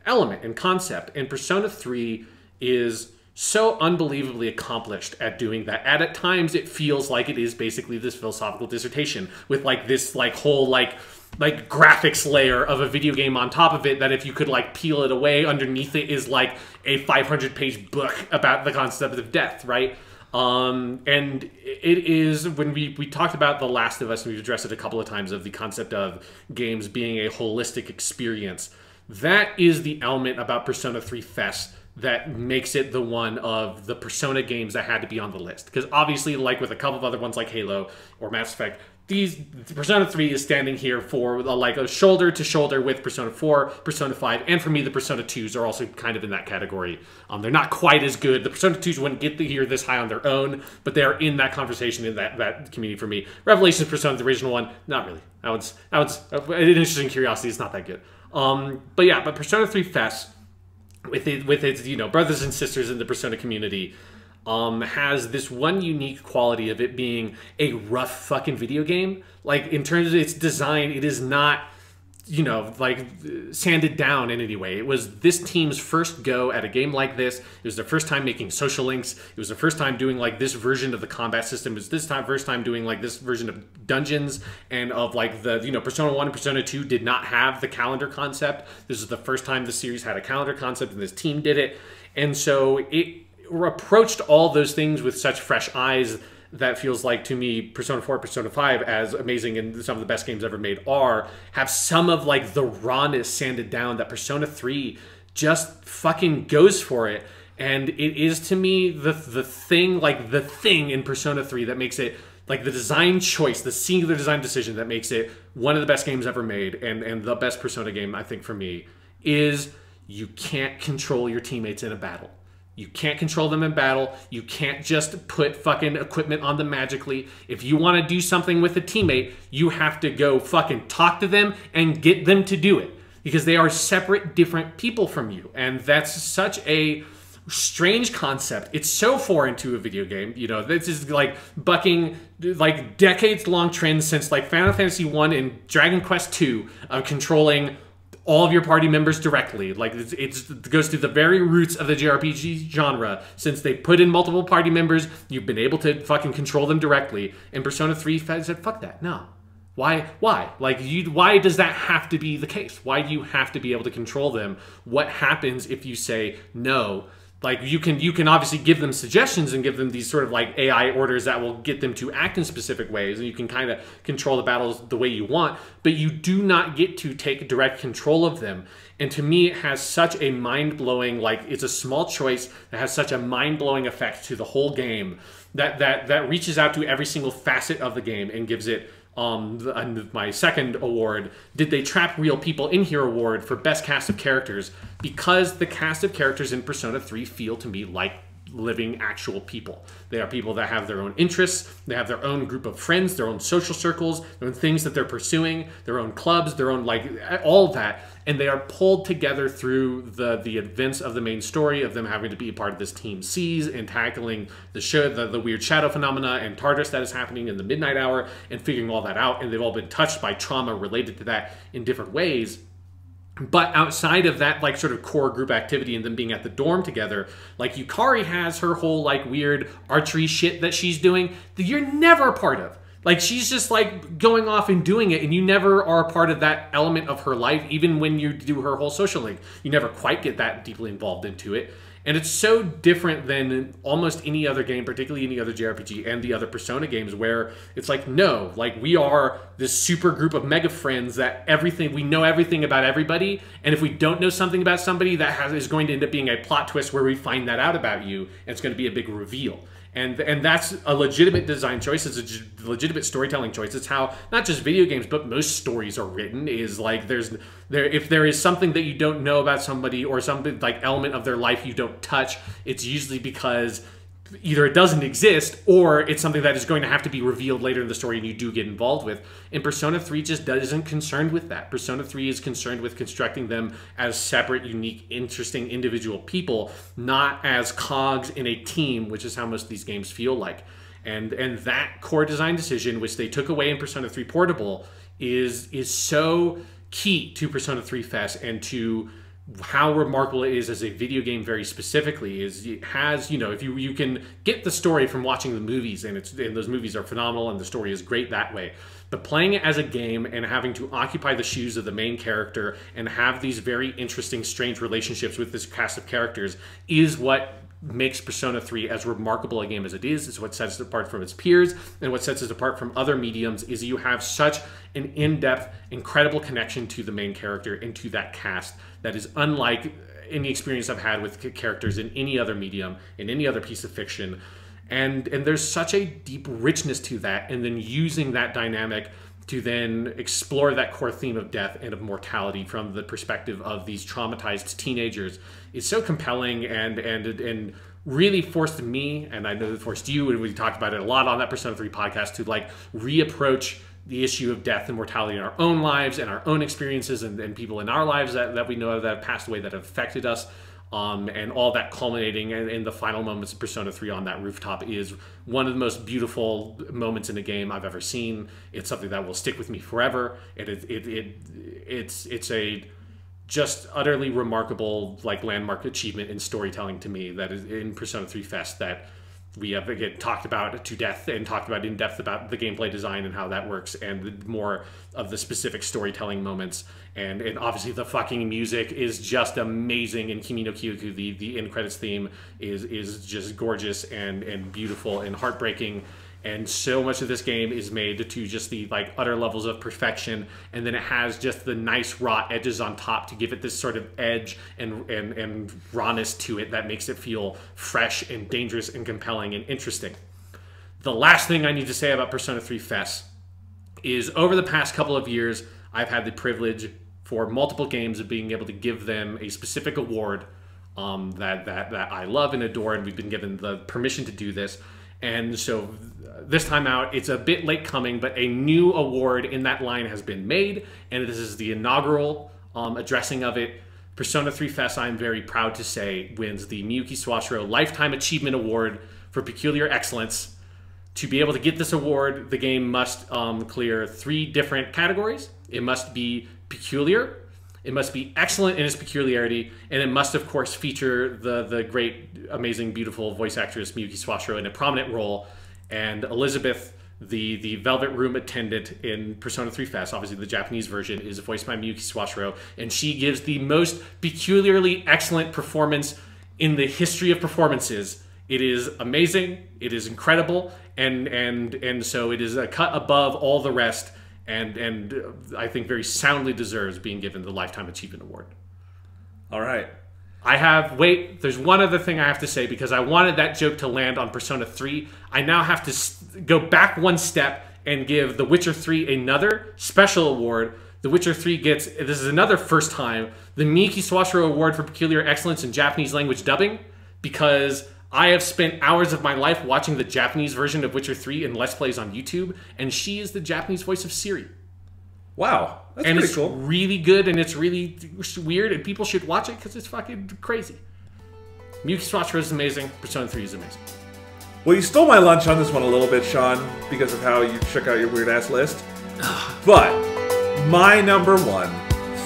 element and concept. And Persona 3 is so unbelievably accomplished at doing that. At times it feels like it is basically this philosophical dissertation with like this like whole like graphics layer of a video game on top of it that if you could like peel it away, underneath it is like a 500-page book about the concept of death, right? And it is, when we talked about The Last of Us, and we've addressed it a couple of times, of the concept of games being a holistic experience. That is the element about Persona 3 FES that makes it the one of the Persona games that had to be on the list. Because obviously, like with a couple of other ones like Halo or Mass Effect, Persona 3 is standing here for like a shoulder to shoulder with Persona 4, Persona 5, and for me the Persona 2s are also kind of in that category. They're not quite as good. The Persona 2s wouldn't get here this high on their own, but they're in that conversation, in that community for me. Revelations Persona, the original one, not really. That was an interesting curiosity. It's not that good. But Persona 3 FES, with its brothers and sisters in the Persona community, has this one unique quality of it being a rough fucking video game. Like, in terms of its design, it is not, sanded down in any way. It was this team's first go at a game like this. It was their first time making social links. It was their first time doing, like, this version of the combat system. It was first time doing, like, this version of dungeons and of, like, the, Persona 1 and Persona 2 did not have the calendar concept. This is the first time the series had a calendar concept, and this team did it. And so it approached all those things with such fresh eyes that feels like, to me, Persona 4, Persona 5, as amazing and some of the best games ever made have some of like the rawness sanded down that Persona 3 just fucking goes for it. And it is, to me, the thing in Persona 3 that makes it, like, the design choice, the singular design decision that makes it one of the best games ever made, and the best Persona game, I think, for me, is you can't control your teammates in a battle. You can't control them in battle. You can't just put fucking equipment on them magically. If you want to do something with a teammate, you have to go fucking talk to them and get them to do it. Because they are separate, different people from you. And that's such a strange concept. It's so foreign to a video game. This is like bucking like decades-long trends since like Final Fantasy 1 and Dragon Quest 2 of controlling all of your party members directly. Like it goes through the very roots of the JRPG genre. Since they put in multiple party members, you've been able to fucking control them directly. And Persona 3 said, fuck that, no. Why? Like, why does that have to be the case? Why do you have to be able to control them? What happens if you say no? Like, you can obviously give them suggestions and give them these sort of like AI orders that will get them to act in specific ways, and you can kind of control the battles the way you want, but you do not get to take direct control of them. And to me, it has such a mind-blowing, like, it's a small choice that has such a mind-blowing effect to the whole game that reaches out to every single facet of the game and gives it my second award, Did They Trap Real People in Here award for Best Cast of Characters, because the cast of characters in Persona 3 feel to me like living actual people. They are people that have their own interests, they have their own group of friends, their own social circles, their own things that they're pursuing, their own clubs, their own, like, all of that, and they are pulled together through the events of the main story of them having to be a part of this Team C's and tackling the weird shadow phenomena and Tartarus that is happening in the midnight hour and figuring all that out, and they've all been touched by trauma related to that in different ways. But outside of that, like, sort of core group activity and them being at the dorm together, like, Yukari has her whole, like, weird archery shit that she's doing that you're never a part of. Like, she's just, like, going off and doing it, and you never are a part of that element of her life, even when you do her whole social link. You never quite get that deeply involved into it. And it's so different than almost any other game, particularly any other JRPG and the other Persona games, where it's like, no, like, we are this super group of mega friends that we know everything about everybody, and if we don't know something about somebody, that is going to end up being a plot twist where we find that out about you, and it's going to be a big reveal. And that's a legitimate design choice. It's a legitimate storytelling choice. It's how not just video games, but most stories are written. Is like if there is something that you don't know about somebody or something like element of their life you don't touch, it's usually because either it doesn't exist or it's something that is going to have to be revealed later in the story and you do get involved with. And Persona 3 just isn't concerned with that. Persona 3 is concerned with constructing them as separate, unique, interesting individual people, not as cogs in a team, which is how most of these games feel like. And that core design decision, which they took away in Persona 3 Portable, is so key to Persona 3 Fest and to how remarkable it is as a video game. Very specifically, is it has, if you can get the story from watching the movies, and those movies are phenomenal and the story is great that way, but playing it as a game and having to occupy the shoes of the main character and have these very interesting, strange relationships with this cast of characters is what makes Persona 3 as remarkable a game as it is. It's what sets it apart from its peers, and what sets it apart from other mediums is you have such an in-depth, incredible connection to the main character and to that cast that is unlike any experience I've had with characters in any other medium, in any other piece of fiction. And there's such a deep richness to that, and then using that dynamic to then explore that core theme of death and of mortality from the perspective of these traumatized teenagers is so compelling and really forced me, and I know it forced you, and we talked about it a lot on that Persona 3 podcast, to like reapproach the issue of death and mortality in our own lives and our own experiences and people in our lives that we know that have passed away, that have affected us. And all that culminating in the final moments of Persona 3 on that rooftop is one of the most beautiful moments in a game I've ever seen. It's something that will stick with me forever. It's a just utterly remarkable, like, landmark achievement in storytelling to me that is in Persona 3 Fest that we have, again, talked about to death and talked about in depth about the gameplay design and how that works and more of the specific storytelling moments. And obviously the fucking music is just amazing. And Kimi no Kyuku, the end credits theme, is just gorgeous and beautiful and heartbreaking. And so much of this game is made to just the like utter levels of perfection, and then it has just the nice raw edges on top to give it this sort of edge and rawness to it that makes it feel fresh and dangerous and compelling and interesting. The last thing I need to say about Persona 3 Fest is over the past couple of years, I've had the privilege for multiple games of being able to give them a specific award that I love and adore, and we've been given the permission to do this. And so this time out, it's a bit late coming, but a new award in that line has been made, and this is the inaugural addressing of it. Persona 3 Fest, I'm very proud to say, wins the Miyuki Sawashiro Lifetime Achievement Award for Peculiar Excellence. To be able to get this award, the game must clear 3 different categories. It must be peculiar, It must be excellent in its peculiarity, and it must, of course, feature the great, amazing, beautiful voice actress Miyuki Sawashiro in a prominent role, and Elizabeth, the Velvet Room attendant in Persona 3 Fest, obviously the Japanese version, is voiced by Miyuki Sawashiro, and she gives the most peculiarly excellent performance in the history of performances. It is amazing, it is incredible, and so it is a cut above all the rest, and I think very soundly deserves being given the Lifetime Achievement Award. All right. There's one other thing I have to say, because I wanted that joke to land on Persona 3. I now have to go back one step and give The Witcher 3 another special award. The Witcher 3 gets, this is another first time, the Miyuki Sawashiro Award for Peculiar Excellence in Japanese Language Dubbing, because I have spent hours of my life watching the Japanese version of Witcher 3 in Let's Plays on YouTube, and she is the Japanese voice of Ciri. Wow. That's and pretty it's cool. really good, and it's really weird, and people should watch it because it's fucking crazy. Miyuki Sawashiro is amazing. Persona 3 is amazing. Well, you stole my lunch on this one a little bit, Sean, because of how you check out your weird-ass list. But my number one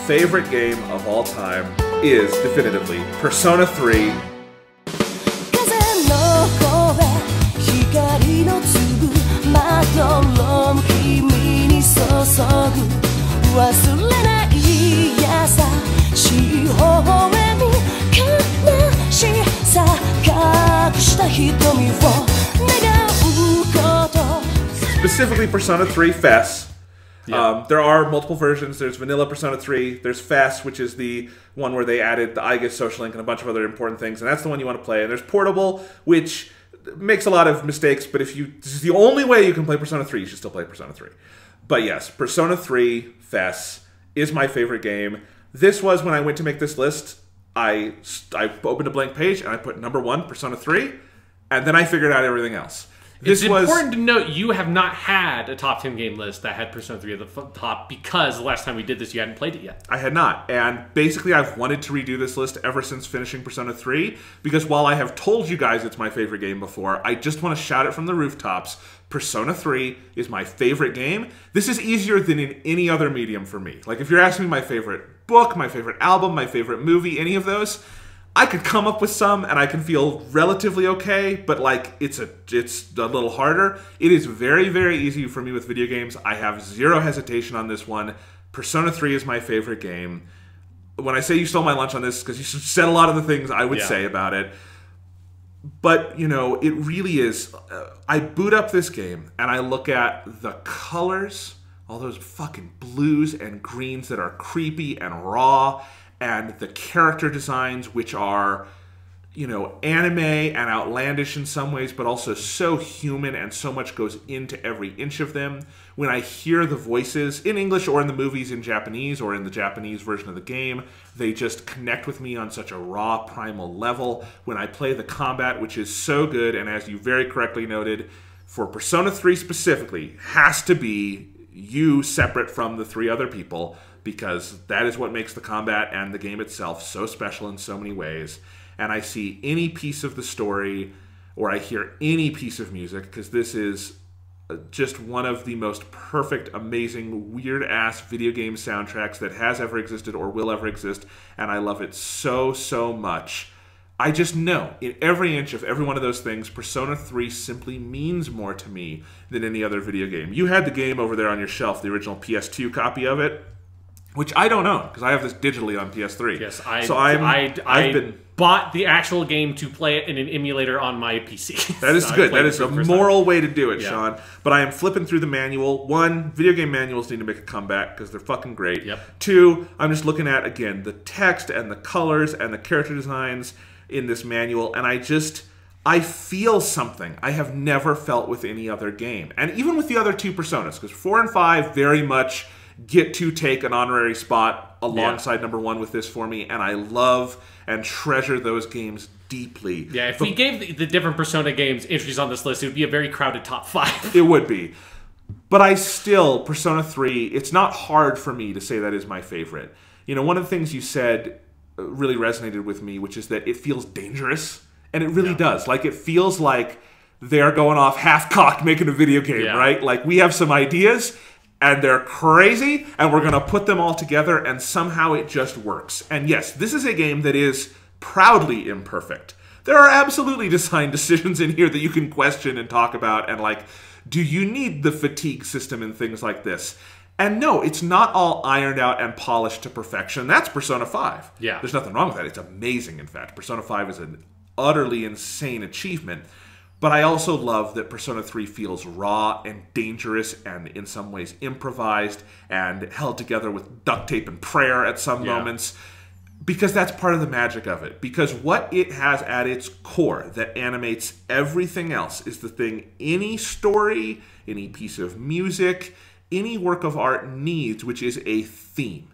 favorite game of all time is definitively Persona 3. 風の声光の粒まどろむ君に注ぐ忘れない優しい微笑み悲しさ隠した瞳を願うこと Specifically Persona 3 FES. There are multiple versions. There's Vanilla Persona 3. There's FES, which is the one where they added the IGES social link and a bunch of other important things, and that's the one you want to play. And there's Portable, which makes a lot of mistakes, but if this is the only way you can play Persona 3, you should still play Persona 3. But yes, Persona 3 FES is my favorite game. This was, when I went to make this list, I opened a blank page and I put number 1, Persona 3, and then I figured out everything else. It's important to note you have not had a top 10 game list that had Persona 3 at the top, because the last time we did this you hadn't played it yet. I had not, and basically I've wanted to redo this list ever since finishing Persona 3, because while I have told you guys it's my favorite game before, I just want to shout it from the rooftops. Persona 3 is my favorite game. This is easier than in any other medium for me. Like, if you're asking me my favorite book, my favorite album, my favorite movie, any of those, I could come up with some and I can feel relatively okay, but like it's a little harder. It is very, very easy for me with video games. I have zero hesitation on this one. Persona 3 is my favorite game. When I say you stole my lunch on this, because you said a lot of the things I would say about it. But, you know, it really is. I boot up this game and I look at the colors, all those fucking blues and greens that are creepy and raw, and the character designs, which are, you know, anime and outlandish in some ways, but also so human, and so much goes into every inch of them. When I hear the voices in English or in the movies in Japanese or in the Japanese version of the game, they just connect with me on such a raw, primal level. When I play the combat, which is so good, and as you very correctly noted, for Persona 3 specifically, has to be you separate from the 3 other people, because that is what makes the combat and the game itself so special in so many ways. And I see any piece of the story, or I hear any piece of music, because this is just one of the most perfect, amazing, weird-ass video game soundtracks that has ever existed or will ever exist, and I love it so, so much. I just know, in every inch of every one of those things, Persona 3 simply means more to me than any other video game. You had the game over there on your shelf, the original PS2 copy of it, which I don't own, because I have this digitally on PS3. Yes, I bought the actual game to play it in an emulator on my PC. That is good. That is a moral way to do it, Yeah. Sean. But I am flipping through the manual. 1, video game manuals need to make a comeback, because they're fucking great. Yep. 2, I'm just looking at, again, the text and the colors and the character designs in this manual, and I feel something I have never felt with any other game. And even with the other 2 Personas, because 4 and 5 very much get to take an honorary spot alongside number 1 with this for me, and I love and treasure those games deeply. Yeah, if we gave the different Persona games entries on this list, it would be a very crowded top 5. It would be. But Persona 3, it's not hard for me to say that is my favorite. You know, one of the things you said really resonated with me, which is that it feels dangerous, and it really does. Like, it feels like they're going off half-cocked making a video game, right? Like, we have some ideas, and they're crazy, and we're going to put them all together, and somehow it just works. And yes, this is a game that is proudly imperfect. There are absolutely design decisions in here that you can question and talk about, and like, do you need the fatigue system and things like this? And no, it's not all ironed out and polished to perfection. That's Persona 5. Yeah. There's nothing wrong with that. It's amazing, in fact. Persona 5 is an utterly insane achievement. But I also love that Persona 3 feels raw and dangerous and in some ways improvised and held together with duct tape and prayer at some moments. Because that's part of the magic of it. Because what it has at its core that animates everything else is the thing any story, any piece of music, any work of art needs, which is a theme.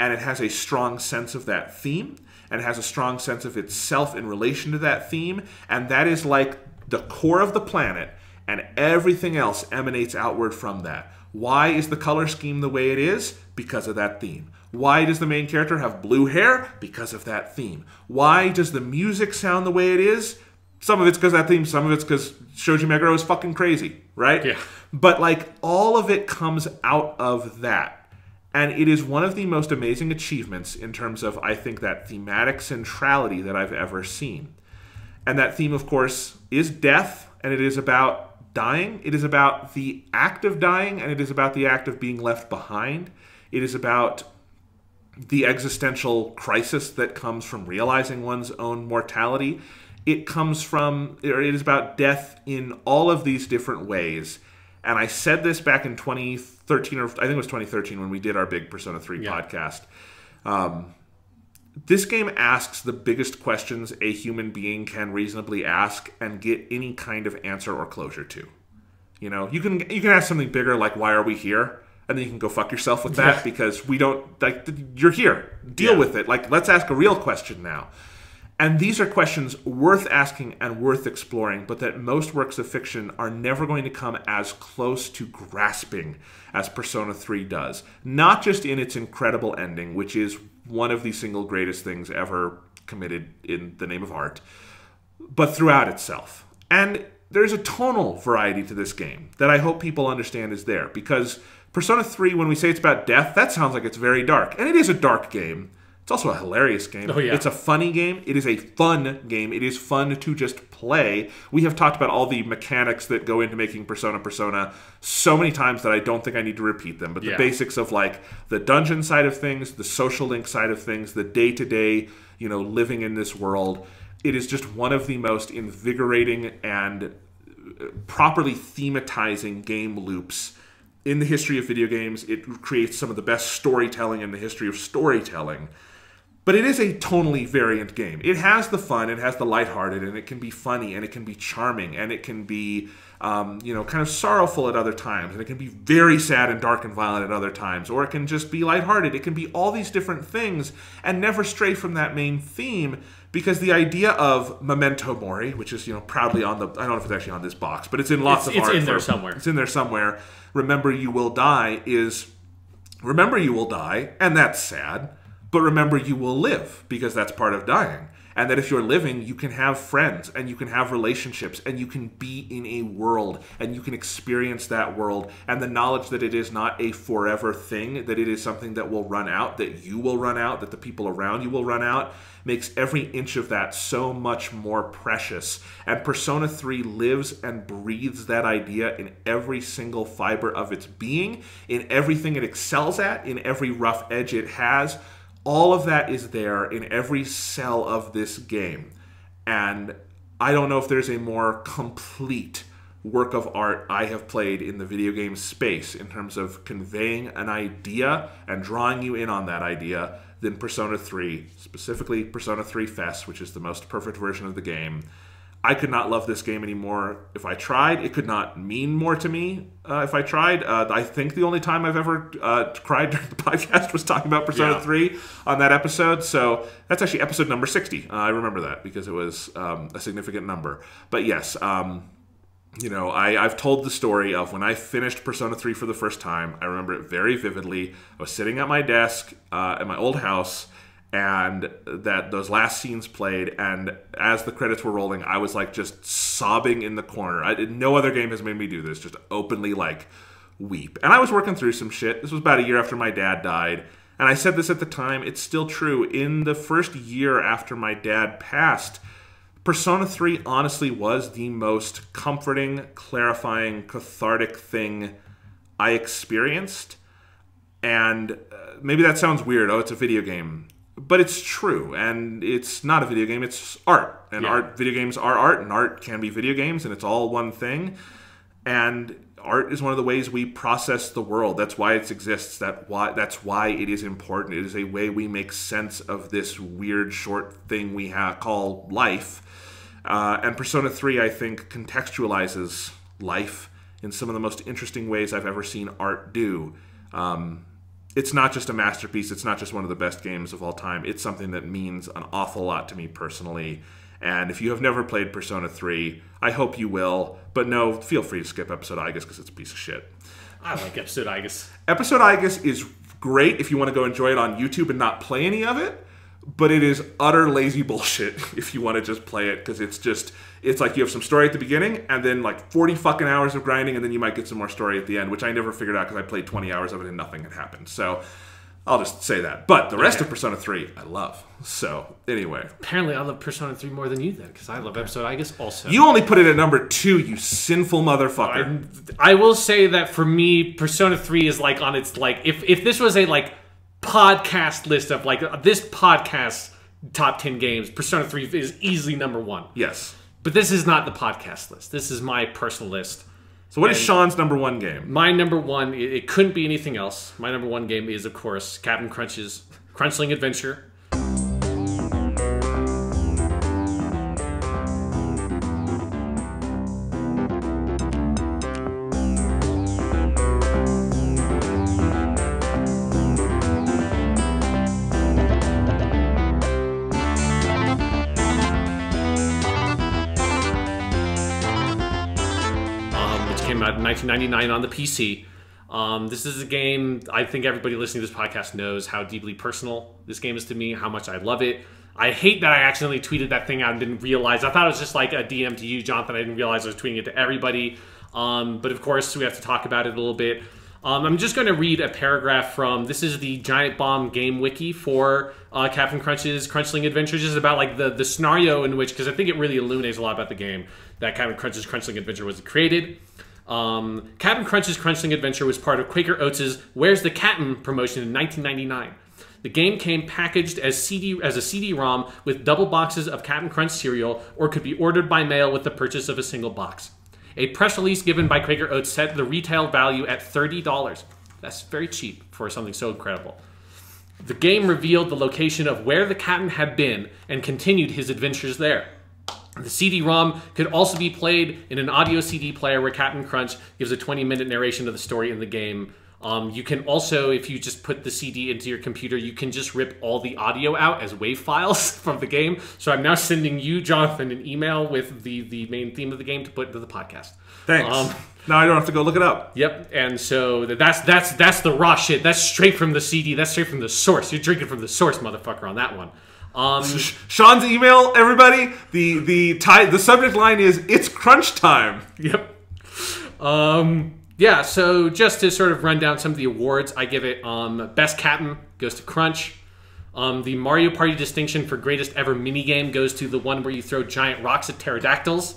And it has a strong sense of that theme, and it has a strong sense of itself in relation to that theme, and that is like the core of the planet, and everything else emanates outward from that. Why is the color scheme the way it is? Because of that theme. Why does the main character have blue hair? Because of that theme. Why does the music sound the way it is? Some of it's because of that theme, some of it's because Shoji Meguro is fucking crazy, right? Yeah. But like, all of it comes out of that. And it is one of the most amazing achievements in terms of, I think, that thematic centrality that I've ever seen. And that theme, of course, is death, and it is about dying. It is about the act of dying, and it is about the act of being left behind. It is about the existential crisis that comes from realizing one's own mortality. It is about death in all of these different ways. And I said this back in 2013, or I think it was 2013 when we did our big Persona 3 podcast. This game asks the biggest questions a human being can reasonably ask and get any kind of answer or closure to. You know, you can ask something bigger like, why are we here? And then you can go fuck yourself with that because we don't, like, you're here. Deal with it. Like, let's ask a real question now. And these are questions worth asking and worth exploring, but that most works of fiction are never going to come as close to grasping as Persona 3 does. Not just in its incredible ending, which is one of the single greatest things ever committed in the name of art, but throughout itself. And there's a tonal variety to this game that I hope people understand is there, because Persona 3, when we say it's about death, that sounds like it's very dark. And it is a dark game. It's also a hilarious game. Oh, yeah. It's a funny game. It is a fun game. It is fun to just play. We have talked about all the mechanics that go into making Persona so many times that I don't think I need to repeat them. But the basics of like the dungeon side of things, the social link side of things, the day-to-day, living in this world, it is just one of the most invigorating and properly thematizing game loops in the history of video games. It creates some of the best storytelling in the history of storytelling. But it is a tonally variant game. It has the fun, it has the lighthearted, and it can be funny, and it can be charming, and it can be, kind of sorrowful at other times, and it can be very sad and dark and violent at other times, or it can just be lighthearted. It can be all these different things, and never stray from that main theme, because the idea of Memento Mori, which is, proudly on the, I don't know if it's actually on this box, but it's in lots of art. It's in there somewhere. It's in there somewhere. Remember you will die is, remember you will die, and that's sad. But remember, you will live, because that's part of dying. And that if you're living, you can have friends, and you can have relationships, and you can be in a world, and you can experience that world. And the knowledge that it is not a forever thing, that it is something that will run out, that you will run out, that the people around you will run out, makes every inch of that so much more precious. And Persona 3 lives and breathes that idea in every single fiber of its being, in everything it excels at, in every rough edge it has. All of that is there in every cell of this game. And I don't know if there's a more complete work of art I have played in the video game space in terms of conveying an idea and drawing you in on that idea than Persona 3, specifically Persona 3 FES, which is the most perfect version of the game. I could not love this game anymore if I tried. It could not mean more to me if I tried. I think the only time I've ever cried during the podcast was talking about Persona 3 on that episode. So that's actually episode number 60. I remember that because it was a significant number. But yes, I've told the story of when I finished Persona 3 for the first time. I remember it very vividly. I was sitting at my desk at my old house, and that those last scenes played, and as the credits were rolling, I was like just sobbing in the corner. No other game has made me do this, just openly like weep. And I was working through some shit. This was about a year after my dad died. And I said this at the time, it's still true. In the first year after my dad passed, Persona 3 honestly was the most comforting, clarifying, cathartic thing I experienced. And maybe that sounds weird. Oh, it's a video game. But it's true. And it's not a video game. It's art. And video games are art. And art can be video games. And it's all one thing. And art is one of the ways we process the world. That's why it exists. That's why it is important. It is a way we make sense of this weird short thing we call life. And Persona 3, I think, contextualizes life in some of the most interesting ways I've ever seen art do. It's not just a masterpiece. It's not just one of the best games of all time. It's something that means an awful lot to me personally. And if you have never played Persona 3, I hope you will. But no, feel free to skip Episode Igus because it's a piece of shit. I like Episode Igus. Episode Igus is great if you want to go enjoy it on YouTube and not play any of it. But it is utter lazy bullshit if you want to just play it, because it's like you have some story at the beginning and then like 40 fucking hours of grinding, and then you might get some more story at the end, which I never figured out because I played 20 hours of it and nothing had happened. So I'll just say that. But the rest of Persona 3, I love. So anyway. Apparently I love Persona 3 more than you then, because I love Episode Igus also. You only put it at number 2, you sinful motherfucker. I will say that for me, Persona 3 is like on its, like, if this was a like podcast list of like this podcast top 10 games, Persona 3 is easily number 1. Yes. But this is not the podcast list. This is my personal list. So what is Sean's number 1 game? My number 1, it couldn't be anything else. My number 1 game is, of course, Captain Crunch's Crunchling Adventure. Out in 1999 on the PC. This is a game I think everybody listening to this podcast knows how deeply personal this game is to me, how much I love it. I hate that I accidentally tweeted that thing out and didn't realize. I thought it was just like a DM to you, Jonathan. I didn't realize I was tweeting it to everybody. But of course, we have to talk about it a little bit. I'm just going to read a paragraph from, this is the Giant Bomb game wiki for Captain Crunch's Crunchling Adventure. Just about like the scenario in which, because I think it really illuminates a lot about the game, that Captain Crunch's Crunchling Adventure was created. Captain Crunch's Crunchling Adventure was part of Quaker Oats' Where's the Captain promotion in 1999. The game came packaged as a CD-ROM with double boxes of Captain Crunch cereal, or could be ordered by mail with the purchase of a single box. A press release given by Quaker Oats set the retail value at $30. That's very cheap for something so incredible. The game revealed the location of where the Captain had been and continued his adventures there. The CD-ROM could also be played in an audio CD player where Captain Crunch gives a 20-minute narration of the story in the game. You can also, if you just put the CD into your computer, you can just rip all the audio out as WAV files from the game. So I'm now sending you, Jonathan, an email with the main theme of the game to put into the podcast. Thanks. Now I don't have to go look it up. Yep, and so that's the raw shit. That's straight from the CD. That's straight from the source. You're drinking from the source, motherfucker, on that one. Sean's email, everybody. The subject line is "It's crunch time." Yep. Yeah. So just to sort of run down some of the awards, I give it Best Captain goes to Crunch. The Mario Party distinction for greatest ever minigame goes to the one where you throw giant rocks at pterodactyls.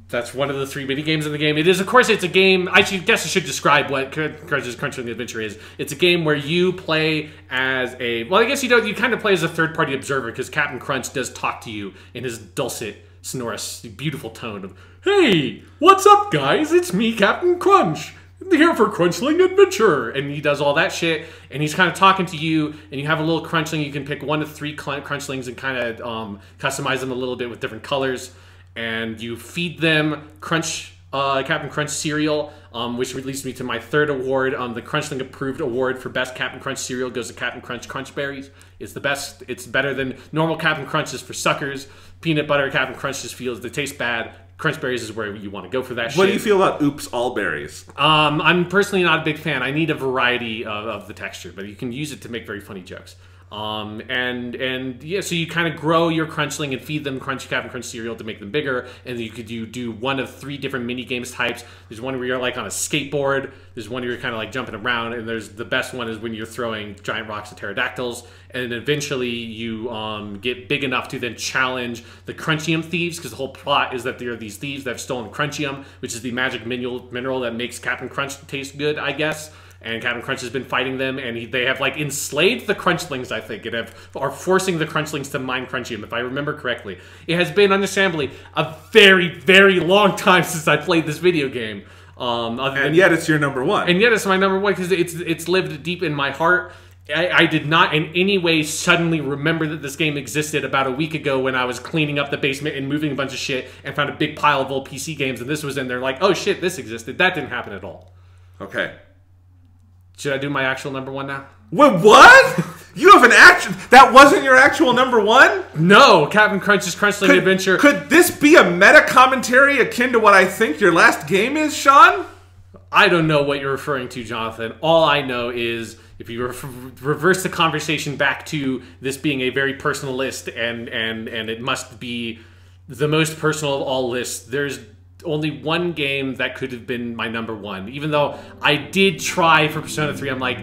That's one of the 3 minigames in the game. It is, of course, it's a game. I should describe what Crunch's Crunchling Adventure is. It's a game where you play as a... Well, I guess you don't. You kind of play as a third-party observer, because Captain Crunch does talk to you in his dulcet, sonorous, beautiful tone of, "Hey, what's up, guys? It's me, Captain Crunch. I'm here for Crunchling Adventure." And he does all that shit, and he's kind of talking to you, and you have a little Crunchling. You can pick 1 to 3 Crunchlings and kind of customize them a little bit with different colors. And you feed them Captain Crunch cereal, which leads me to my 3rd award. The Crunchling Approved Award for Best Captain Crunch cereal goes to Captain Crunch Crunch Berries. It's the best. It's better than normal Captain Crunches for suckers. Peanut butter Captain Crunch just feels they taste bad. Crunch Berries is where you want to go for that shit. What do you feel about Oops All Berries? I'm personally not a big fan. I need a variety of the texture, but you can use it to make very funny jokes. And yeah, so you kind of grow your Crunchling and feed them Captain Crunch cereal to make them bigger, and you do one of 3 different mini games types. There's one where you're like on a skateboard, there's one where you're kind of like jumping around, and there's the best one is when you're throwing giant rocks at pterodactyls, and eventually you get big enough to then challenge the Crunchium thieves, because the whole plot is that there are these thieves that have stolen Crunchium, which is the magic mineral that makes Captain Crunch taste good, I guess. And Captain Crunch has been fighting them, and they have like enslaved the Crunchlings, I think, and are forcing the Crunchlings to mine Crunchium, if I remember correctly. It has been, understandably, a very, very long time since I played this video game. And yet it's your number one. And yet it's my number one because it's lived deep in my heart. I did not in any way suddenly remember that this game existed about a week ago when I was cleaning up the basement and moving a bunch of shit and found a big pile of old PC games, and this was in there like, oh shit, this existed. That didn't happen at all. Okay. Should I do my actual number one now? Wait, what? You have an action... That wasn't your actual number one? No, Captain Crunch's Crunchling Adventure. Could this be a meta commentary akin to what I think your last game is, Sean? I don't know what you're referring to, Jonathan. All I know is if you reverse the conversation back to this being a very personal list and it must be the most personal of all lists, there's only one game that could have been my number one. Even though I did try for Persona 3, I'm like,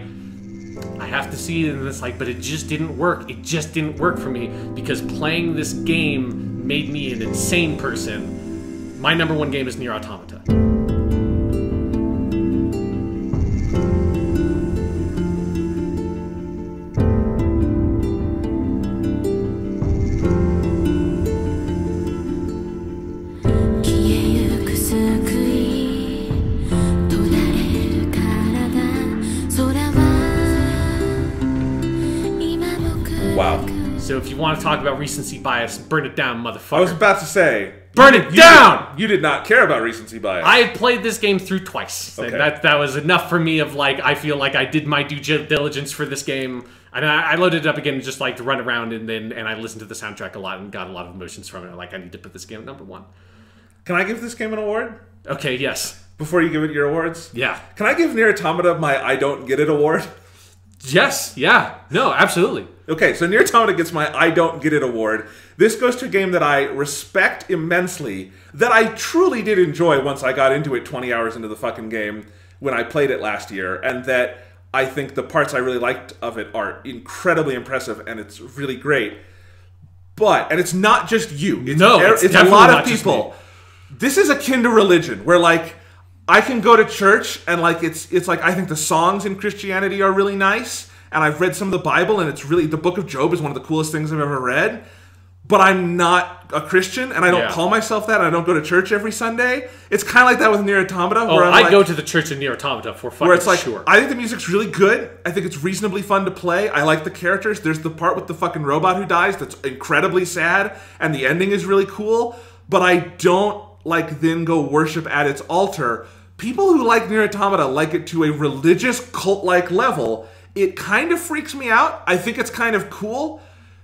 I have to see it in this, like, but it just didn't work. It just didn't work for me because playing this game made me an insane person. My number one game is Nier Automata. So if you want to talk about recency bias, burn it down, motherfucker. I was about to say... Burn it down! You did not care about recency bias. I played this game through twice. Okay. And that was enough for me of, like, I feel like I did my due diligence for this game. And I loaded it up again just, like, to run around, and I listened to the soundtrack a lot and got a lot of emotions from it. I'm like, I need to put this game at number one. Can I give this game an award? Okay, yes. Before you give it your awards? Yeah. Can I give Nier Automata my I Don't Get It award? Yes, yeah. No, absolutely. Okay, so Nier Automata gets my I Don't Get It award. This goes to a game that I respect immensely, that I truly did enjoy once I got into it 20 hours into the fucking game when I played it last year, and that I think the parts I really liked of it are incredibly impressive, and it's really great. But, and it's not just you. It's a lot of people. This is akin to religion, where, like, I can go to church and like it's like I think the songs in Christianity are really nice, and I've read some of the Bible, and it's really, the book of Job is one of the coolest things I've ever read, but I'm not a Christian, and I don't call myself that, and I don't go to church every Sunday. It's kind of like that with Nier Automata. Where I go to the church in Nier Automata for fucking sure. I think the music's really good. I think it's reasonably fun to play. I like the characters. There's the part with the fucking robot who dies that's incredibly sad, and the ending is really cool, but I don't like then go worship at its altar. People who like Nier Automata like it to a religious cult-like level. It kind of freaks me out. I think it's kind of cool.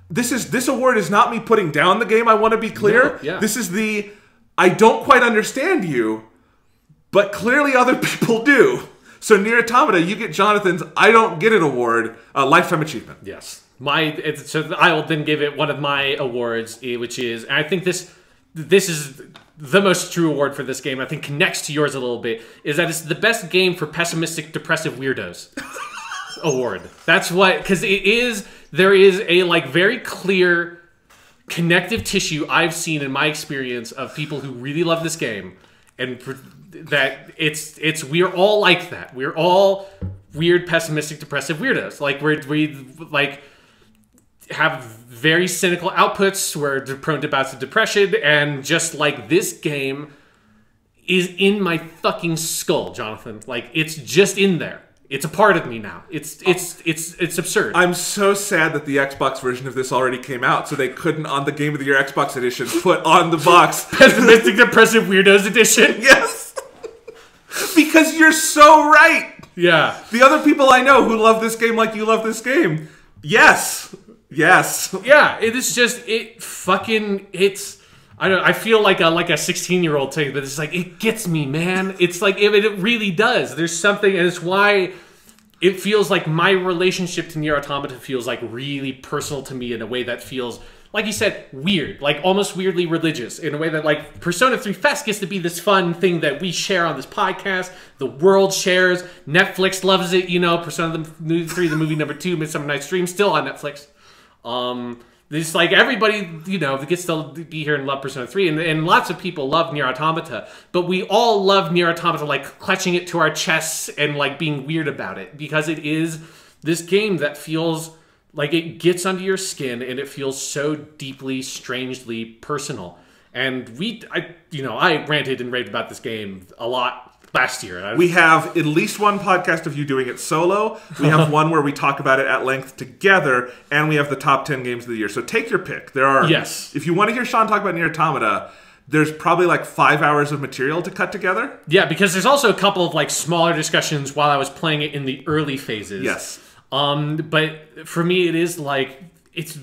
This award is not me putting down the game, I want to be clear. No, yeah. This is the, I don't quite understand you, but clearly other people do. So Nier Automata, you get Jonathan's I Don't Get It award, Lifetime Achievement. Yes. So I will then give it one of my awards, which is, and I think this is the most true award for this game, I think connects to yours a little bit, is that it's the best game for pessimistic, depressive weirdos. Award. That's what, because there is a like very clear connective tissue I've seen in my experience of people who really love this game, and that we're all like that. We're all weird, pessimistic, depressive weirdos. Like we like have very cynical outputs. We're prone to bouts of depression, and just like this game is in my fucking skull, Jonathan. Like it's just in there. It's a part of me now. It's absurd. I'm so sad that the Xbox version of this already came out, so they couldn't, on the Game of the Year Xbox edition, put on the box Pessimistic Depressive Weirdos edition. Yes. Because you're so right. Yeah. The other people I know who love this game like you love this game. Yes. Yes. Yeah, it's I don't know, I feel like a 16-year-old thing, but it's like, it gets me, man. It's like, it really does. There's something, and it's why it feels like my relationship to Nier Automata feels like really personal to me in a way that feels, like you said, weird, like almost weirdly religious, in a way that like Persona 3 Fest gets to be this fun thing that we share on this podcast. The world shares. Netflix loves it, you know. Persona 3, the movie number 2, Midsummer Night's Dream, still on Netflix. This like everybody, you know, gets to be here and love Persona 3, and lots of people love Nier Automata, but we all love Nier Automata like clutching it to our chests and like being weird about it, because it is this game that feels like it gets under your skin and it feels so deeply, strangely personal. And I ranted and raved about this game a lot last year. We have at least one podcast of you doing it solo. We have one where we talk about it at length together, and we have the top 10 games of the year. So take your pick. There are, yes. If you want to hear Sean talk about Nier Automata, there's probably like 5 hours of material to cut together. Yeah, because there's also a couple of like smaller discussions while I was playing it in the early phases. Yes. But for me, it is like, it's,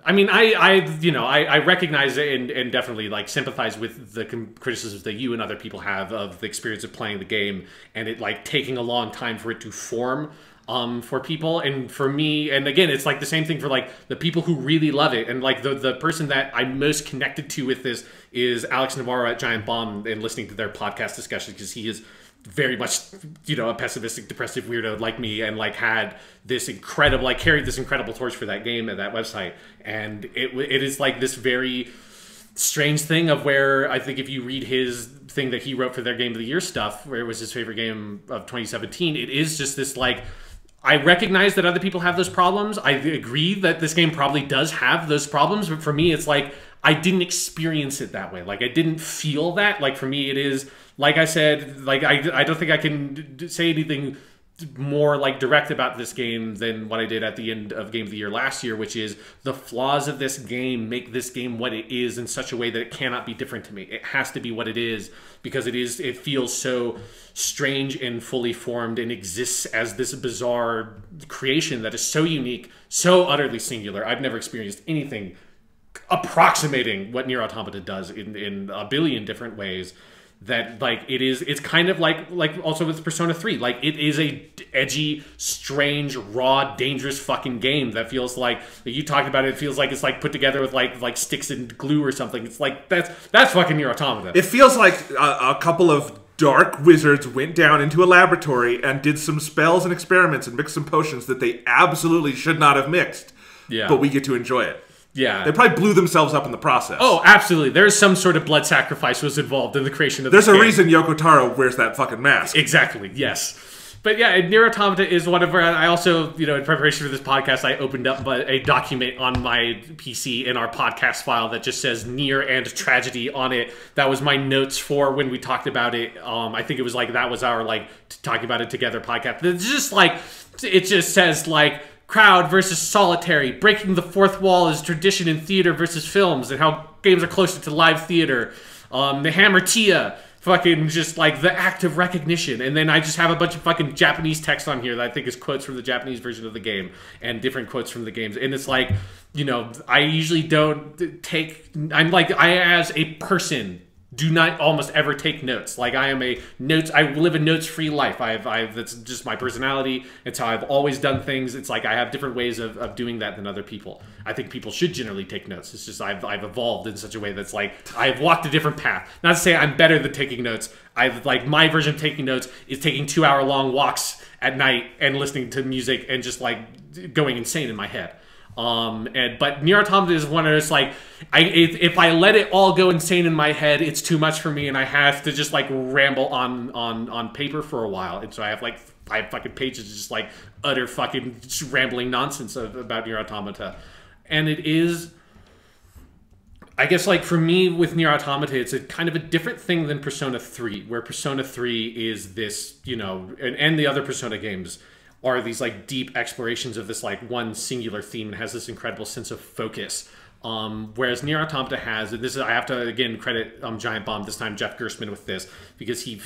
I mean, I recognize it and definitely like sympathize with the criticisms that you and other people have of the experience of playing the game and it like taking a long time for it to form for people. And for me, and again, it's like the same thing for like the people who really love it. And like the person that I'm most connected to with this is Alex Navarro at Giant Bomb, and listening to their podcast discussion, because he is very much, you know, a pessimistic, depressive weirdo like me, and like had this incredible, like carried this incredible torch for that game and that website. And it is like this very strange thing of where I think if you read his thing that he wrote for their Game of the Year stuff, where it was his favorite game of 2017, it is just this like, I recognize that other people have those problems. I agree that this game probably does have those problems, but for me, it's like, I didn't experience it that way. Like, I didn't feel that. Like, for me, it is, like I said, like, I don't think I can say anything more, like, direct about this game than what I did at the end of Game of the Year last year, which is the flaws of this game make this game what it is in such a way that it cannot be different to me. It has to be what it is, because it feels so strange and fully formed and exists as this bizarre creation that is so unique, so utterly singular. I've never experienced anything approximating what Nier Automata does in a billion different ways. That like it's kind of like also with Persona 3, like it is a edgy, strange, raw, dangerous fucking game that feels like you talked about it feels like it's like put together with like sticks and glue or something. It's like that's fucking Nier Automata. It feels like a couple of dark wizards went down into a laboratory and did some spells and experiments and mixed some potions that they absolutely should not have mixed. Yeah. But we get to enjoy it. Yeah. They probably blew themselves up in the process. Oh, absolutely. There's some sort of blood sacrifice was involved in the creation of There's this a game. reason Yoko Taro wears that fucking mask. Exactly, yes. But yeah, Nier Automata is one of our, I also, you know, in preparation for this podcast, I opened up a document on my PC in our podcast file that just says Nier and Tragedy on it. That was my notes for when we talked about it. I think it was like, that was our like talking about it together podcast. It's just like, it just says like, crowd versus solitary, breaking the fourth wall is tradition in theater versus films, and how games are closer to live theater. The Hammer Tia, fucking just like the act of recognition. And then I just have a bunch of fucking Japanese text on here that I think is quotes from the Japanese version of the game and different quotes from the games. And it's like, you know, I usually don't take, I'm like, I as a person do not almost ever take notes. Like I live a notes-free life. That's just my personality. It's how I've always done things. It's like I have different ways of doing that than other people. I think people should generally take notes. It's just I've evolved in such a way that's like I've walked a different path. Not to say I'm better than taking notes. I've like my version of taking notes is taking 2-hour-long walks at night and listening to music and just like going insane in my head. But Nier Automata is one of those like if I let it all go insane in my head, it's too much for me, and I have to just like ramble on paper for a while. And so I have like 5 fucking pages of just like utter fucking rambling nonsense about Nier Automata. And it is, I guess, like for me with Nier Automata, it's a kind of a different thing than Persona 3, where Persona 3 is this, you know, and the other Persona games are these like deep explorations of this like one singular theme and has this incredible sense of focus. Whereas Nier Automata has, and this is, I have to again credit Giant Bomb this time, Jeff Gerstmann, with this, because he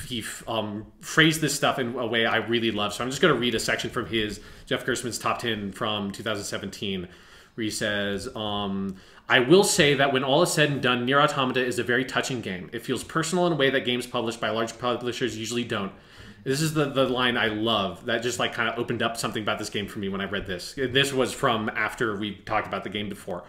phrased this stuff in a way I really love. So I'm just going to read a section from Jeff Gerstmann's top 10 from 2017, where he says, I will say that when all is said and done, Nier Automata is a very touching game. It feels personal in a way that games published by large publishers usually don't. This is the line I love that just like kind of opened up something about this game for me when I read this. This was from after we talked about the game before.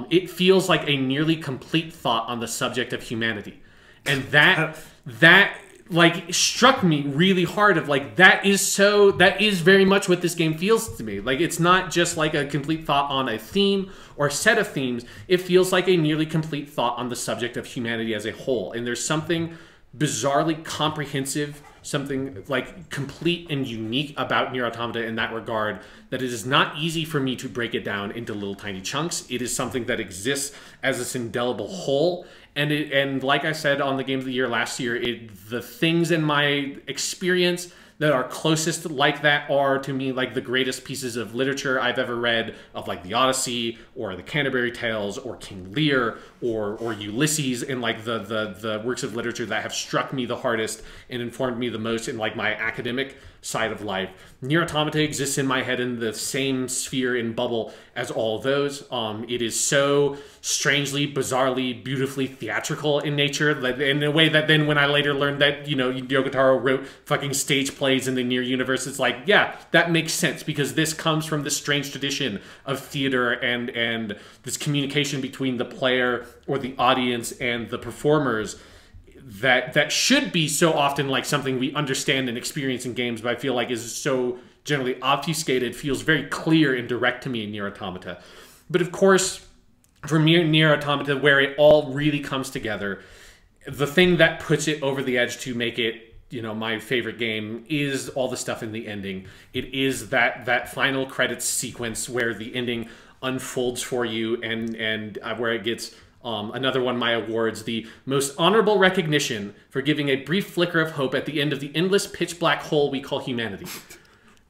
It feels like a nearly complete thought on the subject of humanity. And that like struck me really hard of like that is very much what this game feels to me. Like it's not just like a complete thought on a theme or set of themes. It feels like a nearly complete thought on the subject of humanity as a whole. And there's something bizarrely comprehensive, something like complete and unique about Nier Automata in that regard, that it is not easy for me to break it down into little tiny chunks. It is something that exists as this indelible whole. And like I said on the Game of the Year last year, the things in my experience that are closest like that are to me like the greatest pieces of literature I've ever read, of like the Odyssey or the Canterbury Tales or King Lear or Ulysses, and like the works of literature that have struck me the hardest and informed me the most in like my academic side of life. Nier Automata exists in my head in the same sphere and bubble as all those. It is so strangely, bizarrely, beautifully theatrical in nature, that in a way that then when I later learned that, you know, Yoko Taro wrote fucking stage plays in the Nier universe, it's like, yeah, that makes sense, because this comes from this strange tradition of theater and this communication between the player or the audience and the performers that should be so often like something we understand and experience in games, but I feel like is so generally obfuscated, feels very clear and direct to me in Nier Automata. But of course, for Nier Automata, where it all really comes together, the thing that puts it over the edge to make it, you know, my favorite game is all the stuff in the ending. It is that final credits sequence where the ending unfolds for you and where it gets another one of my awards, the most honorable recognition for giving a brief flicker of hope at the end of the endless pitch black hole we call humanity.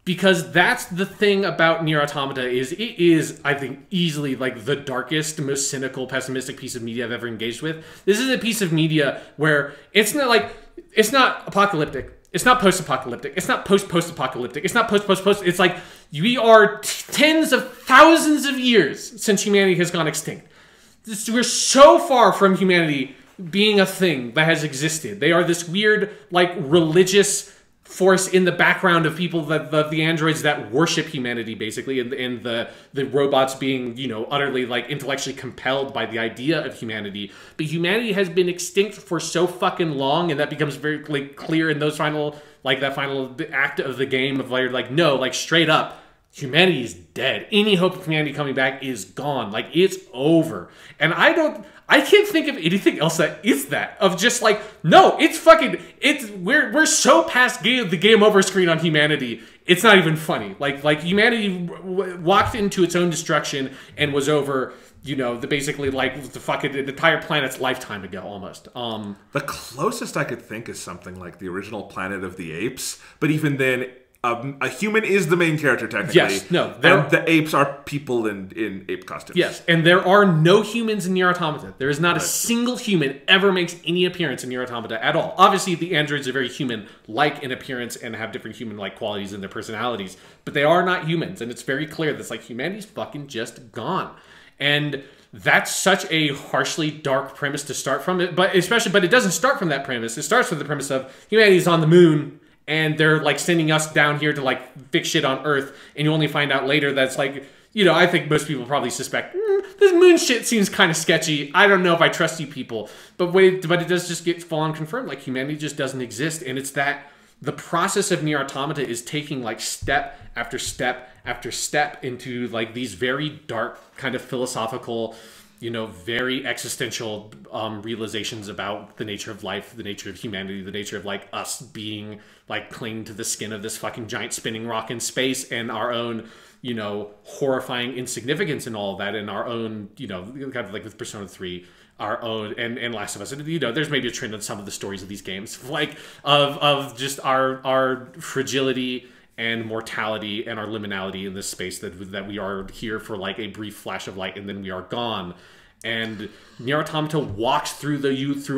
Because that's the thing about Nier Automata, is it is, I think, easily like the darkest, most cynical, pessimistic piece of media I've ever engaged with. This is a piece of media where it's not apocalyptic. It's not post-apocalyptic. It's not post-post-apocalyptic. It's not post-post-post. It's like we are tens of thousands of years since humanity has gone extinct. We're so far from humanity being a thing that has existed. They are this weird, like, religious force in the background of people, the androids that worship humanity, basically, and the robots being, you know, utterly, like, intellectually compelled by the idea of humanity. But humanity has been extinct for so fucking long, and that becomes very, like, clear in those final, like, that final act of the game of, like, no, like, straight up, humanity is dead. Any hope of humanity coming back is gone. Like, it's over. And I can't think of anything else that is that. Of just like, no, we're so past the game over screen on humanity, it's not even funny. Like humanity walked into its own destruction and was over, you know, basically like the fucking entire planet's lifetime ago, almost. The closest I could think is something like the original Planet of the Apes, but even then, a human is the main character, technically. Yes, no. And the apes are people in ape costumes. Yes, and there are no humans in Nier Automata. There is not a single human ever makes any appearance in Nier Automata at all. Obviously, the androids are very human-like in appearance and have different human-like qualities in their personalities, but they are not humans, and it's very clear that's like, humanity's fucking just gone. And that's such a harshly dark premise to start from, but it doesn't start from that premise. It starts with the premise of humanity's on the moon, and they're like sending us down here to like fix shit on Earth, and you only find out later that's like, you know, I think most people probably suspect this moon shit seems kind of sketchy. I don't know if I trust you people, but it does just get full on confirmed. Like, humanity just doesn't exist, and it's that the process of Nier Automata is taking like step after step after step into like these very dark kind of philosophical, you know, very existential realizations about the nature of life, the nature of humanity, the nature of like us being like clinging to the skin of this fucking giant spinning rock in space, and our own, you know, horrifying insignificance and all of that, and our own, you know, kind of like with Persona 3, our own, and Last of Us. And, you know, there's maybe a trend in some of the stories of these games, like of just our fragility and mortality and our liminality in this space, that we are here for like a brief flash of light and then we are gone. And Nier Automata walks through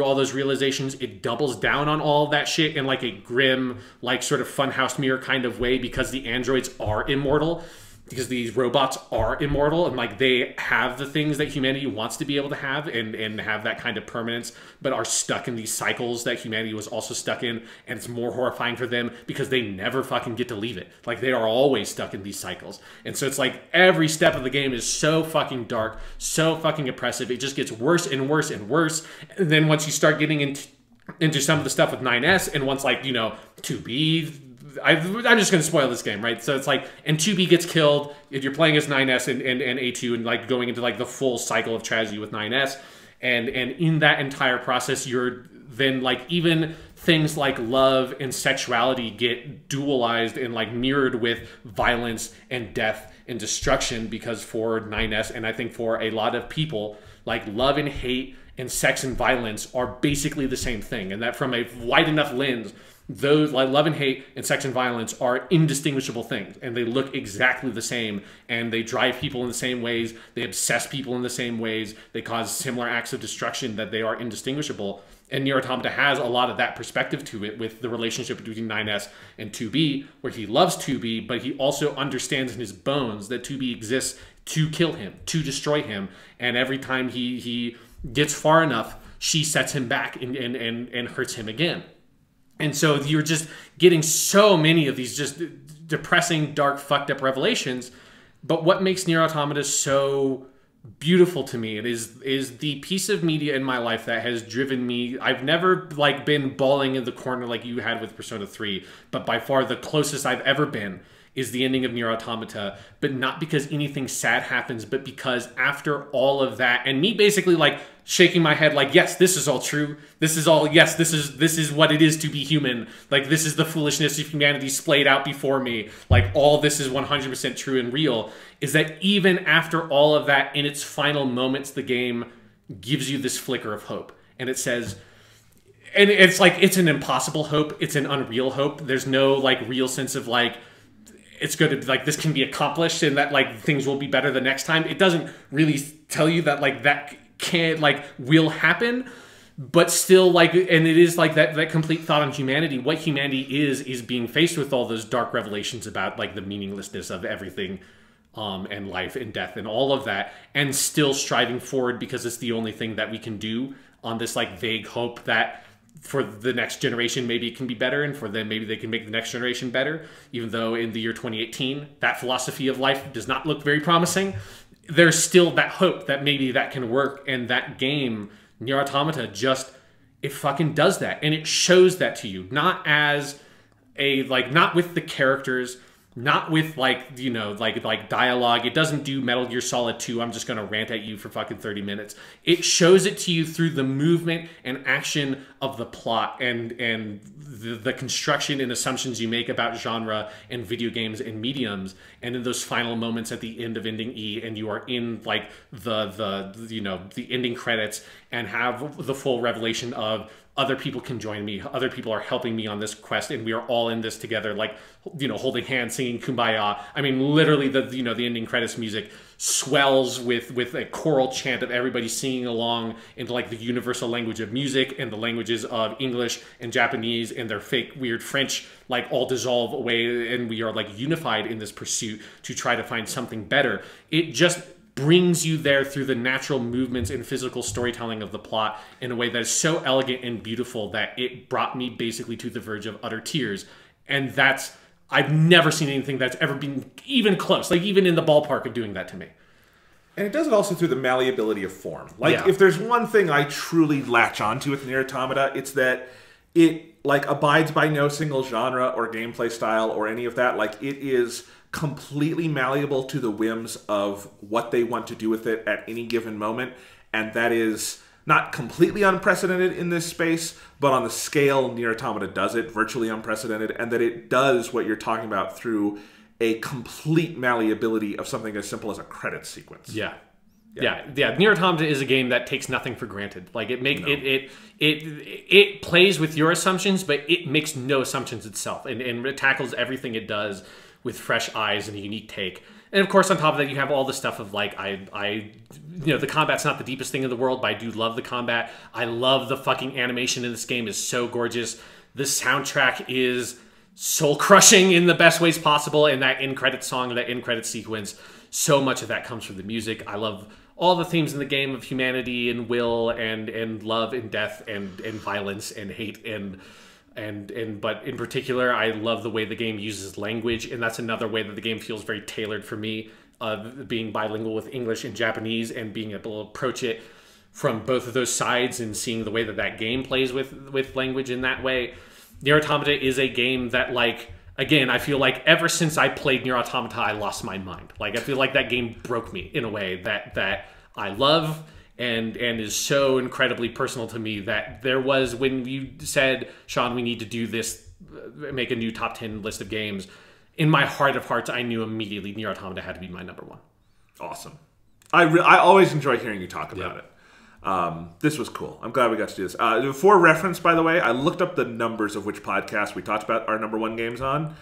all those realizations. It doubles down on all of that shit in like a grim, like sort of funhouse mirror kind of way, because the androids are immortal. because these robots are immortal and like they have the things that humanity wants to be able to have and have that kind of permanence, but are stuck in these cycles that humanity was also stuck in, and it's more horrifying for them because they never fucking get to leave it. Like they are always stuck in these cycles. And so it's like every step of the game is so fucking dark, so fucking oppressive. It just gets worse and worse and worse. And then once you start getting into some of the stuff with 9S, and once like, you know, 2B, I'm just going to spoil this game, right? So it's like, and 2B gets killed if you're playing as 9S and A2 and like going into like the full cycle of tragedy with 9S. And in that entire process, you're then like even things like love and sexuality get dualized and like mirrored with violence and death and destruction, because for 9S, and I think for a lot of people, like love and hate and sex and violence are basically the same thing. And that from a wide enough lens, those like love and hate and sex and violence are indistinguishable things, and they look exactly the same, and they drive people in the same ways, they obsess people in the same ways, they cause similar acts of destruction, that they are indistinguishable. And Nier Automata has a lot of that perspective to it, with the relationship between 9S and 2B, where he loves 2B, but he also understands in his bones that 2B exists to kill him, to destroy him, and every time he gets far enough, she sets him back and hurts him again. And so you're just getting so many of these just depressing, dark, fucked up revelations. But what makes Nier Automata so beautiful to me is the piece of media in my life that has driven me. I've never like been bawling in the corner like you had with Persona 3, but by far the closest I've ever been is the ending of Nier Automata, but not because anything sad happens, but because after all of that, and me basically like shaking my head like, yes, this is all true. This is all, yes, this is what it is to be human. Like, this is the foolishness of humanity splayed out before me. Like, all this is 100% true and real. Is that even after all of that, in its final moments, the game gives you this flicker of hope. And it says, and it's like, it's an impossible hope. It's an unreal hope. There's no like real sense of like, it's going to be like, this can be accomplished and that like things will be better the next time. It doesn't really tell you that like that can't like will happen, but still like, and it is like that complete thought on humanity. What humanity is being faced with all those dark revelations about like the meaninglessness of everything, and life and death and all of that, and still striving forward because it's the only thing that we can do on this like vague hope that for the next generation, maybe it can be better, and for them, maybe they can make the next generation better, even though in the year 2018, that philosophy of life does not look very promising. There's still that hope that maybe that can work, and that game, Nier Automata, just, it fucking does that, and it shows that to you, not as a, like, not with the characters, not with, like, you know, like dialogue. It doesn't do Metal Gear Solid 2, I'm just going to rant at you for fucking 30 minutes. It shows it to you through the movement and action of the plot and the construction and assumptions you make about genre and video games and mediums. And in those final moments at the end of Ending E, and you are in, like, the you know, the ending credits, and have the full revelation of other people can join me. Other people are helping me on this quest, and we are all in this together, like, you know, holding hands, singing Kumbaya. I mean, literally, the ending credits music swells with a choral chant of everybody singing along into, like, the universal language of music and the languages of English and Japanese and their fake weird French, like, all dissolve away, and we are, like, unified in this pursuit to try to find something better. It just brings you there through the natural movements and physical storytelling of the plot in a way that is so elegant and beautiful that it brought me basically to the verge of utter tears. And that's, I've never seen anything that's ever been even close, like even in the ballpark of doing that to me. And it does it also through the malleability of form. Like, Yeah. if there's one thing I truly latch onto with Nier Automata, it's that it, like, abides by no single genre or gameplay style or any of that. Like, it is completely malleable to the whims of what they want to do with it at any given moment. And that is not completely unprecedented in this space, but on the scale Nier Automata does it, virtually unprecedented, and that it does what you're talking about through a complete malleability of something as simple as a credit sequence. Yeah. Nier Automata is a game that takes nothing for granted. Like, it plays with your assumptions, but it makes no assumptions itself, and it tackles everything it does with fresh eyes and a unique take. And of course, on top of that, you have all the stuff of, like, you know, the combat's not the deepest thing in the world, but I do love the combat. I love the fucking animation in this game is so gorgeous. The soundtrack is soul crushing in the best ways possible. And that end credit song, that end credit sequence, so much of that comes from the music. I love all the themes in the game of humanity and will and love and death and violence and hate but in particular, I love the way the game uses language, and that's another way that the game feels very tailored for me, being bilingual with English and Japanese and being able to approach it from both of those sides and seeing the way that that game plays with language in that way. Nier Automata is a game that, like, again, I feel like ever since I played Nier Automata, I lost my mind. Like, I feel like that game broke me in a way that I love and is so incredibly personal to me, that there was, when you said, Sean, we need to do this, make a new top 10 list of games, in my heart of hearts, I knew immediately Nier Automata had to be my number one. Awesome. I always enjoy hearing you talk about it. This was cool. I'm glad we got to do this. For reference, by the way, I looked up the numbers of which podcast we talked about our number one games on.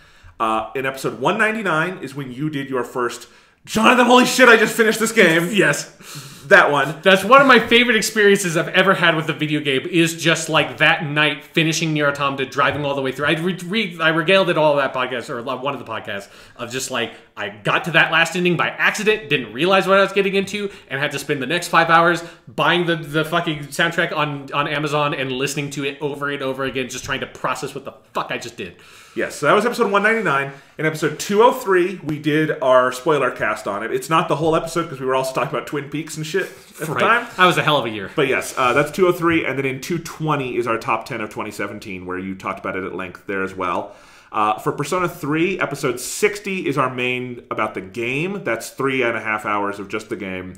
In episode 199 is when you did your first, Jonathan, holy shit, I just finished this game. Yes. That one. That's one of my favorite experiences I've ever had with a video game, is just like that night finishing Nier Automata, driving all the way through. I regaled it all that podcast, or one of the podcasts, of just like, I got to that last ending by accident, didn't realize what I was getting into, and had to spend the next 5 hours buying the fucking soundtrack on Amazon and listening to it over and over again, just trying to process what the fuck I just did. Yes, so that was episode 199. In episode 203, we did our spoiler cast on it. It's not the whole episode because we were also talking about Twin Peaks and shit at the time. That was a hell of a year. But yes, that's 203. And then in 220 is our top 10 of 2017, where you talked about it at length there as well. For Persona 3, episode 60 is our main about the game. That's 3.5 hours of just the game.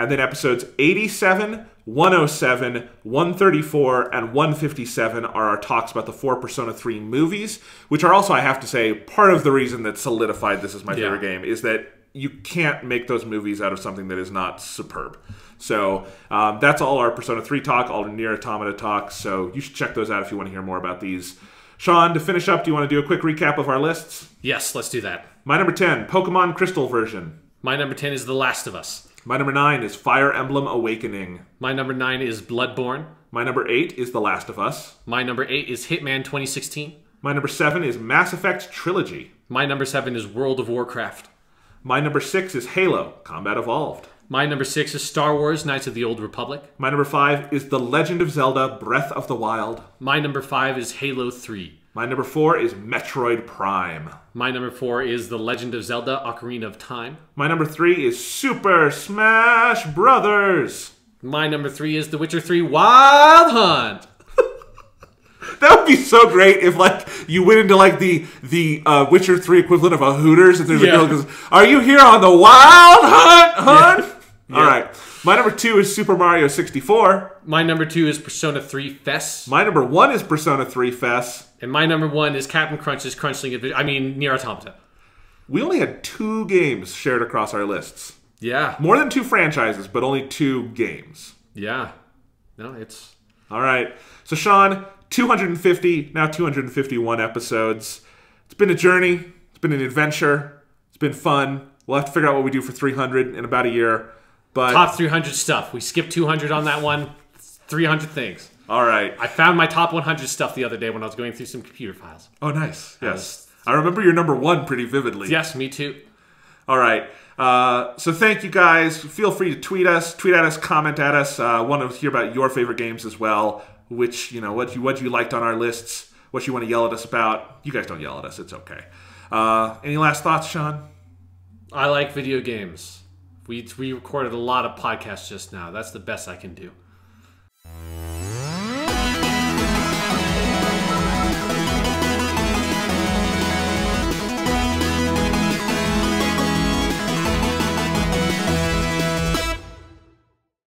And then episodes 87, 107, 134, and 157 are our talks about the 4 Persona 3 movies, which are also, I have to say, part of the reason that solidified this as my favorite game, is that you can't make those movies out of something that is not superb. So that's all our Persona 3 talk, all our Nier Automata talks, so you should check those out if you want to hear more about these. Sean, to finish up, do you want to do a quick recap of our lists? Yes, let's do that. My number 10, Pokemon Crystal version. My number 10 is The Last of Us. My number 9 is Fire Emblem Awakening. My number 9 is Bloodborne. My number 8 is The Last of Us. My number 8 is Hitman 2016. My number 7 is Mass Effect Trilogy. My number 7 is World of Warcraft. My number 6 is Halo, Combat Evolved. My number 6 is Star Wars, Knights of the Old Republic. My number 5 is The Legend of Zelda, Breath of the Wild. My number 5 is Halo 3. My number 4 is Metroid Prime. My number 4 is The Legend of Zelda, Ocarina of Time. My number 3 is Super Smash Brothers. My number 3 is The Witcher 3 Wild Hunt. That would be so great if, like, you went into, like, the Witcher 3 equivalent of a Hooters, and there's a girl who goes, "Are you here on the Wild Hunt?" Yeah. All right. My number 2 is Super Mario 64. My number 2 is Persona 3 Fess. My number 1 is Persona 3 Fess. And my number 1 is Captain Crunch's Crunchling Adventure. I mean, Nier Automata. We only had 2 games shared across our lists. Yeah. More than 2 franchises, but only 2 games. Yeah. No, it's... All right. So, Sean, 250, now 251 episodes. It's been a journey. It's been an adventure. It's been fun. We'll have to figure out what we do for 300 in about a year. But top 300 stuff. We skipped 200 on that one. 300 things. All right. I found my top 100 stuff the other day when I was going through some computer files. Oh, nice. Yes. I remember your number 1 pretty vividly. Yes, me too. All right. So thank you guys. Feel free to tweet at us, comment at us. Want to hear about your favorite games as well. Which, you know, what you liked on our lists, what you want to yell at us about. You guys don't yell at us. It's okay. Any last thoughts, Sean? I like video games. We recorded a lot of podcasts just now. That's the best I can do.